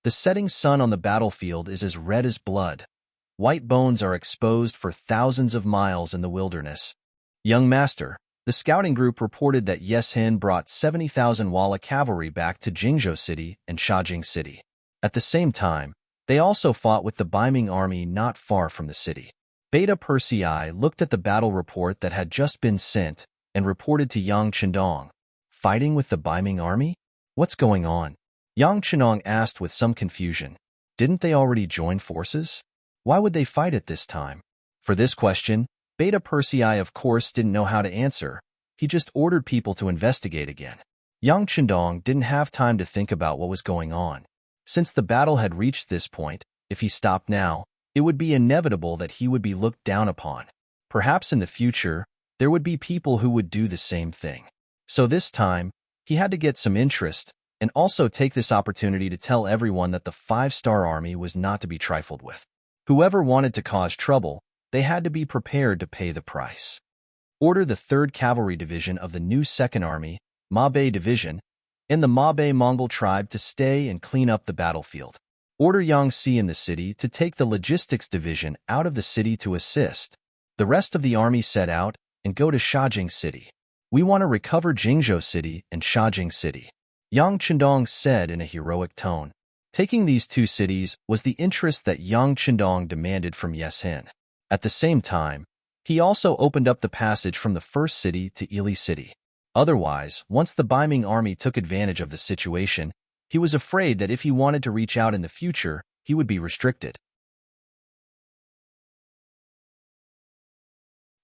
The setting sun on the battlefield is as red as blood. White bones are exposed for thousands of miles in the wilderness. Young Master, the scouting group reported that Yeshin brought 70,000 Walla cavalry back to Jingzhou City and Shajing City. At the same time, they also fought with the Ming army not far from the city. Beta Persei looked at the battle report that had just been sent and reported to Yang Chendong. Fighting with the Ming army? What's going on? Yang Chendong asked with some confusion. Didn't they already join forces? Why would they fight at this time? For this question, Beta Persei of course didn't know how to answer. He just ordered people to investigate again. Yang Chendong didn't have time to think about what was going on. Since the battle had reached this point, if he stopped now, it would be inevitable that he would be looked down upon. Perhaps in the future, there would be people who would do the same thing. So this time, he had to get some interest and also take this opportunity to tell everyone that the 5-star army was not to be trifled with. Whoever wanted to cause trouble, they had to be prepared to pay the price. Order the 3rd Cavalry Division of the new 2nd Army, Mabei Division, and the Mabei Mongol tribe to stay and clean up the battlefield. Order Yangtze in the city to take the Logistics Division out of the city to assist. The rest of the army set out and go to Shajing City. We want to recover Jingzhou City and Shajing City, Yang Chendong said in a heroic tone. Taking these 2 cities was the interest that Yang Chendong demanded from Yeshin. At the same time, he also opened up the passage from the 1st city to Ili City. Otherwise, once the Ming army took advantage of the situation, he was afraid that if he wanted to reach out in the future, he would be restricted.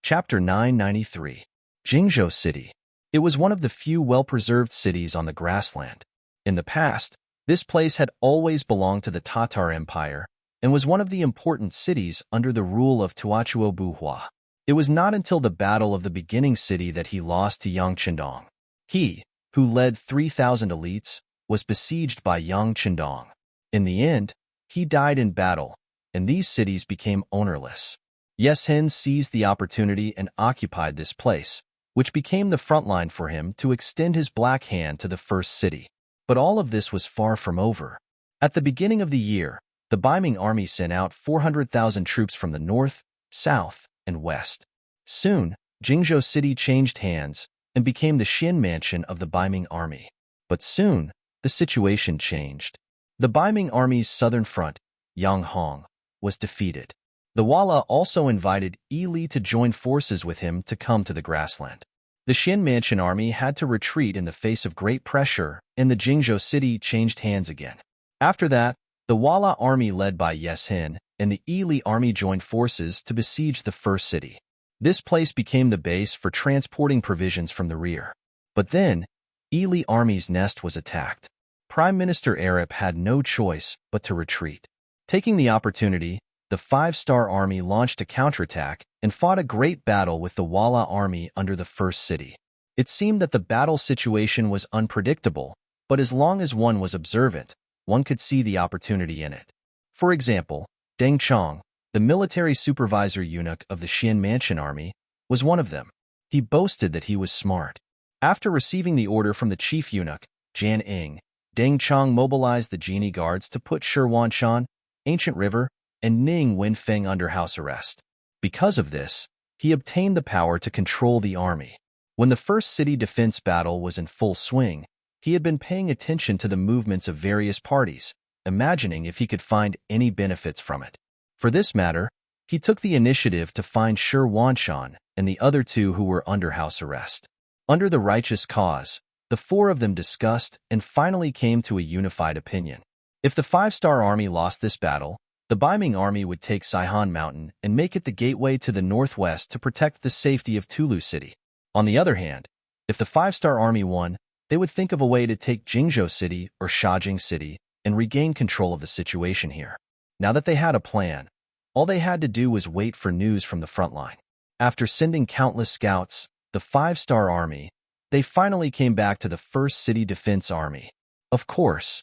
Chapter 993. Jingzhou City. It was one of the few well-preserved cities on the grassland. In the past, this place had always belonged to the Tatar Empire and was one of the important cities under the rule of Tuachuo Buhua. It was not until the Battle of the Beginning City that he lost to Yang Chendong. He, who led 3,000 elites, was besieged by Yang Chendong. In the end, he died in battle, and these cities became ownerless. Yeshin seized the opportunity and occupied this place, which became the front line for him to extend his black hand to the 1st city. But all of this was far from over. At the beginning of the year, the Ming army sent out 400,000 troops from the north, south, and west. Soon, Jingzhou City changed hands and became the Xin mansion of the Ming army. But soon, the situation changed. The Ming army's southern front, Yanghong, was defeated. The Walla also invited Li to join forces with him to come to the grassland. The Xin mansion army had to retreat in the face of great pressure, and the Jingzhou City changed hands again. After that, the Wala army led by Yeshin and the Ili army joined forces to besiege the first city. This place became the base for transporting provisions from the rear. But then, Ili army's nest was attacked. Prime Minister Arab had no choice but to retreat. Taking the opportunity, the Five-Star Army launched a counterattack and fought a great battle with the Wala army under the first city. It seemed that the battle situation was unpredictable, but as long as one was observant, one could see the opportunity in it. For example, Deng Chong, the military supervisor eunuch of the Xian Mansion army, was one of them. He boasted that he was smart. After receiving the order from the chief eunuch, Jan Ing, Deng Chong mobilized the genie guards to put Shi Wanshan, Ancient River, and Ning Wenfeng under house arrest. Because of this, he obtained the power to control the army. When the first city defense battle was in full swing, he had been paying attention to the movements of various parties, imagining if he could find any benefits from it. For this matter, he took the initiative to find Shi Wanshan and the other two who were under house arrest. Under the righteous cause, the four of them discussed and finally came to a unified opinion. If the Five-Star Army lost this battle, the Baiming Army would take Saihan Mountain and make it the gateway to the northwest to protect the safety of Tulu City. On the other hand, if the Five-Star Army won, they would think of a way to take Jingzhou City or Shajing City and regain control of the situation here. Now that they had a plan, all they had to do was wait for news from the front line. After sending countless scouts, the Five-Star Army, they finally came back to the First City Defense Army. Of course,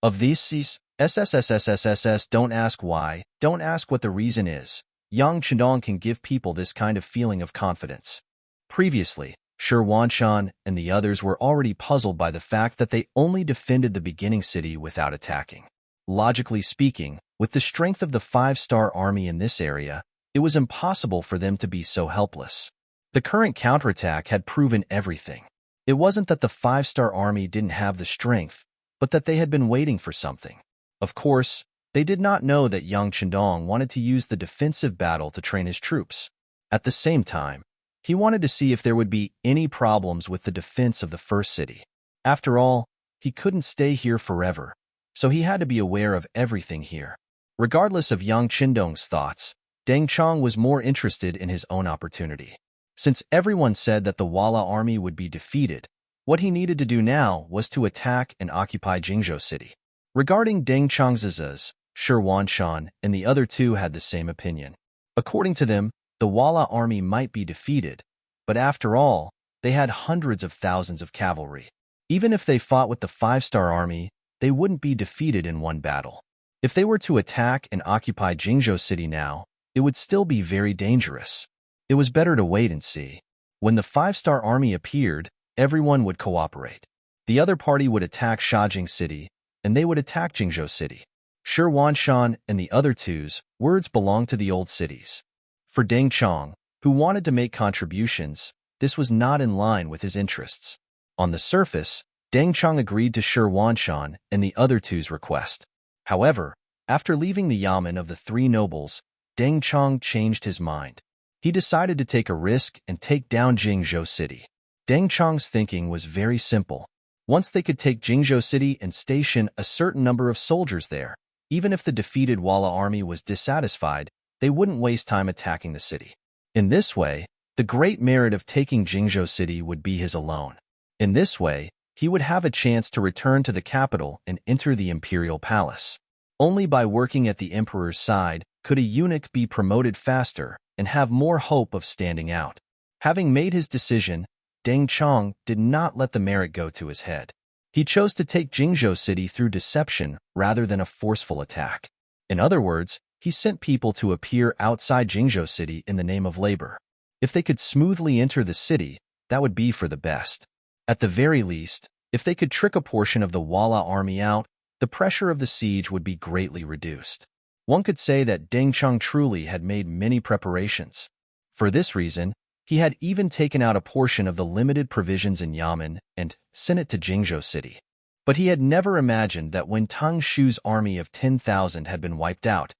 of these SSSSSSS, don't ask why, don't ask what the reason is. Yang Chendong can give people this kind of feeling of confidence. Previously, Shi Wanshan and the others were already puzzled by the fact that they only defended the beginning city without attacking. Logically speaking, with the strength of the Five-Star Army in this area, it was impossible for them to be so helpless. The current counterattack had proven everything. It wasn't that the Five-Star Army didn't have the strength, but that they had been waiting for something. Of course, they did not know that Yang Chendong wanted to use the defensive battle to train his troops. At the same time, he wanted to see if there would be any problems with the defense of the first city. After all, he couldn't stay here forever, so he had to be aware of everything here. Regardless of Yang Chendong's thoughts, Deng Chong was more interested in his own opportunity. Since everyone said that the Wala army would be defeated, what he needed to do now was to attack and occupy Jingzhou City. Regarding Deng Chong's, Shi Wanshan and the other two had the same opinion. According to them, the Wala army might be defeated, but after all, they had hundreds of thousands of cavalry. Even if they fought with the Five-Star Army, they wouldn't be defeated in one battle. If they were to attack and occupy Jingzhou City now, it would still be very dangerous. It was better to wait and see. When the Five-Star Army appeared, everyone would cooperate. The other party would attack Shajing City, and they would attack Jingzhou City. Shi Wanshan and the other two's words belonged to the old cities. For Deng Chong, who wanted to make contributions, this was not in line with his interests. On the surface, Deng Chong agreed to Shi Wanshan and the other two's request. However, after leaving the yamen of the three nobles, Deng Chong changed his mind. He decided to take a risk and take down Jingzhou City. Deng Chong's thinking was very simple. Once they could take Jingzhou City and station a certain number of soldiers there, even if the defeated Wala army was dissatisfied, they wouldn't waste time attacking the city. In this way, the great merit of taking Jingzhou City would be his alone. In this way, he would have a chance to return to the capital and enter the imperial palace. Only by working at the emperor's side could a eunuch be promoted faster and have more hope of standing out. Having made his decision, Deng Chong did not let the merit go to his head. He chose to take Jingzhou City through deception rather than a forceful attack. In other words, he sent people to appear outside Jingzhou City in the name of labor. If they could smoothly enter the city, that would be for the best. At the very least, if they could trick a portion of the Wala army out, the pressure of the siege would be greatly reduced. One could say that Deng Chong truly had made many preparations. For this reason, he had even taken out a portion of the limited provisions in Yamen and sent it to Jingzhou City. But he had never imagined that when Tang Shu's army of 10,000 had been wiped out,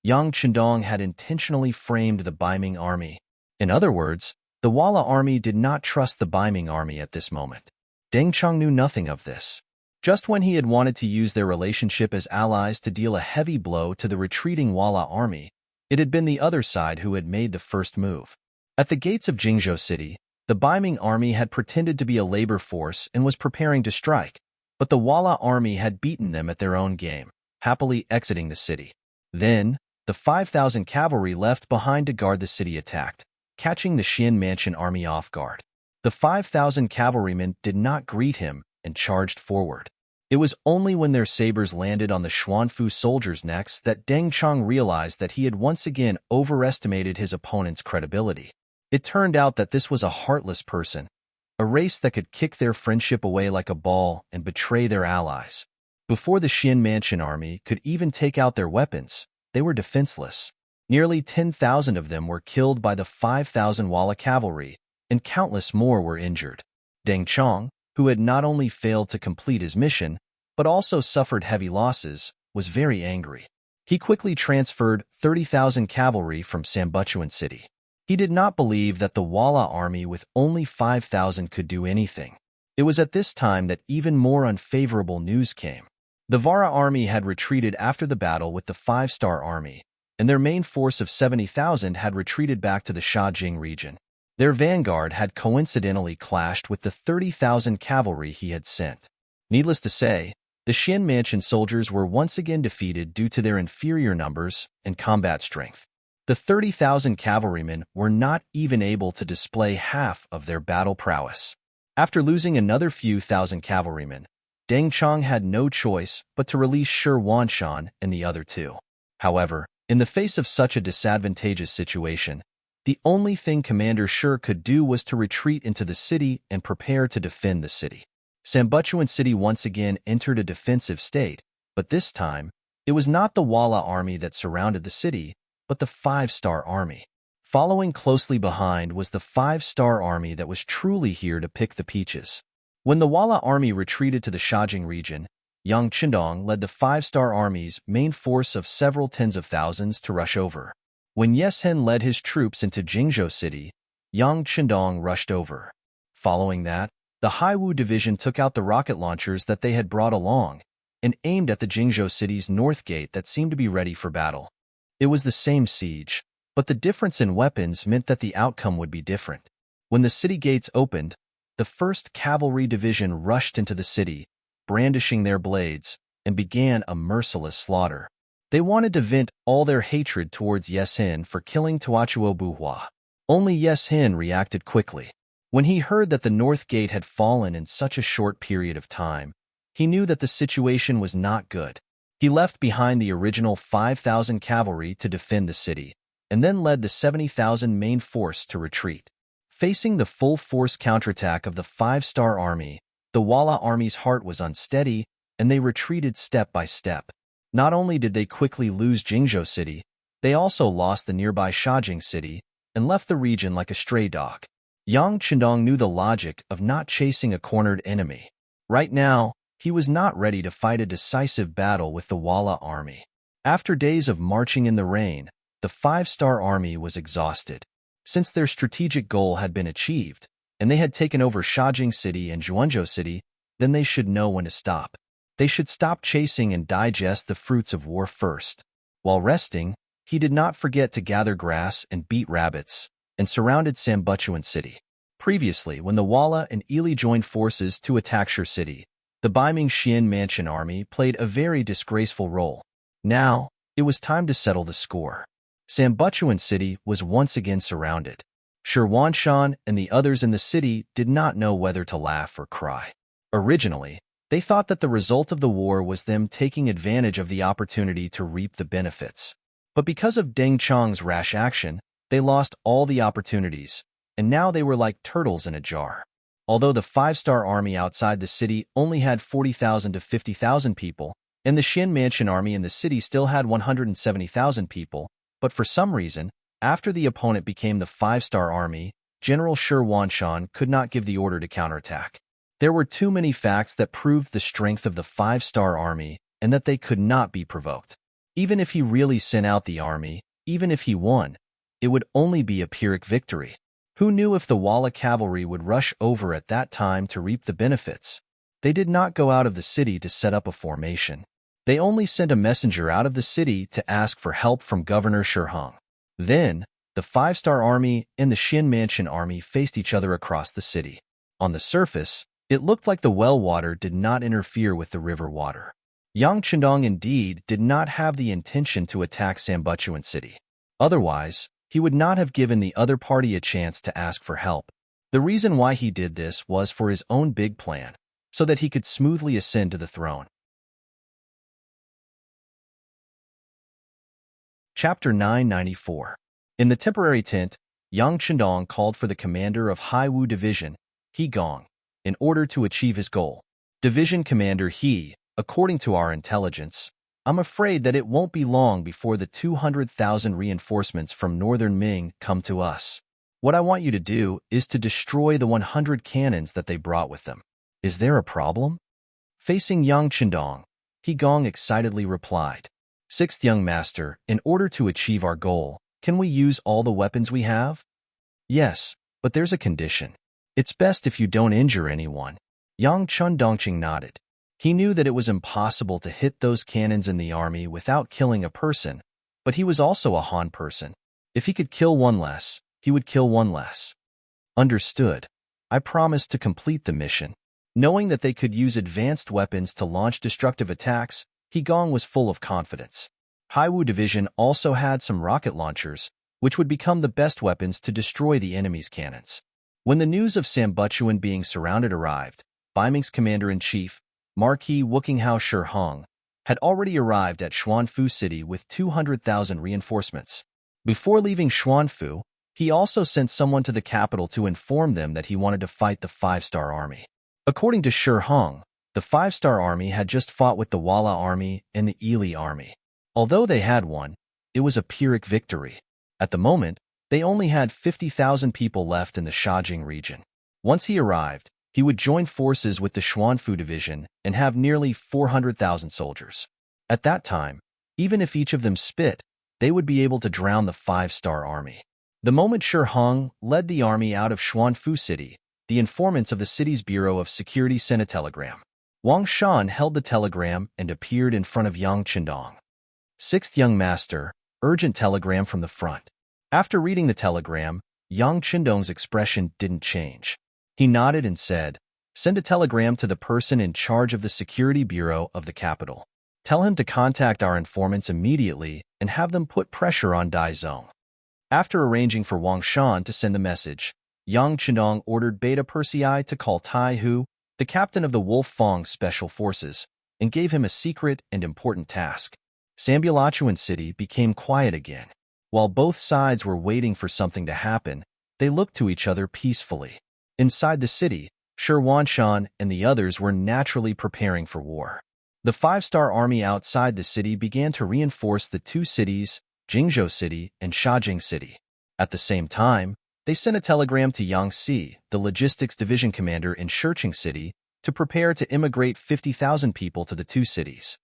Yang Chendong had intentionally framed the Baiming army. In other words, the Wala army did not trust the Baiming army at this moment. Deng Chong knew nothing of this. Just when he had wanted to use their relationship as allies to deal a heavy blow to the retreating Wala army, it had been the other side who had made the first move. At the gates of Jingzhou City, the Ming army had pretended to be a labor force and was preparing to strike, but the Wala army had beaten them at their own game, happily exiting the city. Then, the 5,000 cavalry left behind to guard the city attacked, catching the Xian Mansion army off guard. The 5,000 cavalrymen did not greet him and charged forward. It was only when their sabers landed on the Xuanfu soldiers' necks that Deng Chong realized that he had once again overestimated his opponent's credibility. It turned out that this was a heartless person, a race that could kick their friendship away like a ball and betray their allies. Before the Xian Mansion army could even take out their weapons, they were defenseless. Nearly 10,000 of them were killed by the 5,000 Wala cavalry, and countless more were injured. Deng Chong, who had not only failed to complete his mission, but also suffered heavy losses, was very angry. He quickly transferred 30,000 cavalry from Sambuchuan City. He did not believe that the Wala army with only 5,000 could do anything. It was at this time that even more unfavorable news came. The Vara army had retreated after the battle with the 5-star army, and their main force of 70,000 had retreated back to the Shajing region. Their vanguard had coincidentally clashed with the 30,000 cavalry he had sent. Needless to say, the Xian Mansion soldiers were once again defeated due to their inferior numbers and combat strength. The 30,000 cavalrymen were not even able to display half of their battle prowess. After losing another few thousand cavalrymen, Deng Chong had no choice but to release Shi Wanshan and the other two. However, in the face of such a disadvantageous situation, the only thing Commander Shi could do was to retreat into the city and prepare to defend the city. Sambuchuan City once again entered a defensive state, but this time, it was not the Wala army that surrounded the city, but the 5-star army. Following closely behind was the 5-star army that was truly here to pick the peaches. When the Wala army retreated to the Shajing region, Yang Qindong led the 5-star army's main force of several tens of thousands to rush over. When Yeshen led his troops into Jingzhou City, Yang Qindong rushed over. Following that, the Haiwu division took out the rocket launchers that they had brought along and aimed at the Jingzhou City's north gate that seemed to be ready for battle. It was the same siege, but the difference in weapons meant that the outcome would be different. When the city gates opened, the 1st Cavalry Division rushed into the city, brandishing their blades, and began a merciless slaughter. They wanted to vent all their hatred towards Yeshen for killing Tuachuo Buhua. Only Yeshen reacted quickly. When he heard that the North Gate had fallen in such a short period of time, he knew that the situation was not good. He left behind the original 5,000 cavalry to defend the city, and then led the 70,000 main force to retreat. Facing the full-force counterattack of the 5-star army, the Wala army's heart was unsteady, and they retreated step by step. Not only did they quickly lose Jingzhou City, they also lost the nearby Shajing City and left the region like a stray dog. Yang Qindong knew the logic of not chasing a cornered enemy. Right now, he was not ready to fight a decisive battle with the Wala army. After days of marching in the rain, the 5-star army was exhausted. Since their strategic goal had been achieved, and they had taken over Shajing City and Zhuangzhou City, then they should know when to stop. They should stop chasing and digest the fruits of war first. While resting, he did not forget to gather grass and beat rabbits, and surrounded Sambuchuan City. Previously, when the Wala and Ili joined forces to attack Shi City, the Ming Xian Mansion army played a very disgraceful role. Now, it was time to settle the score. Sambuchuan City was once again surrounded. Shi Wanshan and the others in the city did not know whether to laugh or cry. Originally, they thought that the result of the war was them taking advantage of the opportunity to reap the benefits. But because of Deng Chong's rash action, they lost all the opportunities, and now they were like turtles in a jar. Although the 5-star army outside the city only had 40,000 to 50,000 people, and the Xian Mansion army in the city still had 170,000 people, but for some reason, after the opponent became the 5-star army, General Shi Wanshan could not give the order to counterattack. There were too many facts that proved the strength of the 5-star army and that they could not be provoked. Even if he really sent out the army, even if he won, it would only be a Pyrrhic victory. Who knew if the Wala cavalry would rush over at that time to reap the benefits? They did not go out of the city to set up a formation. They only sent a messenger out of the city to ask for help from Governor Shiheng. Then, the Five-Star Army and the Xin Mansion Army faced each other across the city. On the surface, it looked like the well water did not interfere with the river water. Yang Chendong indeed did not have the intention to attack Sambuchuan City. Otherwise, he would not have given the other party a chance to ask for help. The reason why he did this was for his own big plan, so that he could smoothly ascend to the throne. Chapter 994. In the temporary tent, Yang Chendong called for the commander of Haiwu Division, He Gong, in order to achieve his goal. Division Commander He, according to our intelligence, I'm afraid that it won't be long before the 200,000 reinforcements from northern Ming come to us. What I want you to do is to destroy the 100 cannons that they brought with them. Is there a problem? Facing Yang Chendong, He Gong excitedly replied, Sixth young master, in order to achieve our goal, can we use all the weapons we have? Yes, but there's a condition. It's best if you don't injure anyone. Yang Chendongqing nodded. He knew that it was impossible to hit those cannons in the army without killing a person, but he was also a Han person. If he could kill one less, he would kill one less. Understood. I promised to complete the mission. Knowing that they could use advanced weapons to launch destructive attacks, He Gong was full of confidence. Haiwu Division also had some rocket launchers, which would become the best weapons to destroy the enemy's cannons. When the news of Sambuchuan being surrounded arrived, Baiming's commander-in-chief, Marquis Wukinghao Shiheng, had already arrived at Xuanfu City with 200,000 reinforcements. Before leaving Xuanfu, he also sent someone to the capital to inform them that he wanted to fight the Five-Star Army. According to Shiheng, the Five-Star Army had just fought with the Wala Army and the Ili Army. Although they had won, it was a Pyrrhic victory. At the moment, they only had 50,000 people left in the Shajing region. Once he arrived, he would join forces with the Xuanfu Division and have nearly 400,000 soldiers. At that time, even if each of them spit, they would be able to drown the Five-Star Army. The moment Shiheng led the army out of Xuanfu City, the informants of the city's Bureau of Security sent a telegram. Wang Shan held the telegram and appeared in front of Yang Chendong. Sixth young master, urgent telegram from the front. After reading the telegram, Yang Chendong's expression didn't change. He nodded and said, Send a telegram to the person in charge of the Security Bureau of the capital. Tell him to contact our informants immediately and have them put pressure on Dai Zong. After arranging for Wang Shan to send the message, Yang Chendong ordered Beta Persei to call Tai Hu, the captain of the Wolf Fong Special Forces, and gave him a secret and important task. Sambuchuan City became quiet again. While both sides were waiting for something to happen, they looked to each other peacefully. Inside the city, Shi Wanshan and the others were naturally preparing for war. The Five-Star Army outside the city began to reinforce the two cities, Jingzhou City and Shajing City. At the same time, they sent a telegram to Yang Si, the Logistics Division Commander in Shurching City, to prepare to immigrate 50,000 people to the two cities.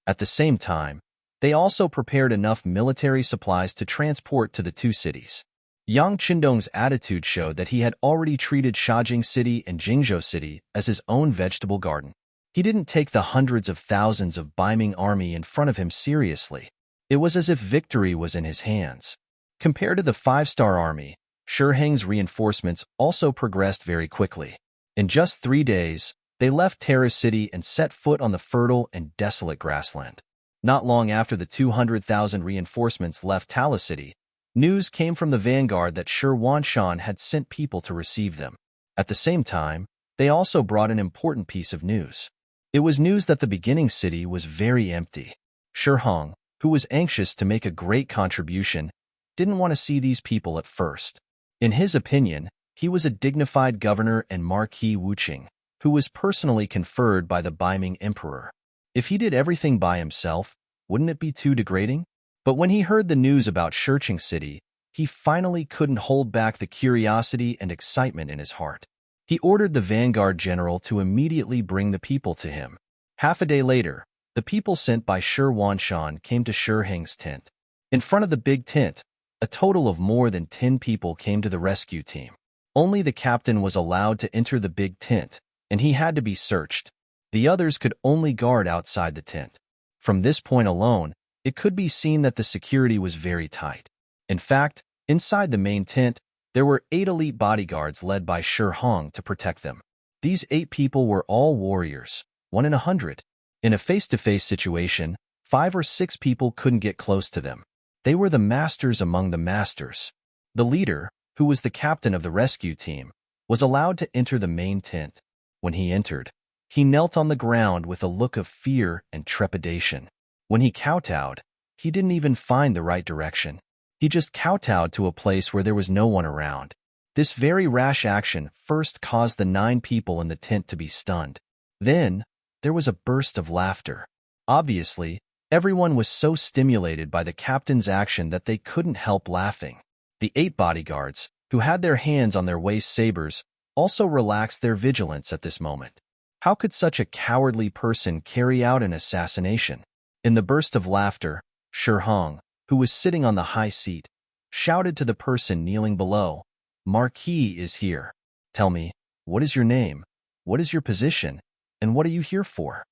At the same time, they also prepared enough military supplies to transport to the two cities. Yang Chendong's attitude showed that he had already treated Shajing City and Jingzhou City as his own vegetable garden. He didn't take the hundreds of thousands of Baiming army in front of him seriously. It was as if victory was in his hands. Compared to the Five-Star Army, Shiheng's reinforcements also progressed very quickly. In just 3 days, they left Terra City and set foot on the fertile and desolate grassland. Not long after the 200,000 reinforcements left Tala City, news came from the vanguard that Shi Wanshan had sent people to receive them. At the same time, they also brought an important piece of news. It was news that the beginning city was very empty. Shiheng, who was anxious to make a great contribution, didn't want to see these people at first. In his opinion, he was a dignified governor and Marquis Wuqing, who was personally conferred by the Baiming Emperor. If he did everything by himself, wouldn't it be too degrading? But when he heard the news about Shurching City, he finally couldn't hold back the curiosity and excitement in his heart. He ordered the vanguard general to immediately bring the people to him. Half a day later, the people sent by Shi Wanshan came to Shiheng's tent. In front of the big tent, a total of more than 10 people came to the rescue team. Only the captain was allowed to enter the big tent, and he had to be searched. The others could only guard outside the tent. From this point alone, it could be seen that the security was very tight. In fact, inside the main tent, there were 8 elite bodyguards led by Shi Hong to protect them. These 8 people were all warriors, 1 in 100. In a face-to-face situation, 5 or 6 people couldn't get close to them. They were the masters among the masters. The leader, who was the captain of the rescue team, was allowed to enter the main tent. When he entered, he knelt on the ground with a look of fear and trepidation. When he kowtowed, he didn't even find the right direction. He just kowtowed to a place where there was no one around. This very rash action first caused the 9 people in the tent to be stunned. Then, there was a burst of laughter. Obviously, everyone was so stimulated by the captain's action that they couldn't help laughing. The 8 bodyguards, who had their hands on their waist sabers, also relaxed their vigilance at this moment. How could such a cowardly person carry out an assassination? In the burst of laughter, Shi Hong, who was sitting on the high seat, shouted to the person kneeling below, "Marquis is here. Tell me, what is your name? What is your position? And what are you here for?"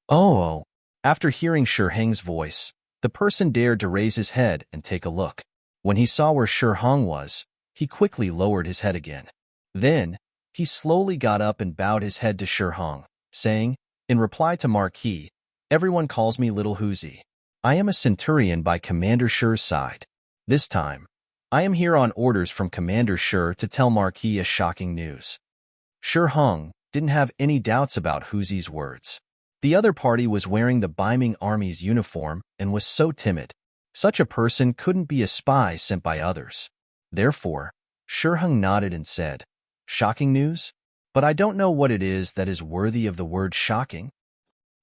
Oh. After hearing Shi Hong's voice, the person dared to raise his head and take a look. When he saw where Shi Hong was, he quickly lowered his head again. Then, he slowly got up and bowed his head to Shi Hong, saying, in reply to Marquis, "Everyone calls me Little Huzi. I am a centurion by Commander Shi's side. This time, I am here on orders from Commander Shi to tell Marquis a shocking news." Shi Hong didn't have any doubts about Huzi's words. The other party was wearing the Ming army's uniform and was so timid. Such a person couldn't be a spy sent by others. Therefore, Shi Hong nodded and said, "Shocking news? But I don't know what it is that is worthy of the word shocking."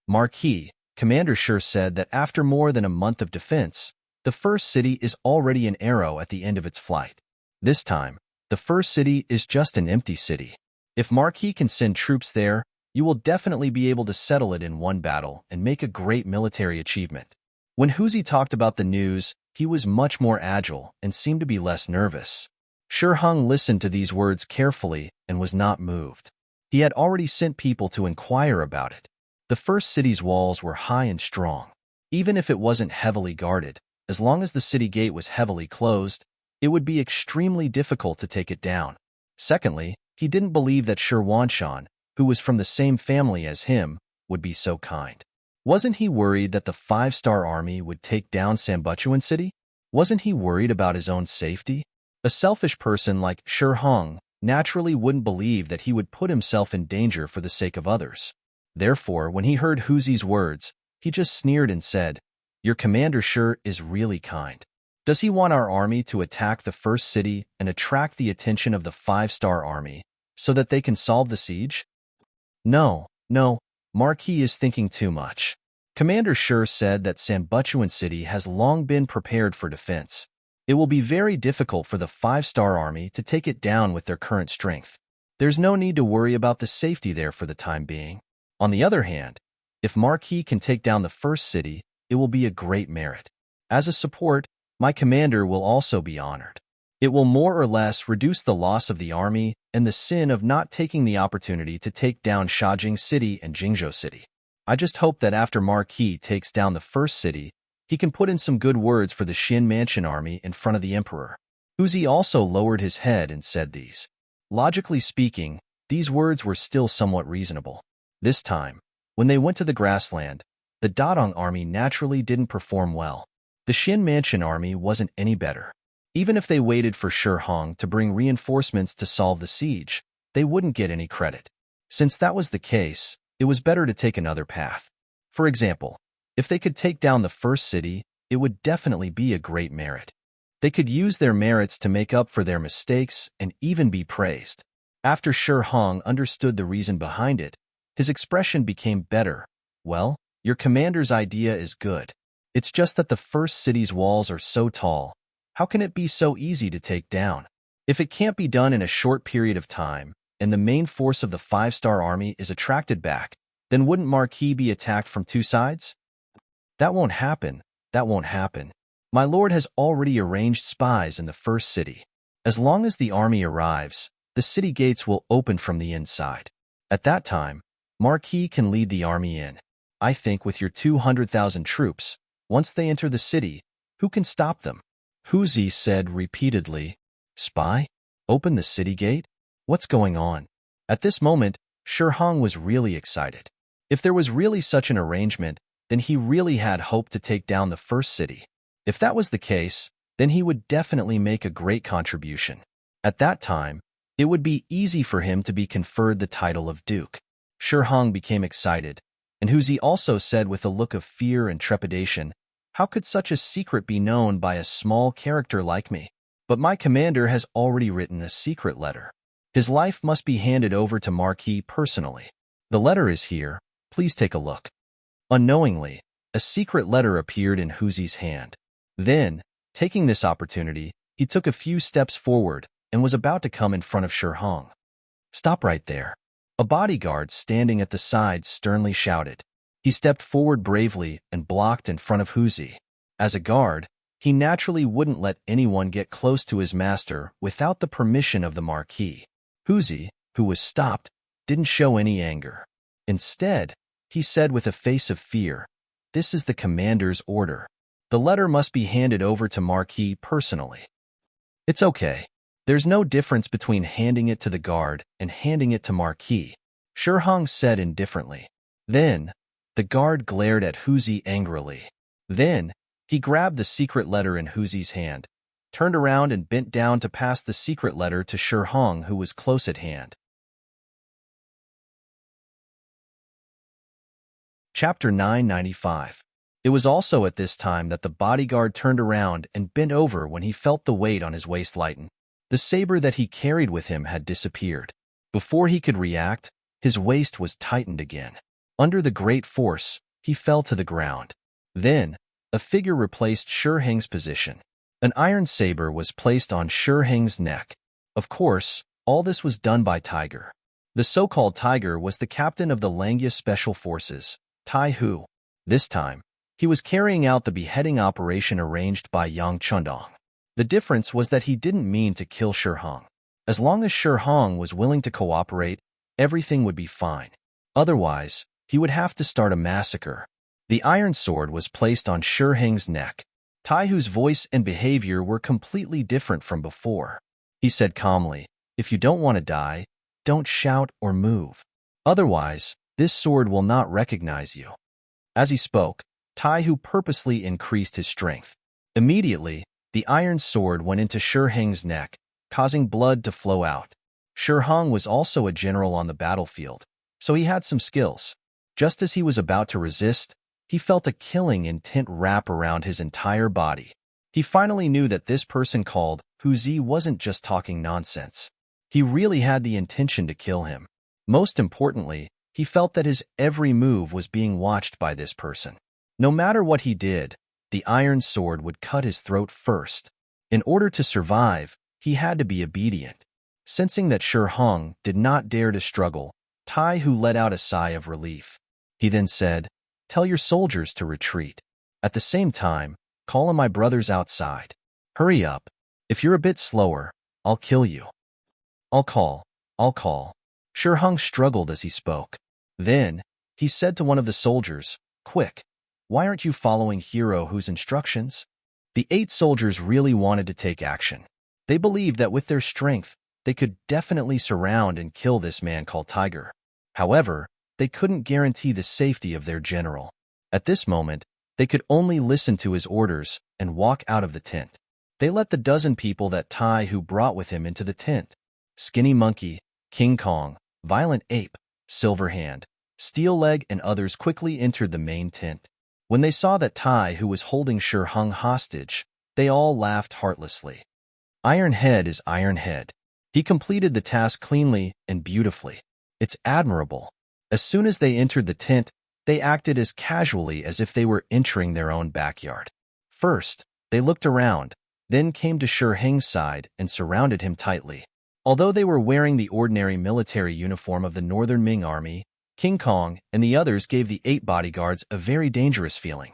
"Marquis," Commander Shi said that after more than a month of defense, the first city is already an arrow at the end of its flight. This time, the first city is just an empty city. If Marquis can send troops there, you will definitely be able to settle it in one battle and make a great military achievement. When Huzi talked about the news, he was much more agile and seemed to be less nervous. Shi Hong listened to these words carefully and was not moved. He had already sent people to inquire about it. The first city's walls were high and strong. Even if it wasn't heavily guarded, as long as the city gate was heavily closed, it would be extremely difficult to take it down. Secondly, he didn't believe that Shi Wanshan, who was from the same family as him, would be so kind. Wasn't he worried that the 5-star army would take down Sambuchuan City? Wasn't he worried about his own safety? A selfish person like Shi Hong naturally wouldn't believe that he would put himself in danger for the sake of others. Therefore, when he heard Huzi's words, he just sneered and said, "Your Commander Shi is really kind. Does he want our army to attack the first city and attract the attention of the 5-star army so that they can solve the siege?" No, Marquis is thinking too much. Commander Shi said that Sambuchuan City has long been prepared for defense. It will be very difficult for the 5-star army to take it down with their current strength. There's no need to worry about the safety there for the time being. On the other hand, if Marquis can take down the first city, it will be a great merit. As a support, my commander will also be honored. It will more or less reduce the loss of the army and the sin of not taking the opportunity to take down Shajing City and Jingzhou City. I just hope that after Marquis takes down the first city, he can put in some good words for the Xin Mansion army in front of the emperor. Huzi also lowered his head and said these. Logically speaking, these words were still somewhat reasonable. This time, when they went to the grassland, the Dadong army naturally didn't perform well. The Xin Mansion army wasn't any better. Even if they waited for Shi Hong to bring reinforcements to solve the siege, they wouldn't get any credit. Since that was the case, it was better to take another path. For example, if they could take down the first city, it would definitely be a great merit. They could use their merits to make up for their mistakes and even be praised. After Shi Hong understood the reason behind it, his expression became better. "Well, your commander's idea is good. It's just that the first city's walls are so tall. How can it be so easy to take down? If it can't be done in a short period of time, and the main force of the 5-star army is attracted back, then wouldn't Marquis be attacked from 2 sides? That won't happen. My lord has already arranged spies in the first city. As long as the army arrives, the city gates will open from the inside. At that time, Marquis can lead the army in. I think with your 200,000 troops, once they enter the city, who can stop them? Huzi said repeatedly. Spy? Open the city gate? What's going on? At this moment, Shihong was really excited. If there was really such an arrangement, then he really had hope to take down the first city. If that was the case, then he would definitely make a great contribution. At that time, it would be easy for him to be conferred the title of Duke. Shihong became excited, and Huzi also said with a look of fear and trepidation, how could such a secret be known by a small character like me? But my commander has already written a secret letter. His life must be handed over to Marquis personally. The letter is here. Please take a look. Unknowingly, a secret letter appeared in Huzi's hand. Then, taking this opportunity, he took a few steps forward and was about to come in front of Shihong. Stop right there. A bodyguard standing at the side sternly shouted. He stepped forward bravely and blocked in front of Huzi. As a guard, he naturally wouldn't let anyone get close to his master without the permission of the Marquis. Huzi, who was stopped, didn't show any anger. Instead, he said with a face of fear, "This is the commander's order. The letter must be handed over to Marquis personally." It's okay. There's no difference between handing it to the guard and handing it to Marquis, Shihong said indifferently. Then, the guard glared at Huzi angrily. Then, he grabbed the secret letter in Huzi's hand, turned around and bent down to pass the secret letter to Shihong, who was close at hand. Chapter 995. It was also at this time that the bodyguard turned around and bent over when he felt the weight on his waist lighten. The saber that he carried with him had disappeared. Before he could react, his waist was tightened again. Under the great force, he fell to the ground. Then, a figure replaced Shihong's position. An iron saber was placed on Shihong's neck. Of course, all this was done by Tiger. The so-called Tiger was the captain of the Langya Special Forces, Tai Hu. This time, he was carrying out the beheading operation arranged by Yang Chundong. The difference was that he didn't mean to kill Shihong. As long as Shihong was willing to cooperate, everything would be fine. Otherwise, he would have to start a massacre. The iron sword was placed on Shihong's neck. Tai Hu's voice and behavior were completely different from before. He said calmly, "If you don't want to die, don't shout or move. Otherwise, this sword will not recognize you." As he spoke, Tai Hu purposely increased his strength. Immediately, the iron sword went into Shihong's neck, causing blood to flow out. Shihong was also a general on the battlefield, so he had some skills. Just as he was about to resist, he felt a killing intent wrap around his entire body. He finally knew that this person called Huzi wasn't just talking nonsense. He really had the intention to kill him. Most importantly, he felt that his every move was being watched by this person. No matter what he did, the iron sword would cut his throat first. In order to survive, he had to be obedient. Sensing that Shihong did not dare to struggle, Tai Hu let out a sigh of relief. He then said, "Tell your soldiers to retreat. At the same time, call on my brothers outside. Hurry up. If you're a bit slower, I'll kill you." I'll call. Shihong struggled as he spoke. Then, he said to one of the soldiers, "Quick, why aren't you following Hero Hu's instructions?" The 8 soldiers really wanted to take action. They believed that with their strength, they could definitely surround and kill this man called Tiger. However, they couldn't guarantee the safety of their general. At this moment, they could only listen to his orders and walk out of the tent. They let the dozen people that Tai Hu brought with him into the tent. Skinny Monkey, King Kong, Violent Ape, Silverhand, Steel Leg, and others quickly entered the main tent. When they saw that Tai Hu was holding Shihong hostage, they all laughed heartlessly. Iron Head is Iron Head. He completed the task cleanly and beautifully. It's admirable. As soon as they entered the tent, they acted as casually as if they were entering their own backyard. First, they looked around, then came to Shihong's side and surrounded him tightly. Although they were wearing the ordinary military uniform of the Northern Ming Army, King Kong and the others gave the 8 bodyguards a very dangerous feeling.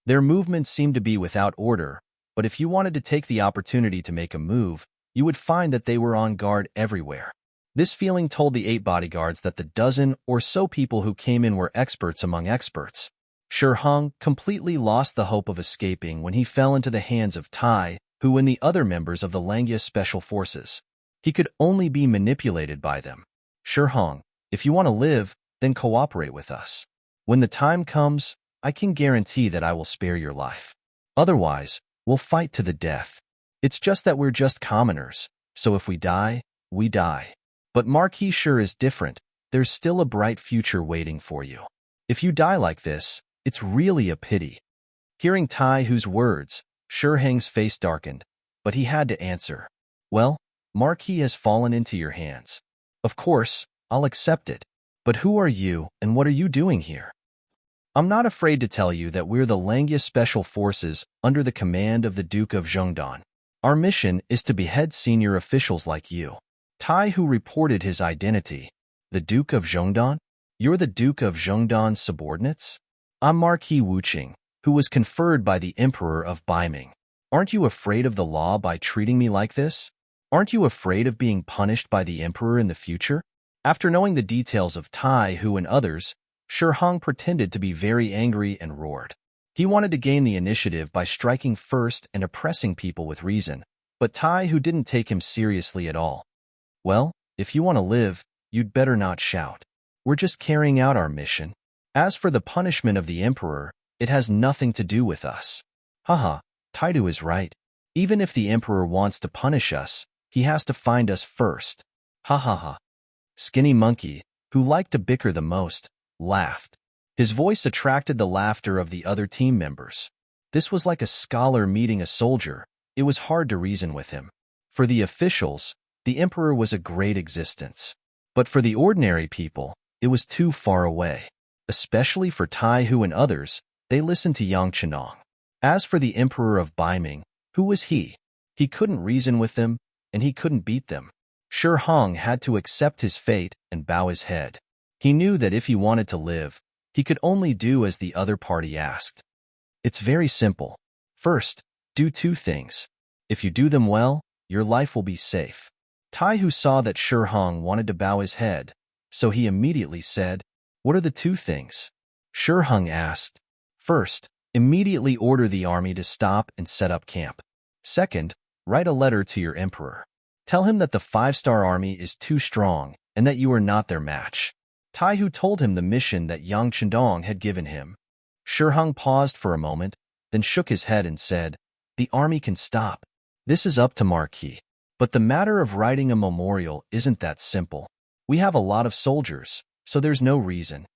Their movements seemed to be without order, but if you wanted to take the opportunity to make a move, you would find that they were on guard everywhere. This feeling told the 8 bodyguards that the dozen or so people who came in were experts among experts. Shi Hong completely lost the hope of escaping when he fell into the hands of Tai, who and the other members of the Langya Special Forces. He could only be manipulated by them. Shi Hong, if you want to live, then cooperate with us. When the time comes, I can guarantee that I will spare your life. Otherwise, we'll fight to the death. It's just that we're just commoners, so if we die, we die. But Marquis Shi is different. There's still a bright future waiting for you. If you die like this, it's really a pity. Hearing Tai Hu's words, Shi Hong's face darkened, but he had to answer. Well, Marquis has fallen into your hands. Of course, I'll accept it. But who are you, and what are you doing here? I'm not afraid to tell you that we're the Langya Special Forces under the command of the Duke of Zhengdan. Our mission is to behead senior officials like you. Tai Hu reported his identity. The Duke of Zhengdan? You're the Duke of Zhengdan's subordinates? I'm Marquis Wuqing, who was conferred by the Emperor of Ming. Aren't you afraid of the law by treating me like this? Aren't you afraid of being punished by the Emperor in the future? After knowing the details of Tai Hu and others, Shi Hong pretended to be very angry and roared. He wanted to gain the initiative by striking first and oppressing people with reason, but Tai Hu didn't take him seriously at all. Well, if you want to live, you'd better not shout. We're just carrying out our mission. As for the punishment of the Emperor, it has nothing to do with us. Haha, Tai Hu is right. Even if the Emperor wants to punish us, he has to find us first. Ha ha ha. Skinny Monkey, who liked to bicker the most, laughed. His voice attracted the laughter of the other team members. This was like a scholar meeting a soldier. It was hard to reason with him. For the officials, the Emperor was a great existence. But for the ordinary people, it was too far away. Especially for Tai Hu and others, they listened to Yang Chenong. As for the Emperor of Ming, who was he? He couldn't reason with them, and he couldn't beat them. Shi Hong had to accept his fate and bow his head. He knew that if he wanted to live, he could only do as the other party asked. It's very simple. First, do 2 things. If you do them well, your life will be safe. Tai Hu saw that Shi Hong wanted to bow his head, so he immediately said, What are the 2 things? Shi Hong asked. First, immediately order the army to stop and set up camp. Second, write a letter to your emperor. Tell him that the 5-star army is too strong and that you are not their match. Tai Hu told him the mission that Yang Chendong had given him. Shi Hong paused for a moment, then shook his head and said, The army can stop. This is up to Marquis. But the matter of writing a memorial isn't that simple. We have a lot of soldiers, so there's no reason.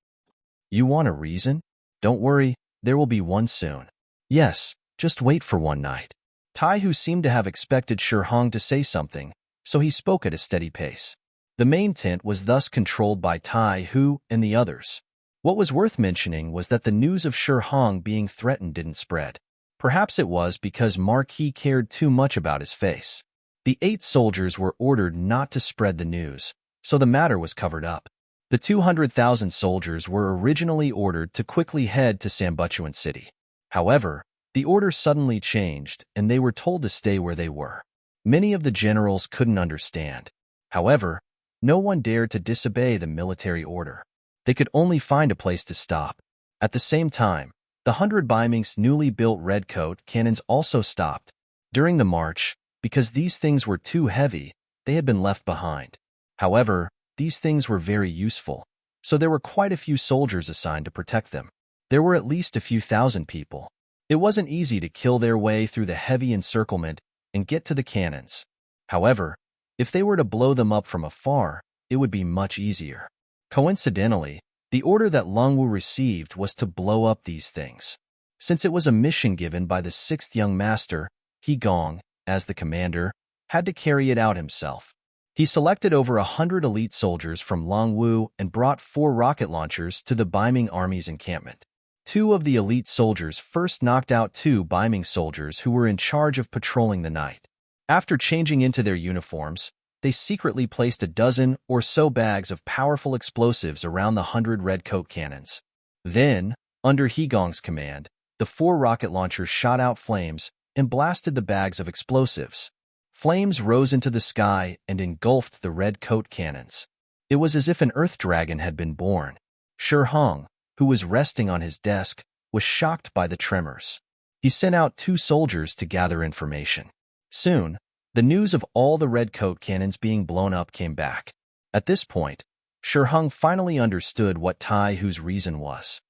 You want a reason? Don't worry, there will be one soon. Yes, just wait for one night. Tai Hu seemed to have expected Shi Hong to say something, so he spoke at a steady pace. The main tent was thus controlled by Tai Hu and the others. What was worth mentioning was that the news of Shi Hong being threatened didn't spread. Perhaps it was because Marquis cared too much about his face. The 8 soldiers were ordered not to spread the news, so the matter was covered up. The 200,000 soldiers were originally ordered to quickly head to Sambuchuan City. However, the order suddenly changed, and they were told to stay where they were. Many of the generals couldn't understand. However, no one dared to disobey the military order. They could only find a place to stop. At the same time, the 100 Ming's newly built redcoat cannons also stopped. During the march, because these things were too heavy, they had been left behind. However, these things were very useful, so there were quite a few soldiers assigned to protect them. There were at least a few thousand people. It wasn't easy to kill their way through the heavy encirclement and get to the cannons. However, if they were to blow them up from afar, it would be much easier. Coincidentally, the order that Lung Wu received was to blow up these things. Since it was a mission given by the 6th young master, He Gong, as the commander, had to carry it out himself. He selected over 100 elite soldiers from Long Wu and brought 4 rocket launchers to the Ming army's encampment. 2 of the elite soldiers first knocked out 2 Ming soldiers who were in charge of patrolling the night. After changing into their uniforms, they secretly placed a dozen or so bags of powerful explosives around the 100 redcoat cannons. Then, under He Gong's command, the 4 rocket launchers shot out flames and blasted the bags of explosives. Flames rose into the sky and engulfed the red coat cannons. It was as if an earth dragon had been born. Shi Hong, who was resting on his desk, was shocked by the tremors. He sent out 2 soldiers to gather information. Soon, the news of all the red coat cannons being blown up came back. At this point, Shi Hong finally understood what Tai Hu's reason was.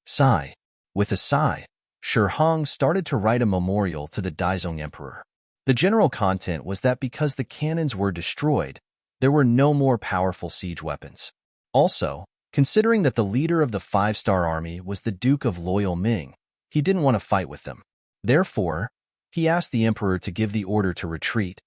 Sigh. With a sigh, Shi Hong started to write a memorial to the Daizong Emperor. The general content was that because the cannons were destroyed, there were no more powerful siege weapons. Also, considering that the leader of the 5-star army was the Duke of Loyal Ming, he didn't want to fight with them. Therefore, he asked the emperor to give the order to retreat.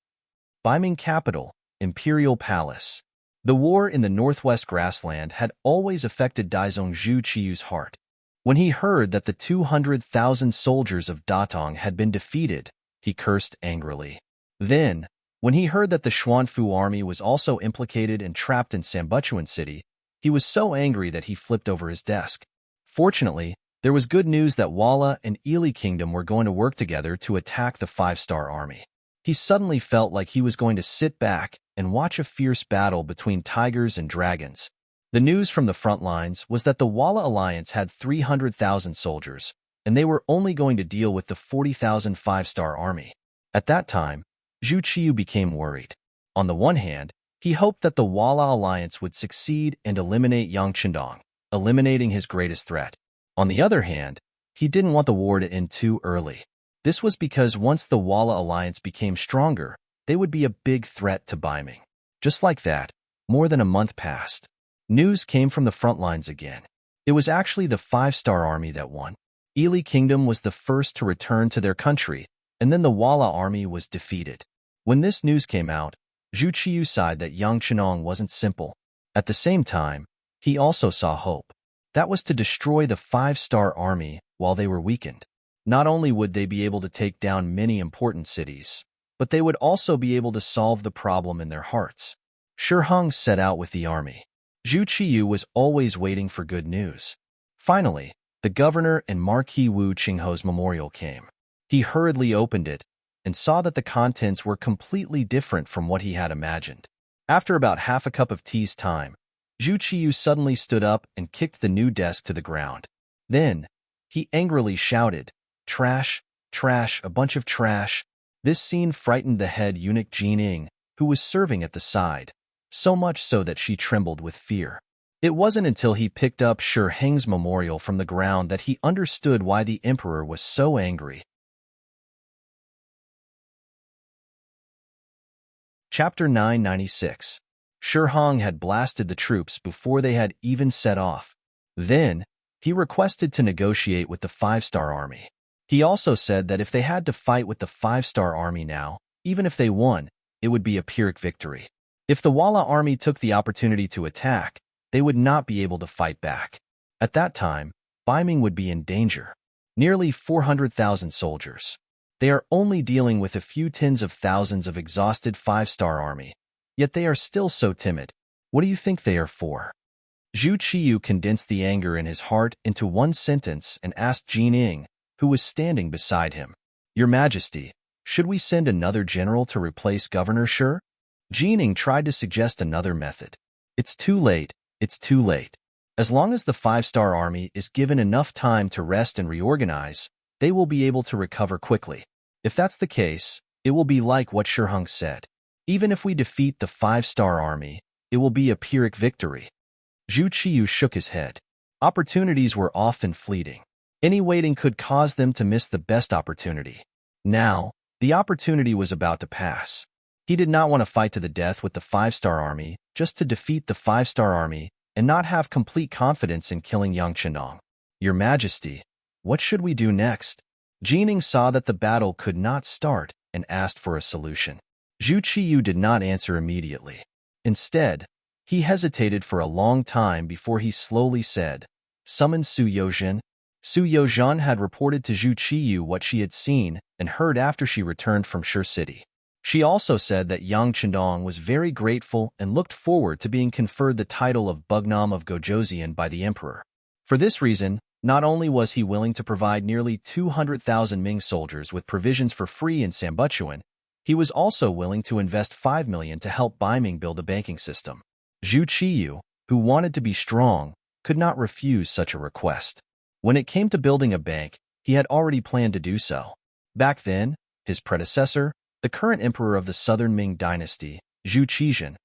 Ming capital, Imperial Palace. The war in the northwest grassland had always affected Daizong Zhu Qiyu's heart. When he heard that the 200,000 soldiers of Datong had been defeated, he cursed angrily. Then, when he heard that the Xuanfu army was also implicated and trapped in Sambuchuan City, he was so angry that he flipped over his desk. Fortunately, there was good news that Walla and Ili Kingdom were going to work together to attack the 5-star army. He suddenly felt like he was going to sit back and watch a fierce battle between tigers and dragons. The news from the front lines was that the Walla alliance had 300,000 soldiers, and they were only going to deal with the 40,000 5-star army. At that time, Zhu Qiyu became worried. On the one hand, he hoped that the Walla alliance would succeed and eliminate Yang Chendong, eliminating his greatest threat. On the other hand, he didn't want the war to end too early. This was because once the Walla alliance became stronger, they would be a big threat to Ming. Just like that, more than a month passed. News came from the front lines again. It was actually the 5-star army that won. Ili Kingdom was the first to return to their country, and then the Walla army was defeated. When this news came out, Zhu Qiyu sighed that Yang Chenong wasn't simple. At the same time, he also saw hope. That was to destroy the 5-star army while they were weakened. Not only would they be able to take down many important cities, but they would also be able to solve the problem in their hearts. Shi Hong set out with the army. Zhu Qiyu was always waiting for good news. Finally, the governor and Marquis Wu Qingho's memorial came. He hurriedly opened it and saw that the contents were completely different from what he had imagined. After about half a cup of tea's time, Zhu Qiyu suddenly stood up and kicked the new desk to the ground. Then, he angrily shouted, "Trash, trash, a bunch of trash." This scene frightened the head eunuch Jining, who was serving at the side, so much so that she trembled with fear. It wasn't until he picked up Shi Heng's memorial from the ground that he understood why the emperor was so angry. Chapter 996. Shi Hong had blasted the troops before they had even set off. Then, he requested to negotiate with the 5-star army. He also said that if they had to fight with the 5-star army now, even if they won, it would be a Pyrrhic victory. If the Walla army took the opportunity to attack, they would not be able to fight back. At that time, Ming would be in danger. Nearly 400,000 soldiers. They are only dealing with a few tens of thousands of exhausted 5-star army, yet they are still so timid. What do you think they are for? Zhu Qiyu condensed the anger in his heart into one sentence and asked Jining, who was standing beside him, "Your Majesty, should we send another general to replace Governor Shi?" Jining tried to suggest another method. "It's too late, it's too late. As long as the 5-star army is given enough time to rest and reorganize, they will be able to recover quickly. If that's the case, it will be like what Shi Hong said. Even if we defeat the 5-star army, it will be a Pyrrhic victory." Zhu Qiyu shook his head. Opportunities were often fleeting. Any waiting could cause them to miss the best opportunity. Now, the opportunity was about to pass. He did not want to fight to the death with the 5-star army just to defeat the 5-star army and not have complete confidence in killing Yang Chendong. "Your Majesty, what should we do next?" Jining saw that the battle could not start and asked for a solution. Zhu Qiyu did not answer immediately. Instead, he hesitated for a long time before he slowly said, "Summon Su Yozhen." Su Yozhen had reported to Zhu Qiyu what she had seen and heard after she returned from Shi City. She also said that Yang Chendong was very grateful and looked forward to being conferred the title of Bugnam of Gojoseon by the emperor. For this reason, not only was he willing to provide nearly 200,000 Ming soldiers with provisions for free in Sambuchuan, He was also willing to invest 5 million to help Ming build a banking system. Zhu Qiyu, who wanted to be strong, could not refuse such a request. When it came to building a bank, he had already planned to do so. Back then, his predecessor, the current emperor of the southern Ming dynasty, Zhu Qizhen,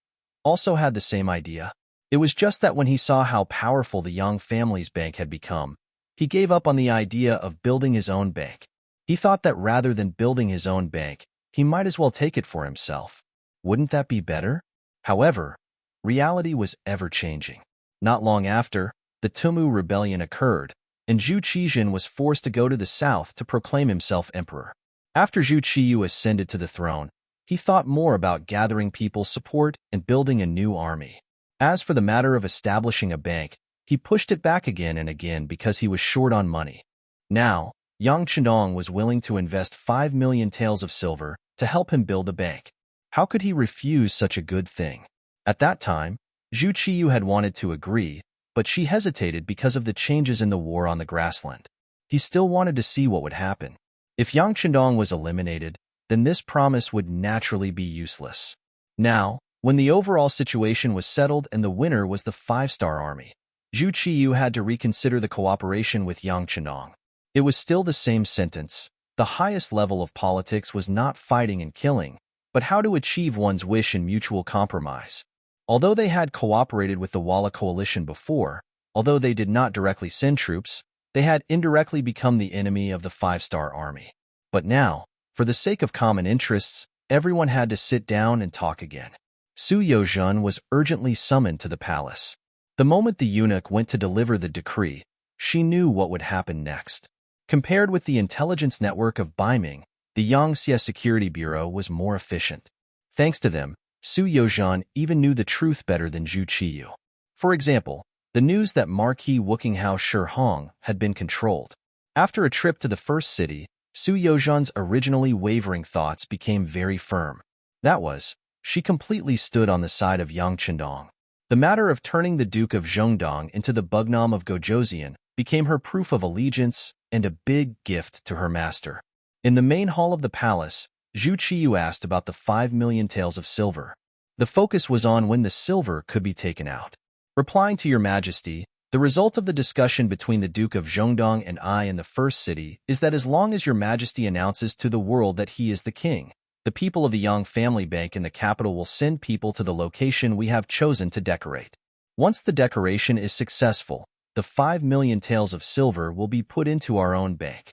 also had the same idea. It was just that when he saw how powerful the Yang family's bank had become, he gave up on the idea of building his own bank. He thought that rather than building his own bank, he might as well take it for himself. Wouldn't that be better? However, reality was ever-changing. Not long after, the Tumu rebellion occurred, and Zhu Qizhen was forced to go to the south to proclaim himself emperor. After Zhu Qiyu ascended to the throne, he thought more about gathering people's support and building a new army. As for the matter of establishing a bank, he pushed it back again and again because he was short on money. Now, Yang Chendong was willing to invest 5 million taels of silver to help him build a bank. How could he refuse such a good thing? At that time, Zhu Qiyu had wanted to agree, but she hesitated because of the changes in the war on the grassland. He still wanted to see what would happen. If Yang Chendong was eliminated, then this promise would naturally be useless. Now, when the overall situation was settled and the winner was the 5-star army, Zhu Qiyu had to reconsider the cooperation with Yang Chendong. It was still the same sentence. The highest level of politics was not fighting and killing, but how to achieve one's wish in mutual compromise. Although they had cooperated with the Walla coalition before, although they did not directly send troops, they had indirectly become the enemy of the 5-star army. But now, for the sake of common interests, everyone had to sit down and talk again. Su Yozhen was urgently summoned to the palace. The moment the eunuch went to deliver the decree, she knew what would happen next. Compared with the intelligence network of Ming, the Yangxie Security Bureau was more efficient. Thanks to them, Su Yozhen even knew the truth better than Zhu Qiyu. For example, the news that Marquis Wukinghouse Shihong had been controlled. After a trip to the first city, Su Yozhen's originally wavering thoughts became very firm. That was, she completely stood on the side of Yang Chendong. The matter of turning the Duke of Zhongdong into the Bugnam of Gojoseon became her proof of allegiance and a big gift to her master. In the main hall of the palace, Zhu Qiyu asked about the 5 million taels of silver. The focus was on when the silver could be taken out. Replying to Your Majesty, the result of the discussion between the Duke of Zhongdong and I in the first city is that as long as Your Majesty announces to the world that he is the king, the people of the Yang family bank in the capital will send people to the location we have chosen to decorate. Once the decoration is successful, the 5 million taels of silver will be put into our own bank.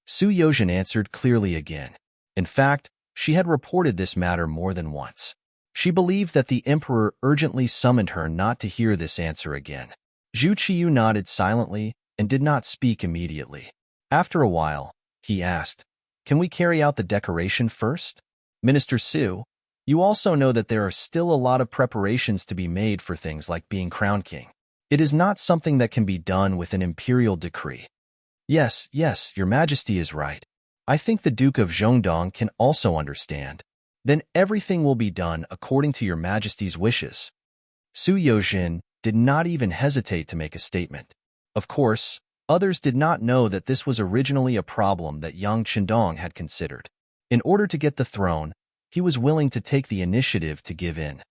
Su Yozhen answered clearly again. In fact, she had reported this matter more than once. She believed that the emperor urgently summoned her not to hear this answer again. Zhu Qiyu nodded silently and did not speak immediately. After a while, he asked, "Can we carry out the decoration first? Minister Su, you also know that there are still a lot of preparations to be made for things like being crowned king. It is not something that can be done with an imperial decree." Yes, Your Majesty is right. I think the Duke of Zhongdong can also understand. Then everything will be done according to Your Majesty's wishes. Su Yozhen did not even hesitate to make a statement. Of course, others did not know that this was originally a problem that Yang Chendong had considered. In order to get the throne, he was willing to take the initiative to give in.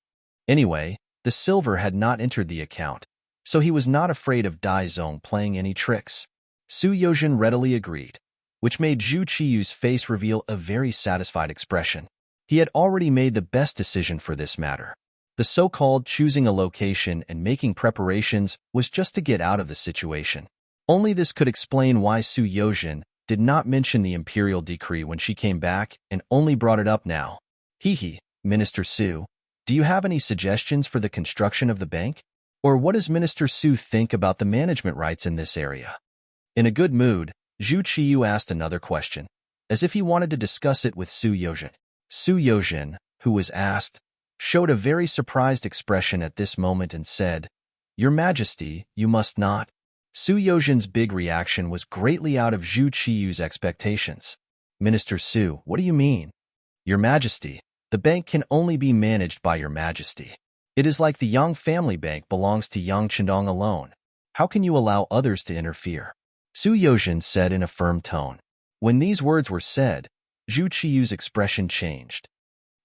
Anyway, the silver had not entered the account, so he was not afraid of Dai Zong playing any tricks. Su Yozhen readily agreed, which made Zhu Qiyu's face reveal a very satisfied expression. He had already made the best decision for this matter. The so-called choosing a location and making preparations was just to get out of the situation. Only this could explain why Su Yozhen did not mention the imperial decree when she came back and only brought it up now. Minister Su, do you have any suggestions for the construction of the bank? Or what does Minister Su think about the management rights in this area? In a good mood, Zhu Qiyu asked another question, as if he wanted to discuss it with Su Yozhen. Su Yozhen, who was asked, showed a very surprised expression at this moment and said, "Your Majesty, you must not." Su Yozhen's big reaction was greatly out of Zhu Qiyu's expectations. "Minister Su, what do you mean?" "Your Majesty, the bank can only be managed by Your Majesty. It is like the Yang family bank belongs to Yang Chendong alone. How can you allow others to interfere?" Su Yozhen said in a firm tone. When these words were said, Zhu Qiyu's expression changed.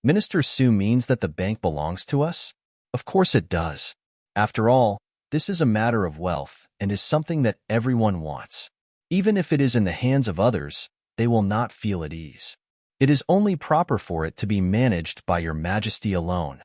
Minister Su means that the bank belongs to us? Of course it does. After all, this is a matter of wealth and is something that everyone wants. Even if it is in the hands of others, they will not feel at ease. It is only proper for it to be managed by your majesty alone.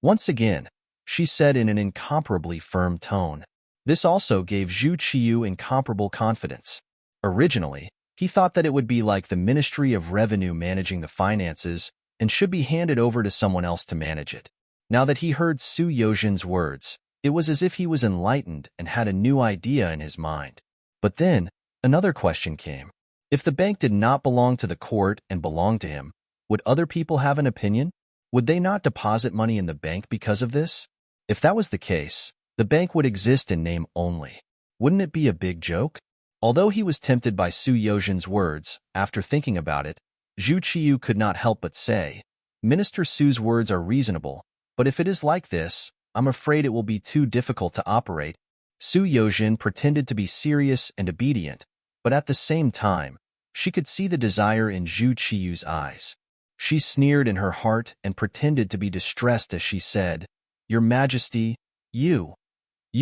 Once again, she said in an incomparably firm tone. This also gave Zhu Qiyu incomparable confidence. Originally, he thought that it would be like the Ministry of Revenue managing the finances and should be handed over to someone else to manage it. Now that he heard Su Yozhin's words, it was as if he was enlightened and had a new idea in his mind. But then, another question came. If the bank did not belong to the court and belonged to him, would other people have an opinion? Would they not deposit money in the bank because of this? If that was the case, the bank would exist in name only. Wouldn't it be a big joke? Although he was tempted by Su Yozhin's words, after thinking about it, Zhu Qiyu could not help but say, Minister Su's words are reasonable, but if it is like this, I'm afraid it will be too difficult to operate. Su Yozhin pretended to be serious and obedient, but at the same time, she could see the desire in Zhu Qiyu's eyes. She sneered in her heart and pretended to be distressed as she said, Your Majesty, you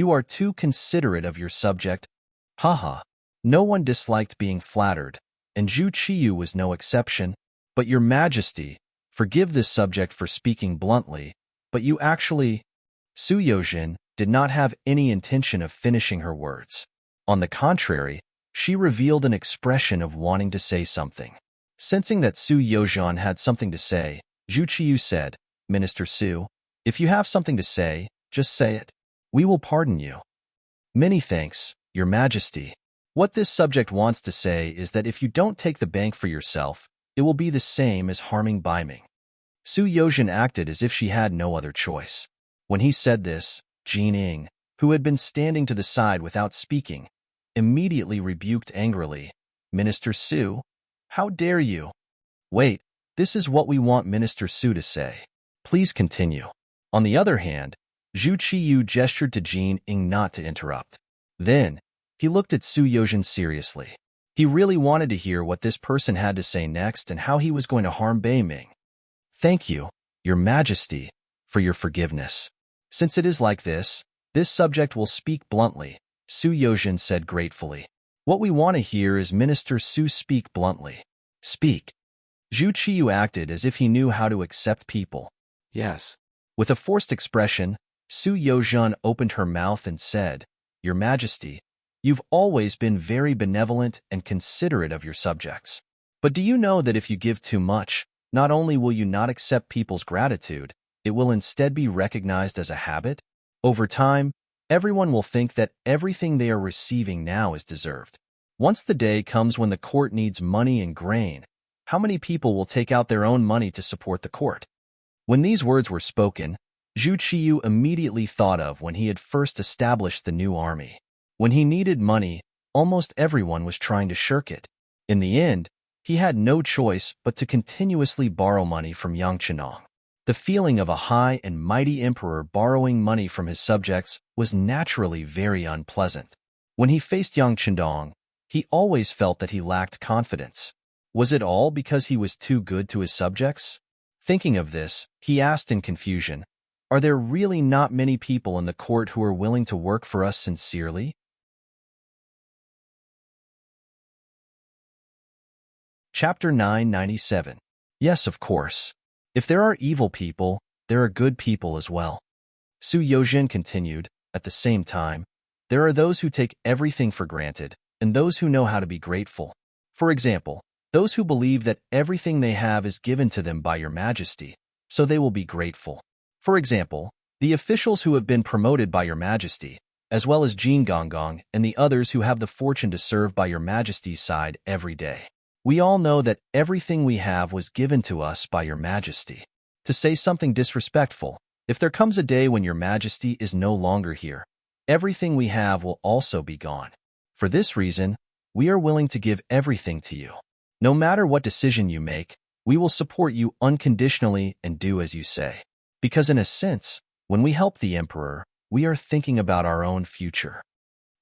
are too considerate of your subject. Haha. No one disliked being flattered, and Zhu Qiyu was no exception. But Your Majesty, forgive this subject for speaking bluntly, but you actually— Su Yozhin did not have any intention of finishing her words. On the contrary, she revealed an expression of wanting to say something. Sensing that Su Yozhin had something to say, Zhu Qiyu said, Minister Su, if you have something to say, just say it. We will pardon you. Many thanks, Your Majesty. What this subject wants to say is that if you don't take the bank for yourself, it will be the same as harming Ming. Su Yozhin acted as if she had no other choice. When he said this, Ning, who had been standing to the side without speaking, immediately rebuked angrily, Minister Su, how dare you? Wait, this is what we want Minister Su to say. Please continue. On the other hand, Zhu Qiyu gestured to Ning not to interrupt. Then, he looked at Su Yozhin seriously. He really wanted to hear what this person had to say next and how he was going to harm Ming. Thank you, Your Majesty, for your forgiveness. Since it is like this subject will speak bluntly, Su Yozhin said gratefully. What we want to hear is Minister Su speak bluntly. Speak. Zhu Qiyu acted as if he knew how to accept people. Yes. With a forced expression, Su Yozhin opened her mouth and said, Your Majesty, you've always been very benevolent and considerate of your subjects. But do you know that if you give too much, not only will you not accept people's gratitude, it will instead be recognized as a habit? Over time, everyone will think that everything they are receiving now is deserved. Once the day comes when the court needs money and grain, how many people will take out their own money to support the court? When these words were spoken, Zhu Qiyu immediately thought of when he had first established the new army. When he needed money, almost everyone was trying to shirk it. In the end, he had no choice but to continuously borrow money from Yang Qinong. The feeling of a high and mighty emperor borrowing money from his subjects was naturally very unpleasant. When he faced Yang Qinong, he always felt that he lacked confidence. Was it all because he was too good to his subjects? Thinking of this, he asked in confusion, Are there really not many people in the court who are willing to work for us sincerely? Chapter 997. Yes, of course. If there are evil people, there are good people as well. Su Yozhin continued, at the same time, there are those who take everything for granted, and those who know how to be grateful. For example, those who believe that everything they have is given to them by Your Majesty, so they will be grateful. For example, the officials who have been promoted by Your Majesty, as well as Jin Gongong and the others who have the fortune to serve by Your Majesty's side every day. We all know that everything we have was given to us by Your Majesty. To say something disrespectful, if there comes a day when Your Majesty is no longer here, everything we have will also be gone. For this reason, we are willing to give everything to you. No matter what decision you make, we will support you unconditionally and do as you say. Because in a sense, when we help the emperor, we are thinking about our own future.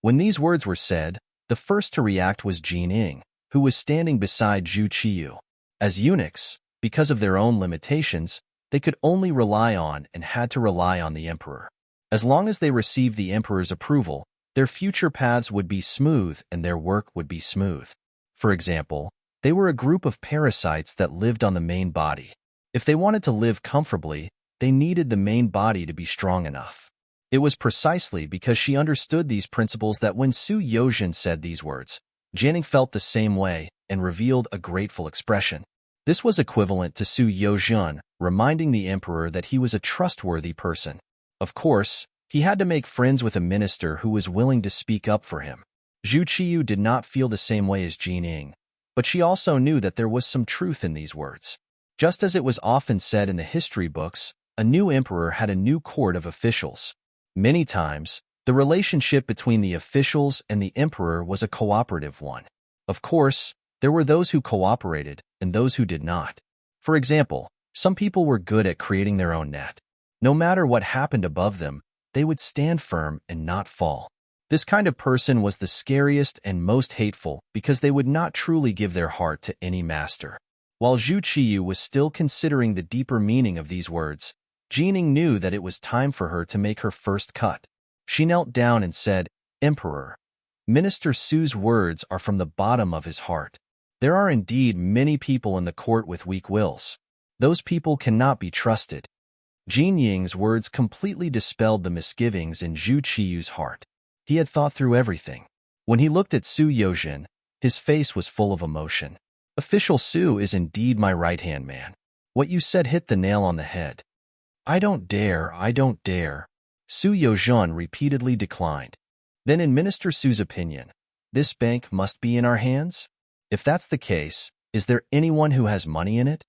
When these words were said, the first to react was Ning, who was standing beside Zhu Qiyu. As eunuchs, because of their own limitations, They could only rely on and had to rely on the emperor. As long as they received the emperor's approval, their future paths would be smooth and their work would be smooth. For example, they were a group of parasites that lived on the main body. If they wanted to live comfortably, they needed the main body to be strong enough. It was precisely because she understood these principles that when Su Yozhen said these words, Jining felt the same way and revealed a grateful expression. This was equivalent to Su Yozhen reminding the emperor that he was a trustworthy person. Of course, he had to make friends with a minister who was willing to speak up for him. Zhu Qiyu did not feel the same way as Jining, but she also knew that there was some truth in these words. Just as it was often said in the history books, a new emperor had a new court of officials. Many times, the relationship between the officials and the emperor was a cooperative one. Of course, there were those who cooperated and those who did not. For example, some people were good at creating their own net. No matter what happened above them, they would stand firm and not fall. This kind of person was the scariest and most hateful because they would not truly give their heart to any master. While Zhu Qiyu was still considering the deeper meaning of these words, Jining knew that it was time for her to make her first cut. She knelt down and said, "Emperor, Minister Su's words are from the bottom of his heart. There are indeed many people in the court with weak wills. Those people cannot be trusted." Jin Ying's words completely dispelled the misgivings in Zhu Qiyu's heart. He had thought through everything. When he looked at Su Yozhen, his face was full of emotion. "Official Su is indeed my right-hand man. What you said hit the nail on the head." I don't dare. Su Yozhen repeatedly declined. Then in Minister Su's opinion, this bank must be in our hands? If that's the case, is there anyone who has money in it?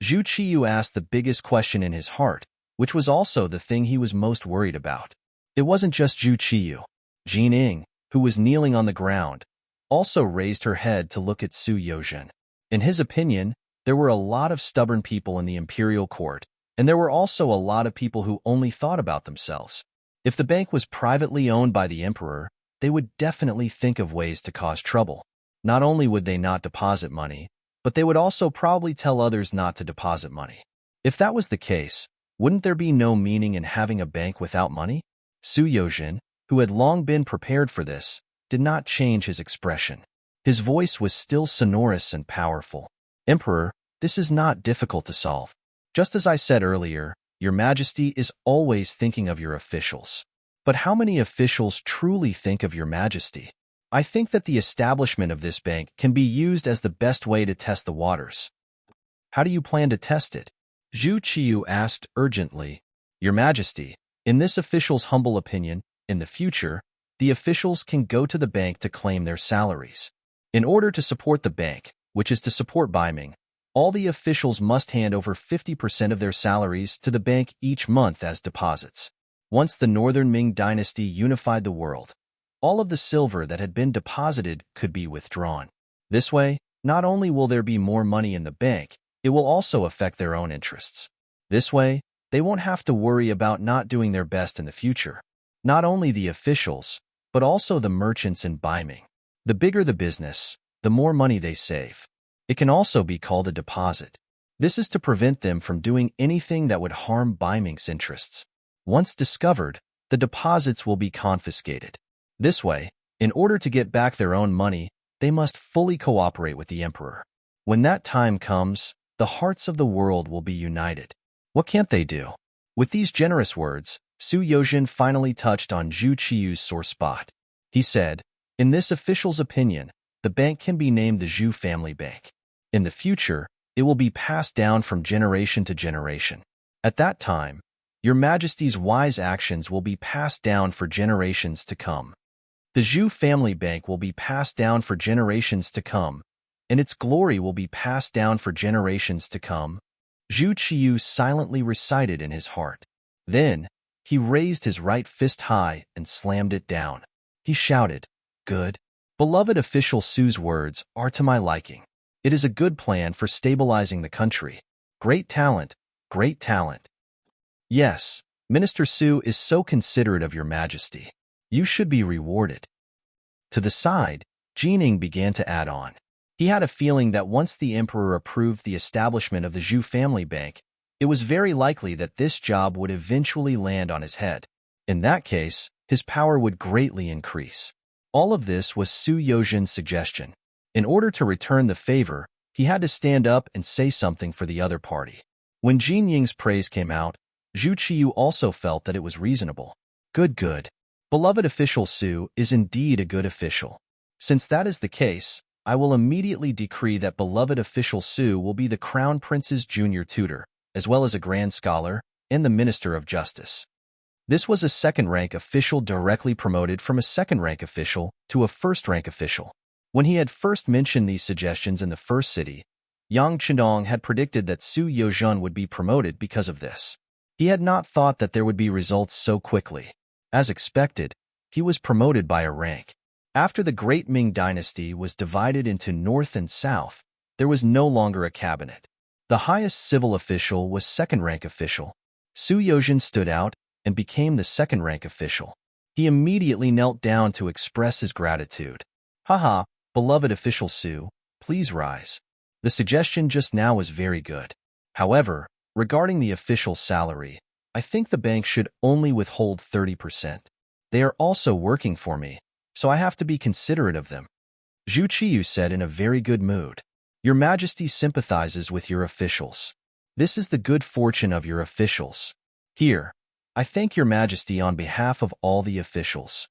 Zhu Qiyu asked the biggest question in his heart, which was also the thing he was most worried about. It wasn't just Zhu Qiyu. Jin Ying, who was kneeling on the ground, also raised her head to look at Su Yozhen. In his opinion, there were a lot of stubborn people in the imperial court, and there were also a lot of people who only thought about themselves. If the bank was privately owned by the emperor, they would definitely think of ways to cause trouble. Not only would they not deposit money, but they would also probably tell others not to deposit money. If that was the case, wouldn't there be no meaning in having a bank without money? Su Yozhen, who had long been prepared for this, did not change his expression. His voice was still sonorous and powerful. "Emperor, this is not difficult to solve. Just as I said earlier, Your Majesty is always thinking of your officials. But how many officials truly think of Your Majesty? I think that the establishment of this bank can be used as the best way to test the waters." "How do you plan to test it?" Zhu Qiyu asked urgently. "Your Majesty, in this official's humble opinion, in the future, the officials can go to the bank to claim their salaries. In order to support the bank, which is to support Ming, all the officials must hand over 50% of their salaries to the bank each month as deposits. Once the Northern Ming dynasty unified the world, all of the silver that had been deposited could be withdrawn. This way, not only will there be more money in the bank, it will also affect their own interests. This way, they won't have to worry about not doing their best in the future. Not only the officials, but also the merchants in Ming. The bigger the business, the more money they save. It can also be called a deposit. This is to prevent them from doing anything that would harm Ming's interests. Once discovered, the deposits will be confiscated. This way, in order to get back their own money, they must fully cooperate with the emperor. When that time comes, the hearts of the world will be united. What can't they do?" With these generous words, Su Yozhen finally touched on Zhu Qiyu's sore spot. He said, "In this official's opinion, the bank can be named the Zhu family bank. In the future, it will be passed down from generation to generation. At that time, Your Majesty's wise actions will be passed down for generations to come. The Zhu family bank will be passed down for generations to come, and its glory will be passed down for generations to come." Zhu Qiyu silently recited in his heart. Then, he raised his right fist high and slammed it down. He shouted, "Good. Beloved official Su's words are to my liking. It is a good plan for stabilizing the country. Great talent, great talent. Yes, Minister Su is so considerate of Your Majesty. You should be rewarded." To the side, Jining began to add on. He had a feeling that once the emperor approved the establishment of the Zhu family bank, it was very likely that this job would eventually land on his head. In that case, his power would greatly increase. All of this was Su Yozhin's suggestion. In order to return the favor, he had to stand up and say something for the other party. When Jin Ying's praise came out, Zhu Qiyu also felt that it was reasonable. Good. Beloved official Su is indeed a good official. Since that is the case, I will immediately decree that beloved official Su will be the Crown Prince's junior tutor, as well as a grand scholar, and the Minister of Justice. This was a second-rank official directly promoted from a second-rank official to a first-rank official. When he had first mentioned these suggestions in the first city, Yang Chendong had predicted that Su Yozhin would be promoted because of this. He had not thought that there would be results so quickly. As expected, he was promoted by a rank. After the Great Ming dynasty was divided into North and South, there was no longer a cabinet. The highest civil official was second-rank official. Su Yozhin stood out and became the second-rank official. He immediately knelt down to express his gratitude. Haha, beloved official Su, please rise. The suggestion just now was very good. However, regarding the official salary, I think the bank should only withhold 30%. They are also working for me, so I have to be considerate of them. Zhu Qiyu said in a very good mood. Your Majesty sympathizes with your officials. This is the good fortune of your officials. Here, I thank your Majesty on behalf of all the officials.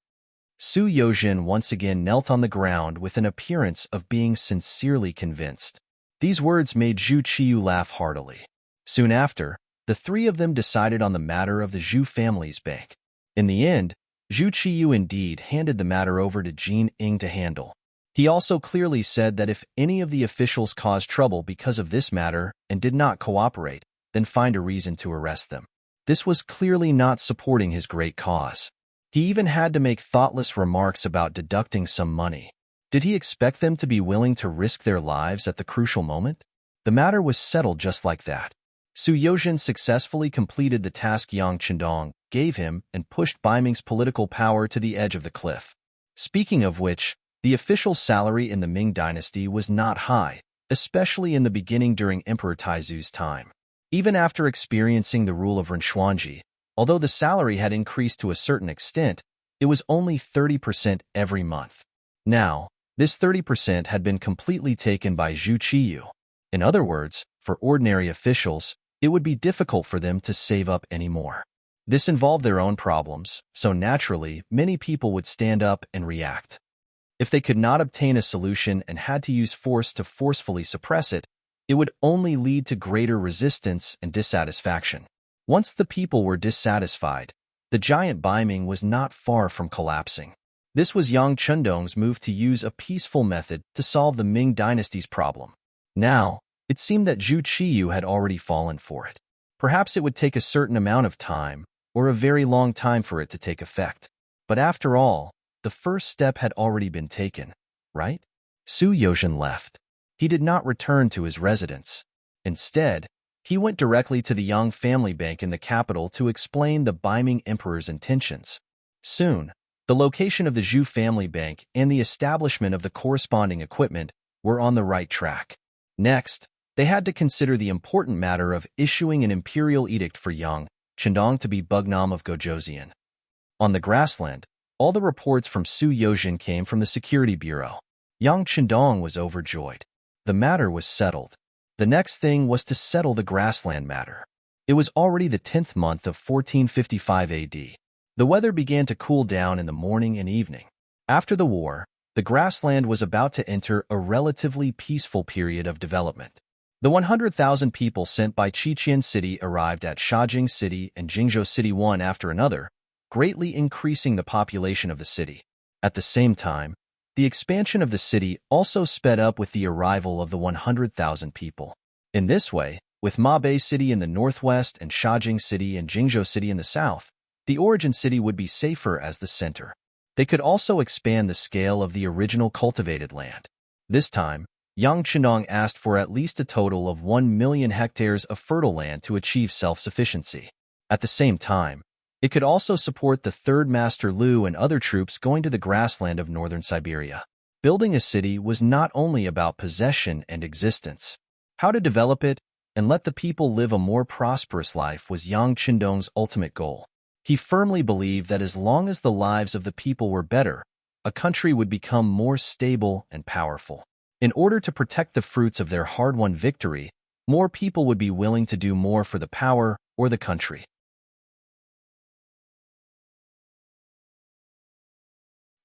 Su Yozhin once again knelt on the ground with an appearance of being sincerely convinced. These words made Zhu Qiyu laugh heartily. Soon after, the three of them decided on the matter of the Zhu family's bank. In the end, Zhu Qiyu indeed handed the matter over to Jin Ying to handle. He also clearly said that if any of the officials caused trouble because of this matter and did not cooperate, then find a reason to arrest them. This was clearly not supporting his great cause. He even had to make thoughtless remarks about deducting some money. Did he expect them to be willing to risk their lives at the crucial moment? The matter was settled just like that. Su Yozhin successfully completed the task Yang Chendong gave him and pushed Baiming's political power to the edge of the cliff. Speaking of which, the official salary in the Ming dynasty was not high, especially in the beginning during Emperor Taizu's time. Even after experiencing the rule of Renchuanji, although the salary had increased to a certain extent, it was only 30% every month. Now, this 30% had been completely taken by Zhu Qiyu. In other words, for ordinary officials, it would be difficult for them to save up anymore. This involved their own problems, so naturally, many people would stand up and react. If they could not obtain a solution and had to use force to forcefully suppress it, it would only lead to greater resistance and dissatisfaction. Once the people were dissatisfied, the giant Baiming was not far from collapsing. This was Yang Chendong's move to use a peaceful method to solve the Ming dynasty's problem. Now, it seemed that Zhu Qiyu had already fallen for it. Perhaps it would take a certain amount of time, or a very long time for it to take effect. But after all, the first step had already been taken, right? Su Yozhin left. He did not return to his residence. Instead, he went directly to the Yang family bank in the capital to explain the Baiming emperor's intentions. Soon, the location of the Zhu family bank and the establishment of the corresponding equipment were on the right track. Next, they had to consider the important matter of issuing an imperial edict for Yang Chendong to be Bugnam of Gojoseon. On the grassland, all the reports from Su Yozhin came from the Security Bureau. Yang Chendong was overjoyed. The matter was settled. The next thing was to settle the grassland matter. It was already the 10th month of 1455 AD. The weather began to cool down in the morning and evening. After the war, the grassland was about to enter a relatively peaceful period of development. The 100,000 people sent by Qiqian City arrived at Shajing City and Jingzhou City one after another, greatly increasing the population of the city. At the same time, the expansion of the city also sped up with the arrival of the 100,000 people. In this way, with Mabei City in the northwest and Shajing City and Jingzhou City in the south, the origin city would be safer as the center. They could also expand the scale of the original cultivated land. This time, Yang Chendong asked for at least a total of 1 million hectares of fertile land to achieve self-sufficiency. At the same time, it could also support the Third Master Lu and other troops going to the grassland of northern Siberia. Building a city was not only about possession and existence. How to develop it and let the people live a more prosperous life was Yang Qindong's ultimate goal. He firmly believed that as long as the lives of the people were better, a country would become more stable and powerful. In order to protect the fruits of their hard-won victory, more people would be willing to do more for the power or the country.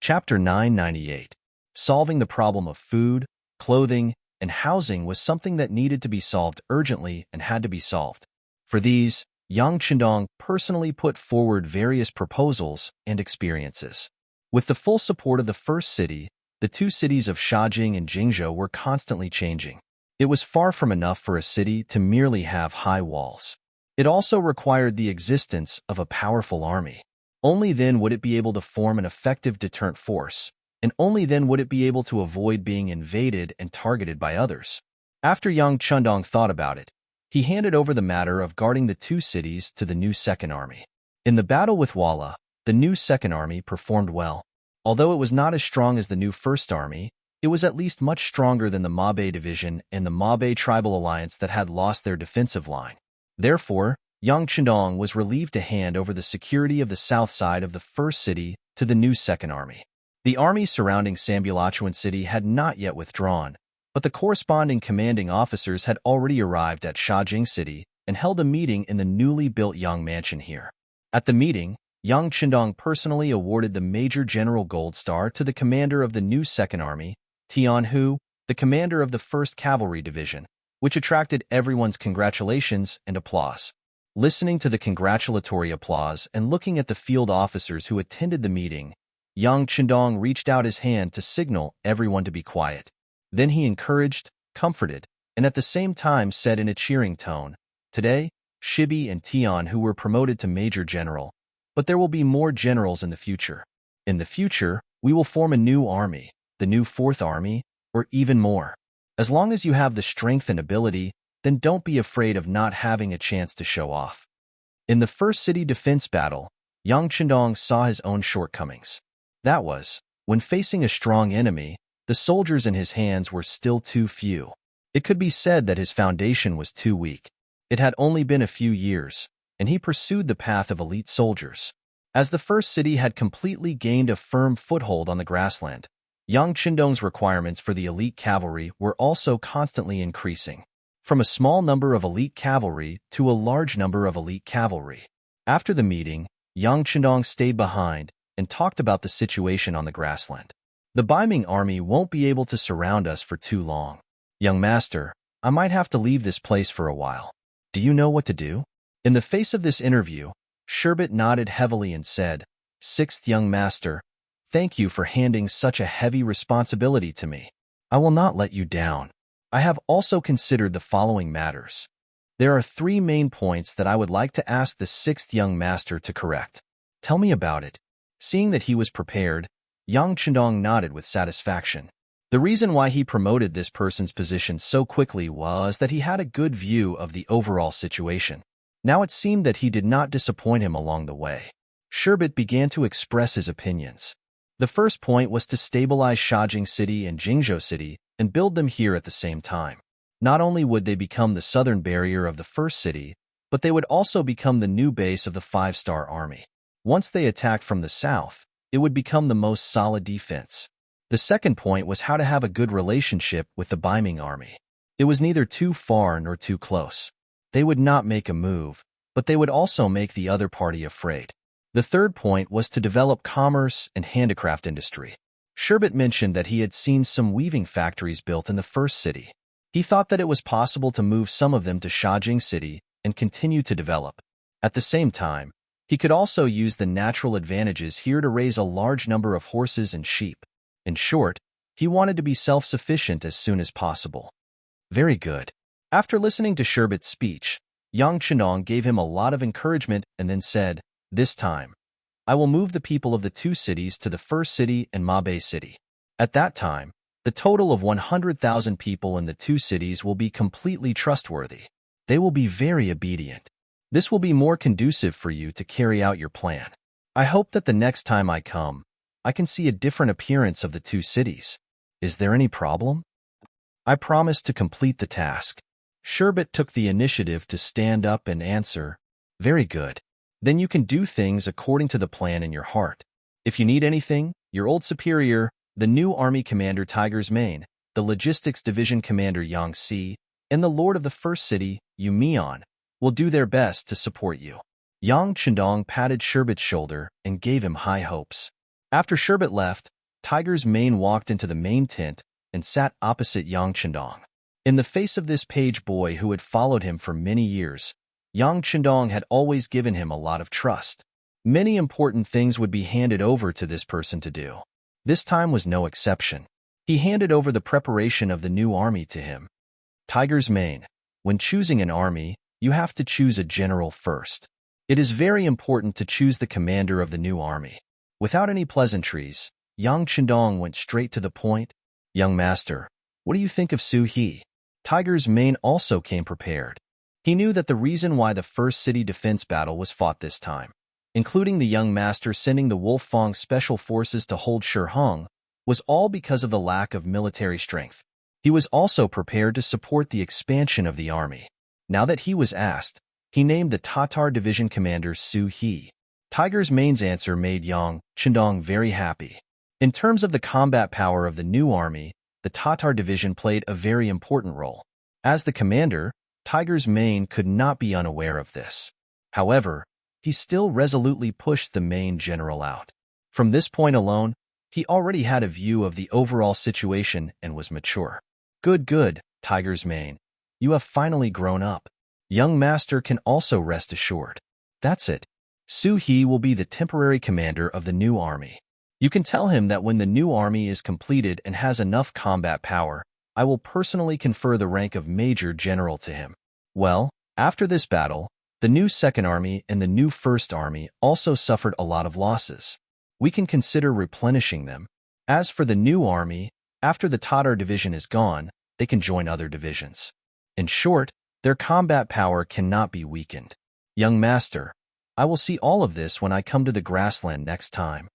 Chapter 998. Solving the problem of food, clothing, and housing was something that needed to be solved urgently and had to be solved. For these, Yang Qindong personally put forward various proposals and experiences. With the full support of the first city, the two cities of Shajing and Jingzhou were constantly changing. It was far from enough for a city to merely have high walls. It also required the existence of a powerful army. Only then would it be able to form an effective deterrent force, and only then would it be able to avoid being invaded and targeted by others. After Yang Qindong thought about it, he handed over the matter of guarding the two cities to the new Second Army. In the battle with Walla, the new Second Army performed well. Although it was not as strong as the new First Army, it was at least much stronger than the Mabe Division and the Mabe Tribal Alliance that had lost their defensive line. Therefore, Yang Qindong was relieved to hand over the security of the south side of the first city to the new Second Army. The army surrounding Sambulachuan City had not yet withdrawn, but the corresponding commanding officers had already arrived at Shajing City and held a meeting in the newly built Yang Mansion here. At the meeting, Yang Qindong personally awarded the Major General Gold Star to the commander of the new Second Army, Tian Hu, the commander of the 1st Cavalry Division, which attracted everyone's congratulations and applause. Listening to the congratulatory applause and looking at the field officers who attended the meeting, Yang Qindong reached out his hand to signal everyone to be quiet. Then he encouraged, comforted, and at the same time said in a cheering tone, "Today, Shibi and Tian Hu were promoted to Major General, but there will be more generals in the future. In the future, we will form a new army, the new 4th Army, or even more. As long as you have the strength and ability, then don't be afraid of not having a chance to show off." In the first city defense battle, Yang Qindong saw his own shortcomings. That was, when facing a strong enemy, the soldiers in his hands were still too few. It could be said that his foundation was too weak. It had only been a few years, and he pursued the path of elite soldiers. As the first city had completely gained a firm foothold on the grassland, Yang Qindong's requirements for the elite cavalry were also constantly increasing, from a small number of elite cavalry to a large number of elite cavalry. After the meeting, Yang Qindong stayed behind and talked about the situation on the grassland. "The Ming army won't be able to surround us for too long. Young master, I might have to leave this place for a while. Do you know what to do?" In the face of this interview, Sherbet nodded heavily and said, "Sixth young master, thank you for handing such a heavy responsibility to me. I will not let you down. I have also considered the following matters. There are 3 main points that I would like to ask the 6th young master to correct. Tell me about it." Seeing that he was prepared, Yang Qindong nodded with satisfaction. The reason why he promoted this person's position so quickly was that he had a good view of the overall situation. Now it seemed that he did not disappoint him along the way. Sherbet began to express his opinions. The first point was to stabilize Shajing City and Jingzhou City and build them here at the same time. Not only would they become the southern barrier of the first city, but they would also become the new base of the 5-star army. Once they attacked from the south, it would become the most solid defense. The second point was how to have a good relationship with the Ming army. It was neither too far nor too close. They would not make a move, but they would also make the other party afraid. The third point was to develop commerce and handicraft industry. Sherbet mentioned that he had seen some weaving factories built in the first city. He thought that it was possible to move some of them to Shajing City and continue to develop. At the same time, he could also use the natural advantages here to raise a large number of horses and sheep. In short, he wanted to be self-sufficient as soon as possible. Very good. After listening to Sherbet's speech, Yang Qindong gave him a lot of encouragement and then said, "This time, I will move the people of the 2 cities to the first city and Mabe City. At that time, the total of 100,000 people in the 2 cities will be completely trustworthy. They will be very obedient. This will be more conducive for you to carry out your plan. I hope that the next time I come, I can see a different appearance of the 2 cities. Is there any problem?" "I promise to complete the task." Sherbet took the initiative to stand up and answer, "Very good. Then you can do things according to the plan in your heart. If you need anything, your old superior, the new army commander Tiger's Mane, the logistics division commander Yang Si, and the lord of the first city, Yu Mian, will do their best to support you." Yang Chendong patted Sherbet's shoulder and gave him high hopes. After Sherbet left, Tiger's Mane walked into the main tent and sat opposite Yang Chendong. In the face of this page boy who had followed him for many years, Yang Chendong had always given him a lot of trust. Many important things would be handed over to this person to do. This time was no exception. He handed over the preparation of the new army to him. Tiger's Mane, when choosing an army, you have to choose a general first. It is very important to choose the commander of the new army. Without any pleasantries, Yang Chendong went straight to the point. "Young master, what do you think of Su He?" Tiger's Mane also came prepared. He knew that the reason why the first city defense battle was fought this time, including the young master sending the Wolfang special forces to hold Shihong, was all because of the lack of military strength. He was also prepared to support the expansion of the army. Now that he was asked, he named the Tatar division commander Su He. Tiger's Mane's answer made Yang Chendong very happy. In terms of the combat power of the new army, the Tatar division played a very important role. As the commander, Tiger's Mane could not be unaware of this. However, he still resolutely pushed the main general out. From this point alone, he already had a view of the overall situation and was mature. Good, Tiger's Mane. You have finally grown up. Young master can also rest assured. That's it. Su He will be the temporary commander of the new army. You can tell him that when the new army is completed and has enough combat power, I will personally confer the rank of Major General to him. Well, after this battle, the new Second Army and the new First Army also suffered a lot of losses. We can consider replenishing them. As for the new army, after the Tatar division is gone, they can join other divisions. In short, their combat power cannot be weakened. Young master, I will see all of this when I come to the grassland next time.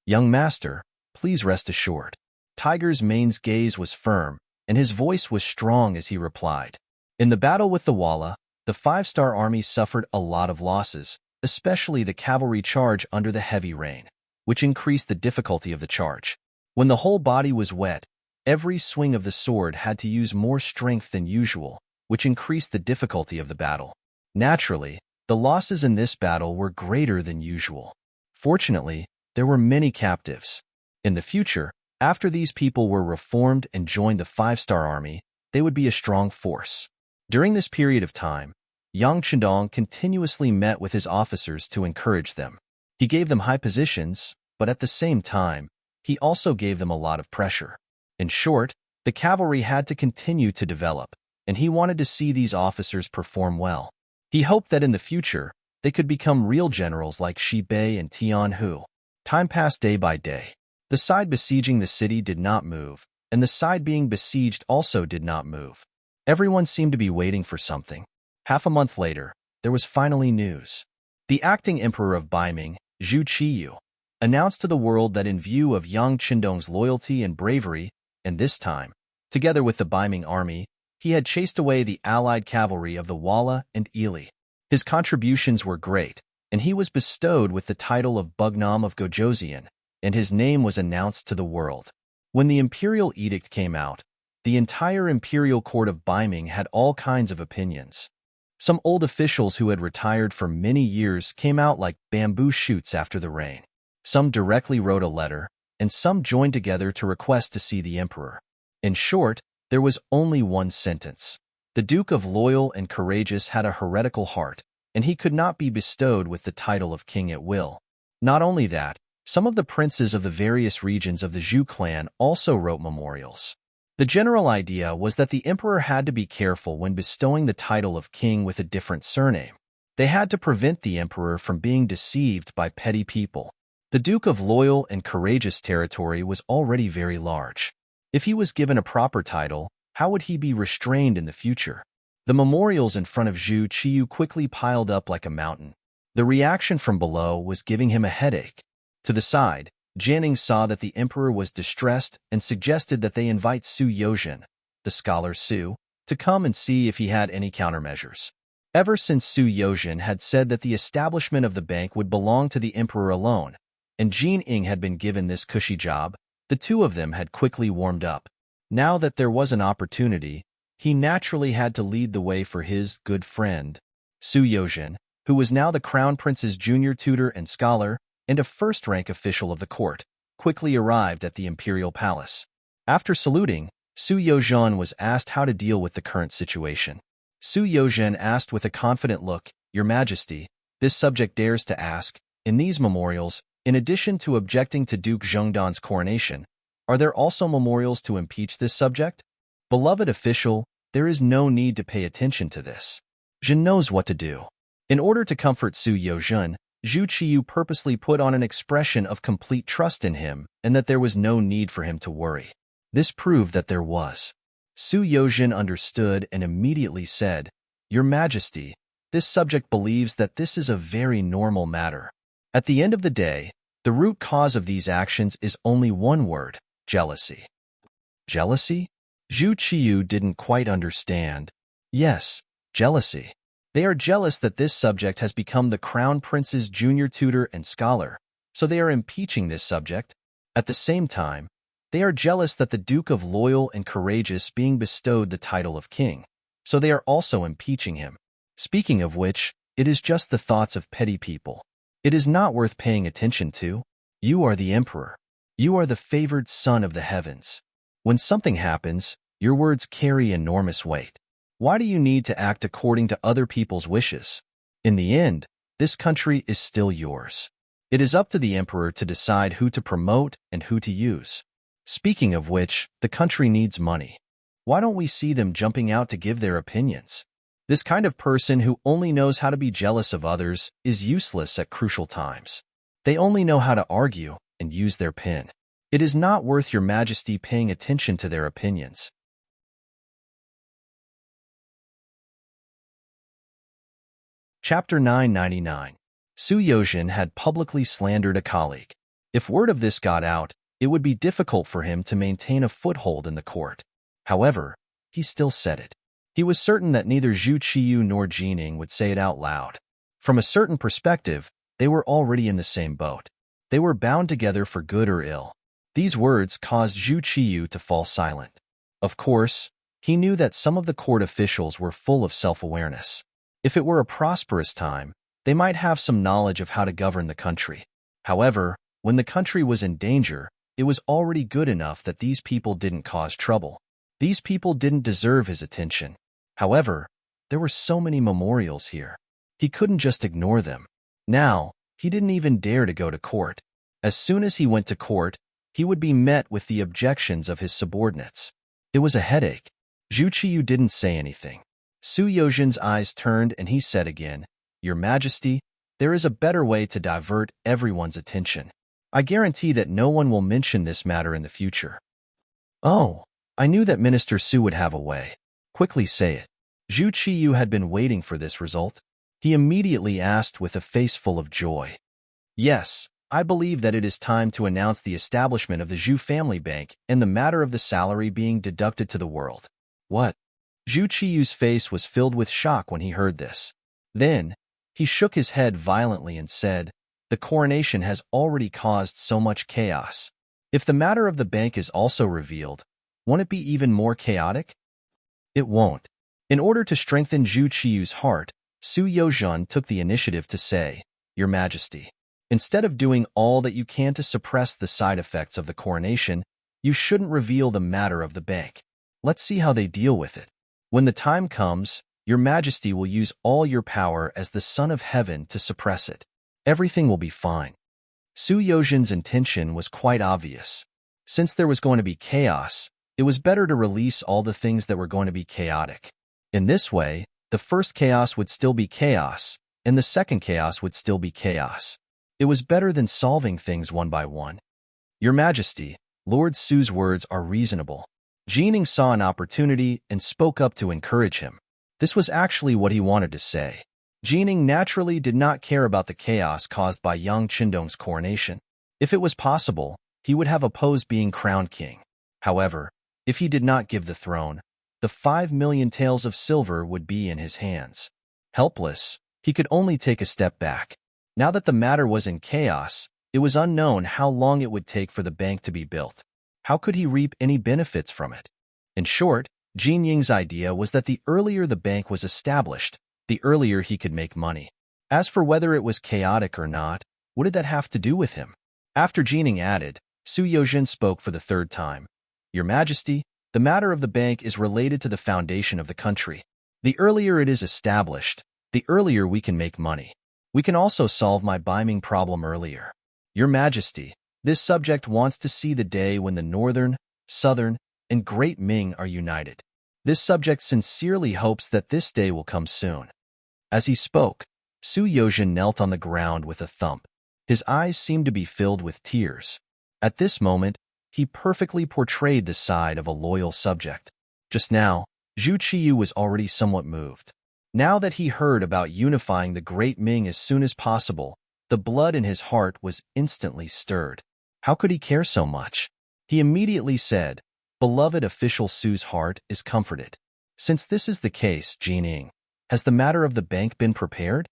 Young master, please rest assured. Tiger's Mane's gaze was firm, and his voice was strong as he replied. In the battle with the Walla, the five-star army suffered a lot of losses, especially the cavalry charge under the heavy rain, which increased the difficulty of the charge. When the whole body was wet, every swing of the sword had to use more strength than usual, which increased the difficulty of the battle. Naturally, the losses in this battle were greater than usual. Fortunately, there were many captives. In the future, after these people were reformed and joined the five-star army, they would be a strong force. During this period of time, Yang Chendong continuously met with his officers to encourage them. He gave them high positions, but at the same time, he also gave them a lot of pressure. In short, the cavalry had to continue to develop, and he wanted to see these officers perform well. He hoped that in the future, they could become real generals like Shi Bei and Tian Hu. Time passed day by day. The side besieging the city did not move, and the side being besieged also did not move. Everyone seemed to be waiting for something. Half a month later, there was finally news. The acting emperor of Ming, Zhu Qiyu, announced to the world that in view of Yang Chendong's loyalty and bravery, and this time, together with the Ming army, he had chased away the allied cavalry of the Walla and Ili. His contributions were great, and he was bestowed with the title of Bugnam of Gojoseon, and his name was announced to the world. When the imperial edict came out, the entire imperial court of Ming had all kinds of opinions. Some old officials who had retired for many years came out like bamboo shoots after the rain. Some directly wrote a letter, and some joined together to request to see the emperor. In short, there was only one sentence. The Duke of Loyal and Courageous had a heretical heart, and he could not be bestowed with the title of king at will. Not only that, some of the princes of the various regions of the Zhu clan also wrote memorials. The general idea was that the emperor had to be careful when bestowing the title of king with a different surname. They had to prevent the emperor from being deceived by petty people. The Duke of Loyal and Courageous territory was already very large. If he was given a proper title, how would he be restrained in the future? The memorials in front of Zhu Qiyu quickly piled up like a mountain. The reaction from below was giving him a headache. To the side, Jianing saw that the emperor was distressed and suggested that they invite Su Yozhen, the scholar Su, to come and see if he had any countermeasures. Ever since Su Yozhen had said that the establishment of the bank would belong to the emperor alone, and Jin Ing had been given this cushy job, the two of them had quickly warmed up. Now that there was an opportunity, he naturally had to lead the way for his good friend, Su Yozhen, who was now the crown prince's junior tutor and scholar, and a first-rank official of the court, quickly arrived at the imperial palace. After saluting, Su Yozhen was asked how to deal with the current situation. Su Yozhen asked with a confident look, "Your Majesty, this subject dares to ask, in these memorials, in addition to objecting to Duke Zhengdan's coronation, are there also memorials to impeach this subject? Beloved official, there is no need to pay attention to this. Zhen knows what to do." In order to comfort Su Yozhen, Zhu Qiyu purposely put on an expression of complete trust in him and that there was no need for him to worry. This proved that there was. Su Yozhen understood and immediately said, "Your Majesty, this subject believes that this is a very normal matter. At the end of the day, the root cause of these actions is only one word: jealousy." Jealousy? Zhu Qiyu didn't quite understand. Yes, jealousy. They are jealous that this subject has become the crown prince's junior tutor and scholar, so they are impeaching this subject. At the same time, they are jealous that the Duke of Loyal and Courageous being bestowed the title of king, so they are also impeaching him. Speaking of which, it is just the thoughts of petty people. It is not worth paying attention to. You are the emperor. You are the favored son of the heavens. When something happens, your words carry enormous weight. Why do you need to act according to other people's wishes? In the end, this country is still yours. It is up to the emperor to decide who to promote and who to use. Speaking of which, the country needs money. Why don't we see them jumping out to give their opinions? This kind of person who only knows how to be jealous of others is useless at crucial times. They only know how to argue and use their pen. It is not worth your Majesty paying attention to their opinions. Chapter 999. Su Yozhen had publicly slandered a colleague. If word of this got out, it would be difficult for him to maintain a foothold in the court. However, he still said it. He was certain that neither Zhu Qiyu nor Jining would say it out loud. From a certain perspective, they were already in the same boat. They were bound together for good or ill. These words caused Zhu Qiyu to fall silent. Of course, he knew that some of the court officials were full of self-awareness. If it were a prosperous time, they might have some knowledge of how to govern the country. However, when the country was in danger, it was already good enough that these people didn't cause trouble. These people didn't deserve his attention. However, there were so many memorials here. He couldn't just ignore them. Now, he didn't even dare to go to court. As soon as he went to court, he would be met with the objections of his subordinates. It was a headache. Zhu Qiyu didn't say anything. Su Yozhen's eyes turned and he said again, "Your Majesty, there is a better way to divert everyone's attention. I guarantee that no one will mention this matter in the future." "Oh, I knew that Minister Su would have a way. Quickly say it." Zhu Qiyu had been waiting for this result. He immediately asked with a face full of joy. "Yes, I believe that it is time to announce the establishment of the Zhu family bank and the matter of the salary being deducted to the world." "What?" Zhu Qiyu's face was filled with shock when he heard this. Then, he shook his head violently and said, "The coronation has already caused so much chaos. If the matter of the bank is also revealed, won't it be even more chaotic?" "It won't." In order to strengthen Zhu Qiyu's heart, Su Yozhen took the initiative to say, "Your Majesty, instead of doing all that you can to suppress the side effects of the coronation, you shouldn't reveal the matter of the bank. Let's see how they deal with it. When the time comes, your Majesty will use all your power as the Son of Heaven to suppress it. Everything will be fine." Su Yozhen's intention was quite obvious. Since there was going to be chaos, it was better to release all the things that were going to be chaotic. In this way, the first chaos would still be chaos, and the second chaos would still be chaos. It was better than solving things one by one. "Your Majesty, Lord Su's words are reasonable." Jining saw an opportunity and spoke up to encourage him. This was actually what he wanted to say. Jining naturally did not care about the chaos caused by Yang Qindong's coronation. If it was possible, he would have opposed being crowned king. However, if he did not give the throne, the 5 million taels of silver would be in his hands. Helpless, he could only take a step back. Now that the matter was in chaos, it was unknown how long it would take for the bank to be built. How could he reap any benefits from it? In short, Jin Ying's idea was that the earlier the bank was established, the earlier he could make money. As for whether it was chaotic or not, what did that have to do with him? After Jining added, Su Yozhen spoke for the third time. Your Majesty, the matter of the bank is related to the foundation of the country. The earlier it is established, the earlier we can make money. We can also solve my Ming problem earlier. Your Majesty, this subject wants to see the day when the Northern, Southern, and Great Ming are united. This subject sincerely hopes that this day will come soon. As he spoke, Su Yozhen knelt on the ground with a thump. His eyes seemed to be filled with tears. At this moment, he perfectly portrayed the side of a loyal subject. Just now, Zhu Qiyu was already somewhat moved. Now that he heard about unifying the Great Ming as soon as possible, the blood in his heart was instantly stirred. How could he care so much? He immediately said, Beloved official Su's heart is comforted. Since this is the case, Jining, has the matter of the bank been prepared?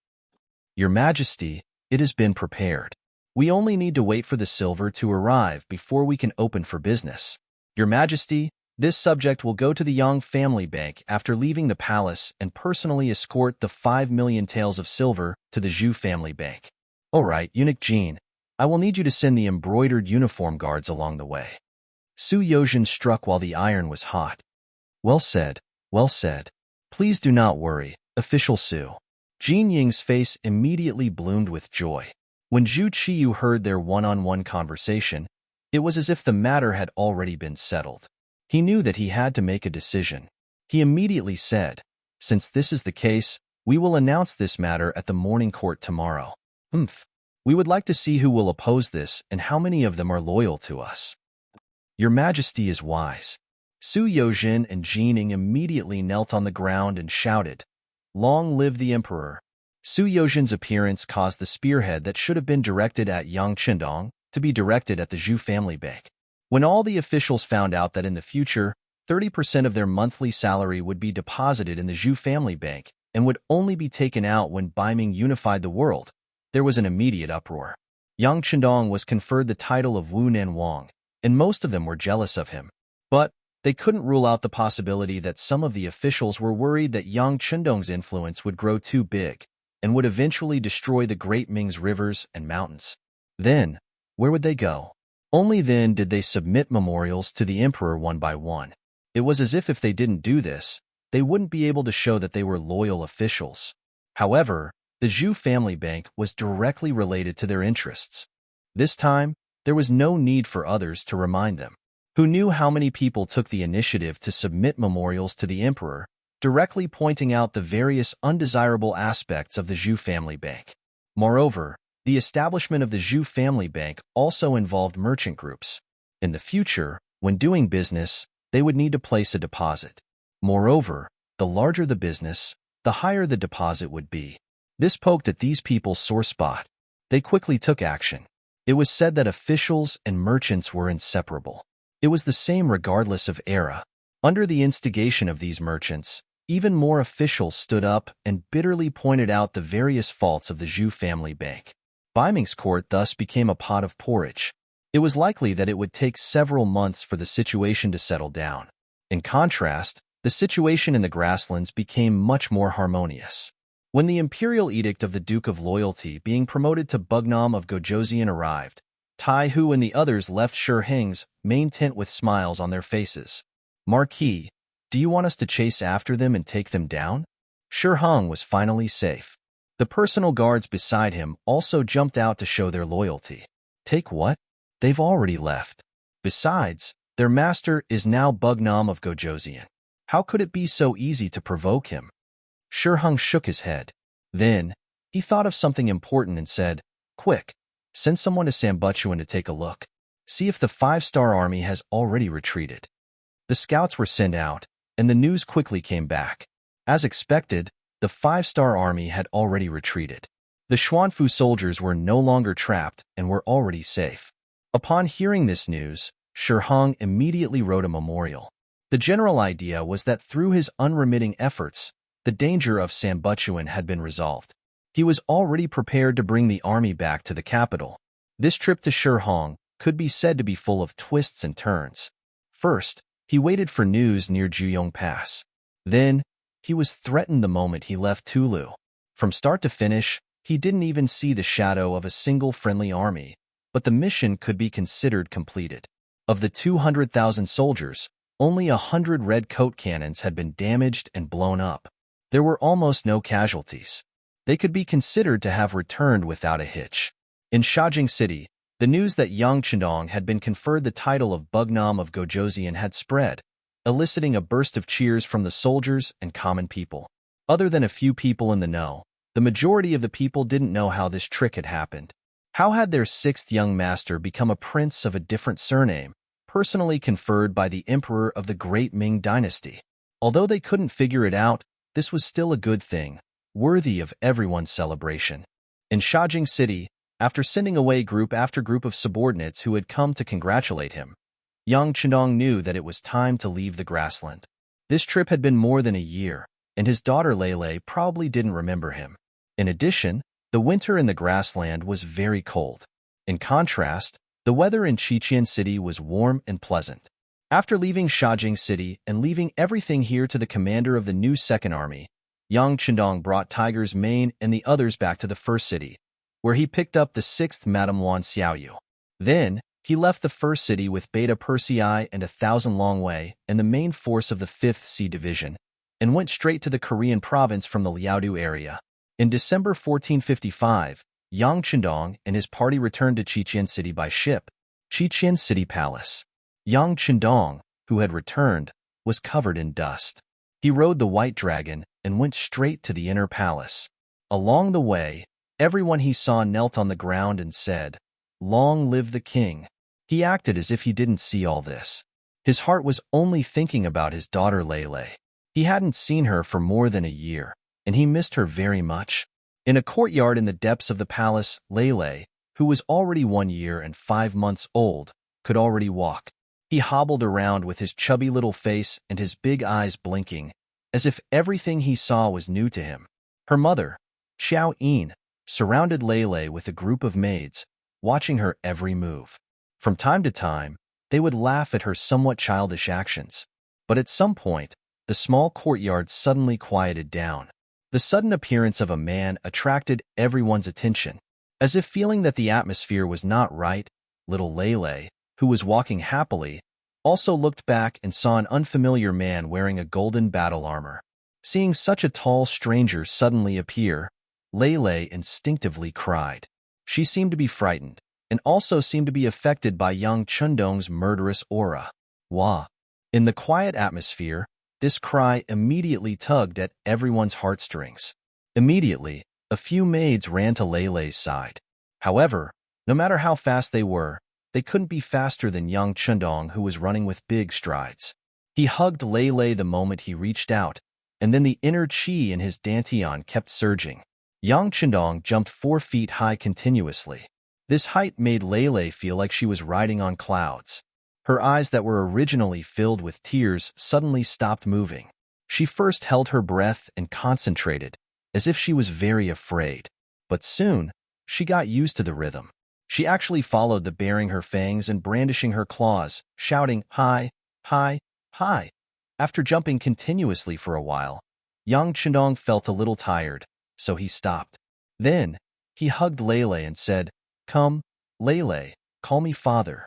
Your Majesty, it has been prepared. We only need to wait for the silver to arrive before we can open for business. Your Majesty, this subject will go to the Yang family bank after leaving the palace and personally escort the 5 million taels of silver to the Zhu family bank. All right, Eunuch Jin, I will need you to send the embroidered uniform guards along the way. Su Yozhen struck while the iron was hot. Well said, well said. Please do not worry, official Su. Jin Ying's face immediately bloomed with joy. When Zhu Qiyu heard their one-on-one conversation, it was as if the matter had already been settled. He knew that he had to make a decision. He immediately said, Since this is the case, we will announce this matter at the morning court tomorrow. We would like to see who will oppose this and how many of them are loyal to us. Your Majesty is wise. Su Yozhen and Jining immediately knelt on the ground and shouted, Long live the Emperor! Su Yozhen's appearance caused the spearhead that should have been directed at Yang Qindong to be directed at the Zhu family bank. When all the officials found out that in the future, 30% of their monthly salary would be deposited in the Zhu family bank and would only be taken out when Ming unified the world, there was an immediate uproar. Yang Qindong was conferred the title of Wu Nan Wang, and most of them were jealous of him. But they couldn't rule out the possibility that some of the officials were worried that Yang Qindong's influence would grow too big and would eventually destroy the Great Ming's rivers and mountains. Then, where would they go? Only then did they submit memorials to the emperor one by one. It was as if they didn't do this, they wouldn't be able to show that they were loyal officials. However, the Zhu family bank was directly related to their interests. This time, there was no need for others to remind them. Who knew how many people took the initiative to submit memorials to the emperor, directly pointing out the various undesirable aspects of the Zhu family bank. Moreover, the establishment of the Zhu family bank also involved merchant groups. In the future, when doing business, they would need to place a deposit. Moreover, the larger the business, the higher the deposit would be. This poked at these people's sore spot. They quickly took action. It was said that officials and merchants were inseparable. It was the same regardless of era. Under the instigation of these merchants, even more officials stood up and bitterly pointed out the various faults of the Zhu family bank. Ming's court thus became a pot of porridge. It was likely that it would take several months for the situation to settle down. In contrast, the situation in the grasslands became much more harmonious. When the imperial edict of the Duke of Loyalty being promoted to Bugnam of Gojoseon arrived, Tai Hu and the others left Shi Heng's main tent with smiles on their faces. Marquis, do you want us to chase after them and take them down? Shi Heng was finally safe. The personal guards beside him also jumped out to show their loyalty. Take what? They've already left. Besides, their master is now Bugnam of Gojoseon. How could it be so easy to provoke him? Shi Heng shook his head. Then, he thought of something important and said, Quick, send someone to Sambuchuan to take a look. See if the 5-star army has already retreated. The scouts were sent out, and the news quickly came back. As expected, the 5-star army had already retreated. The Xuanfu soldiers were no longer trapped and were already safe. Upon hearing this news, Shi Heng immediately wrote a memorial. The general idea was that through his unremitting efforts, the danger of Sambutuan had been resolved. He was already prepared to bring the army back to the capital. This trip to Shihong could be said to be full of twists and turns. First, he waited for news near Juyong Pass. Then, he was threatened the moment he left Tulu. From start to finish, he didn't even see the shadow of a single friendly army, but the mission could be considered completed. Of the 200,000 soldiers, only 100 red coat cannons had been damaged and blown up. There were almost no casualties. They could be considered to have returned without a hitch. In Shajing City, the news that Yang Chendong had been conferred the title of Bugnam of Gojoseon had spread, eliciting a burst of cheers from the soldiers and common people. Other than a few people in the know, the majority of the people didn't know how this trick had happened. How had their sixth young master become a prince of a different surname, personally conferred by the emperor of the great Ming dynasty? Although they couldn't figure it out, this was still a good thing, worthy of everyone's celebration. In Shajing City, after sending away group after group of subordinates who had come to congratulate him, Yang Chendong knew that it was time to leave the grassland. This trip had been more than a year, and his daughter Lele probably didn't remember him. In addition, the winter in the grassland was very cold. In contrast, the weather in Qiqian City was warm and pleasant. After leaving Shajing City and leaving everything here to the commander of the new Second Army, Yang Chendong brought Tiger's Mane and the others back to the first city, where he picked up the 6th Madame Wan Xiaoyu. Then, he left the first city with Beta Persei and 1,000 Long Wei and the main force of the 5th Sea Division, and went straight to the Korean province from the Liaodu area. In December 1455, Yang Chendong and his party returned to Qiqian City by ship. Qiqian City Palace. Yang Chendong, who had returned, was covered in dust. He rode the white dragon and went straight to the inner palace. Along the way, everyone he saw knelt on the ground and said, "Long live the king." He acted as if he didn't see all this. His heart was only thinking about his daughter Lele. He hadn't seen her for more than a year, and he missed her very much. In a courtyard in the depths of the palace, Lele, who was already 1 year and 5 months old, could already walk. He hobbled around with his chubby little face and his big eyes blinking, as if everything he saw was new to him. Her mother, Xiao Yin, surrounded Lele with a group of maids, watching her every move. From time to time, they would laugh at her somewhat childish actions. But at some point, the small courtyard suddenly quieted down. The sudden appearance of a man attracted everyone's attention. As if feeling that the atmosphere was not right, little Lele, who was walking happily, also looked back and saw an unfamiliar man wearing a golden battle armor. Seeing such a tall stranger suddenly appear, Lele instinctively cried. She seemed to be frightened, and also seemed to be affected by Yang Chendong's murderous aura. Wah! In the quiet atmosphere, this cry immediately tugged at everyone's heartstrings. Immediately, a few maids ran to Lele's side. However, no matter how fast they were, they couldn't be faster than Yang Chendong, who was running with big strides. He hugged Lele the moment he reached out, and then the inner chi in his dantian kept surging. Yang Chendong jumped 4 feet high continuously. This height made Lele feel like she was riding on clouds. Her eyes that were originally filled with tears suddenly stopped moving. She first held her breath and concentrated, as if she was very afraid. But soon, she got used to the rhythm. She actually followed the baring her fangs and brandishing her claws, shouting, "Hi, hi, hi." After jumping continuously for a while, Yang Chendong felt a little tired, so he stopped. Then, he hugged Lele and said, "Come, Lele, call me father."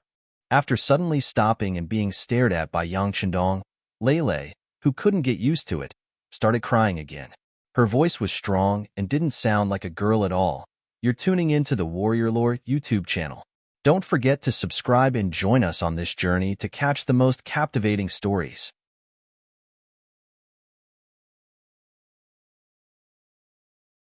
After suddenly stopping and being stared at by Yang Chendong, Lele, who couldn't get used to it, started crying again. Her voice was strong and didn't sound like a girl at all. You're tuning into the Warrior Lore YouTube channel. Don't forget to subscribe and join us on this journey to catch the most captivating stories.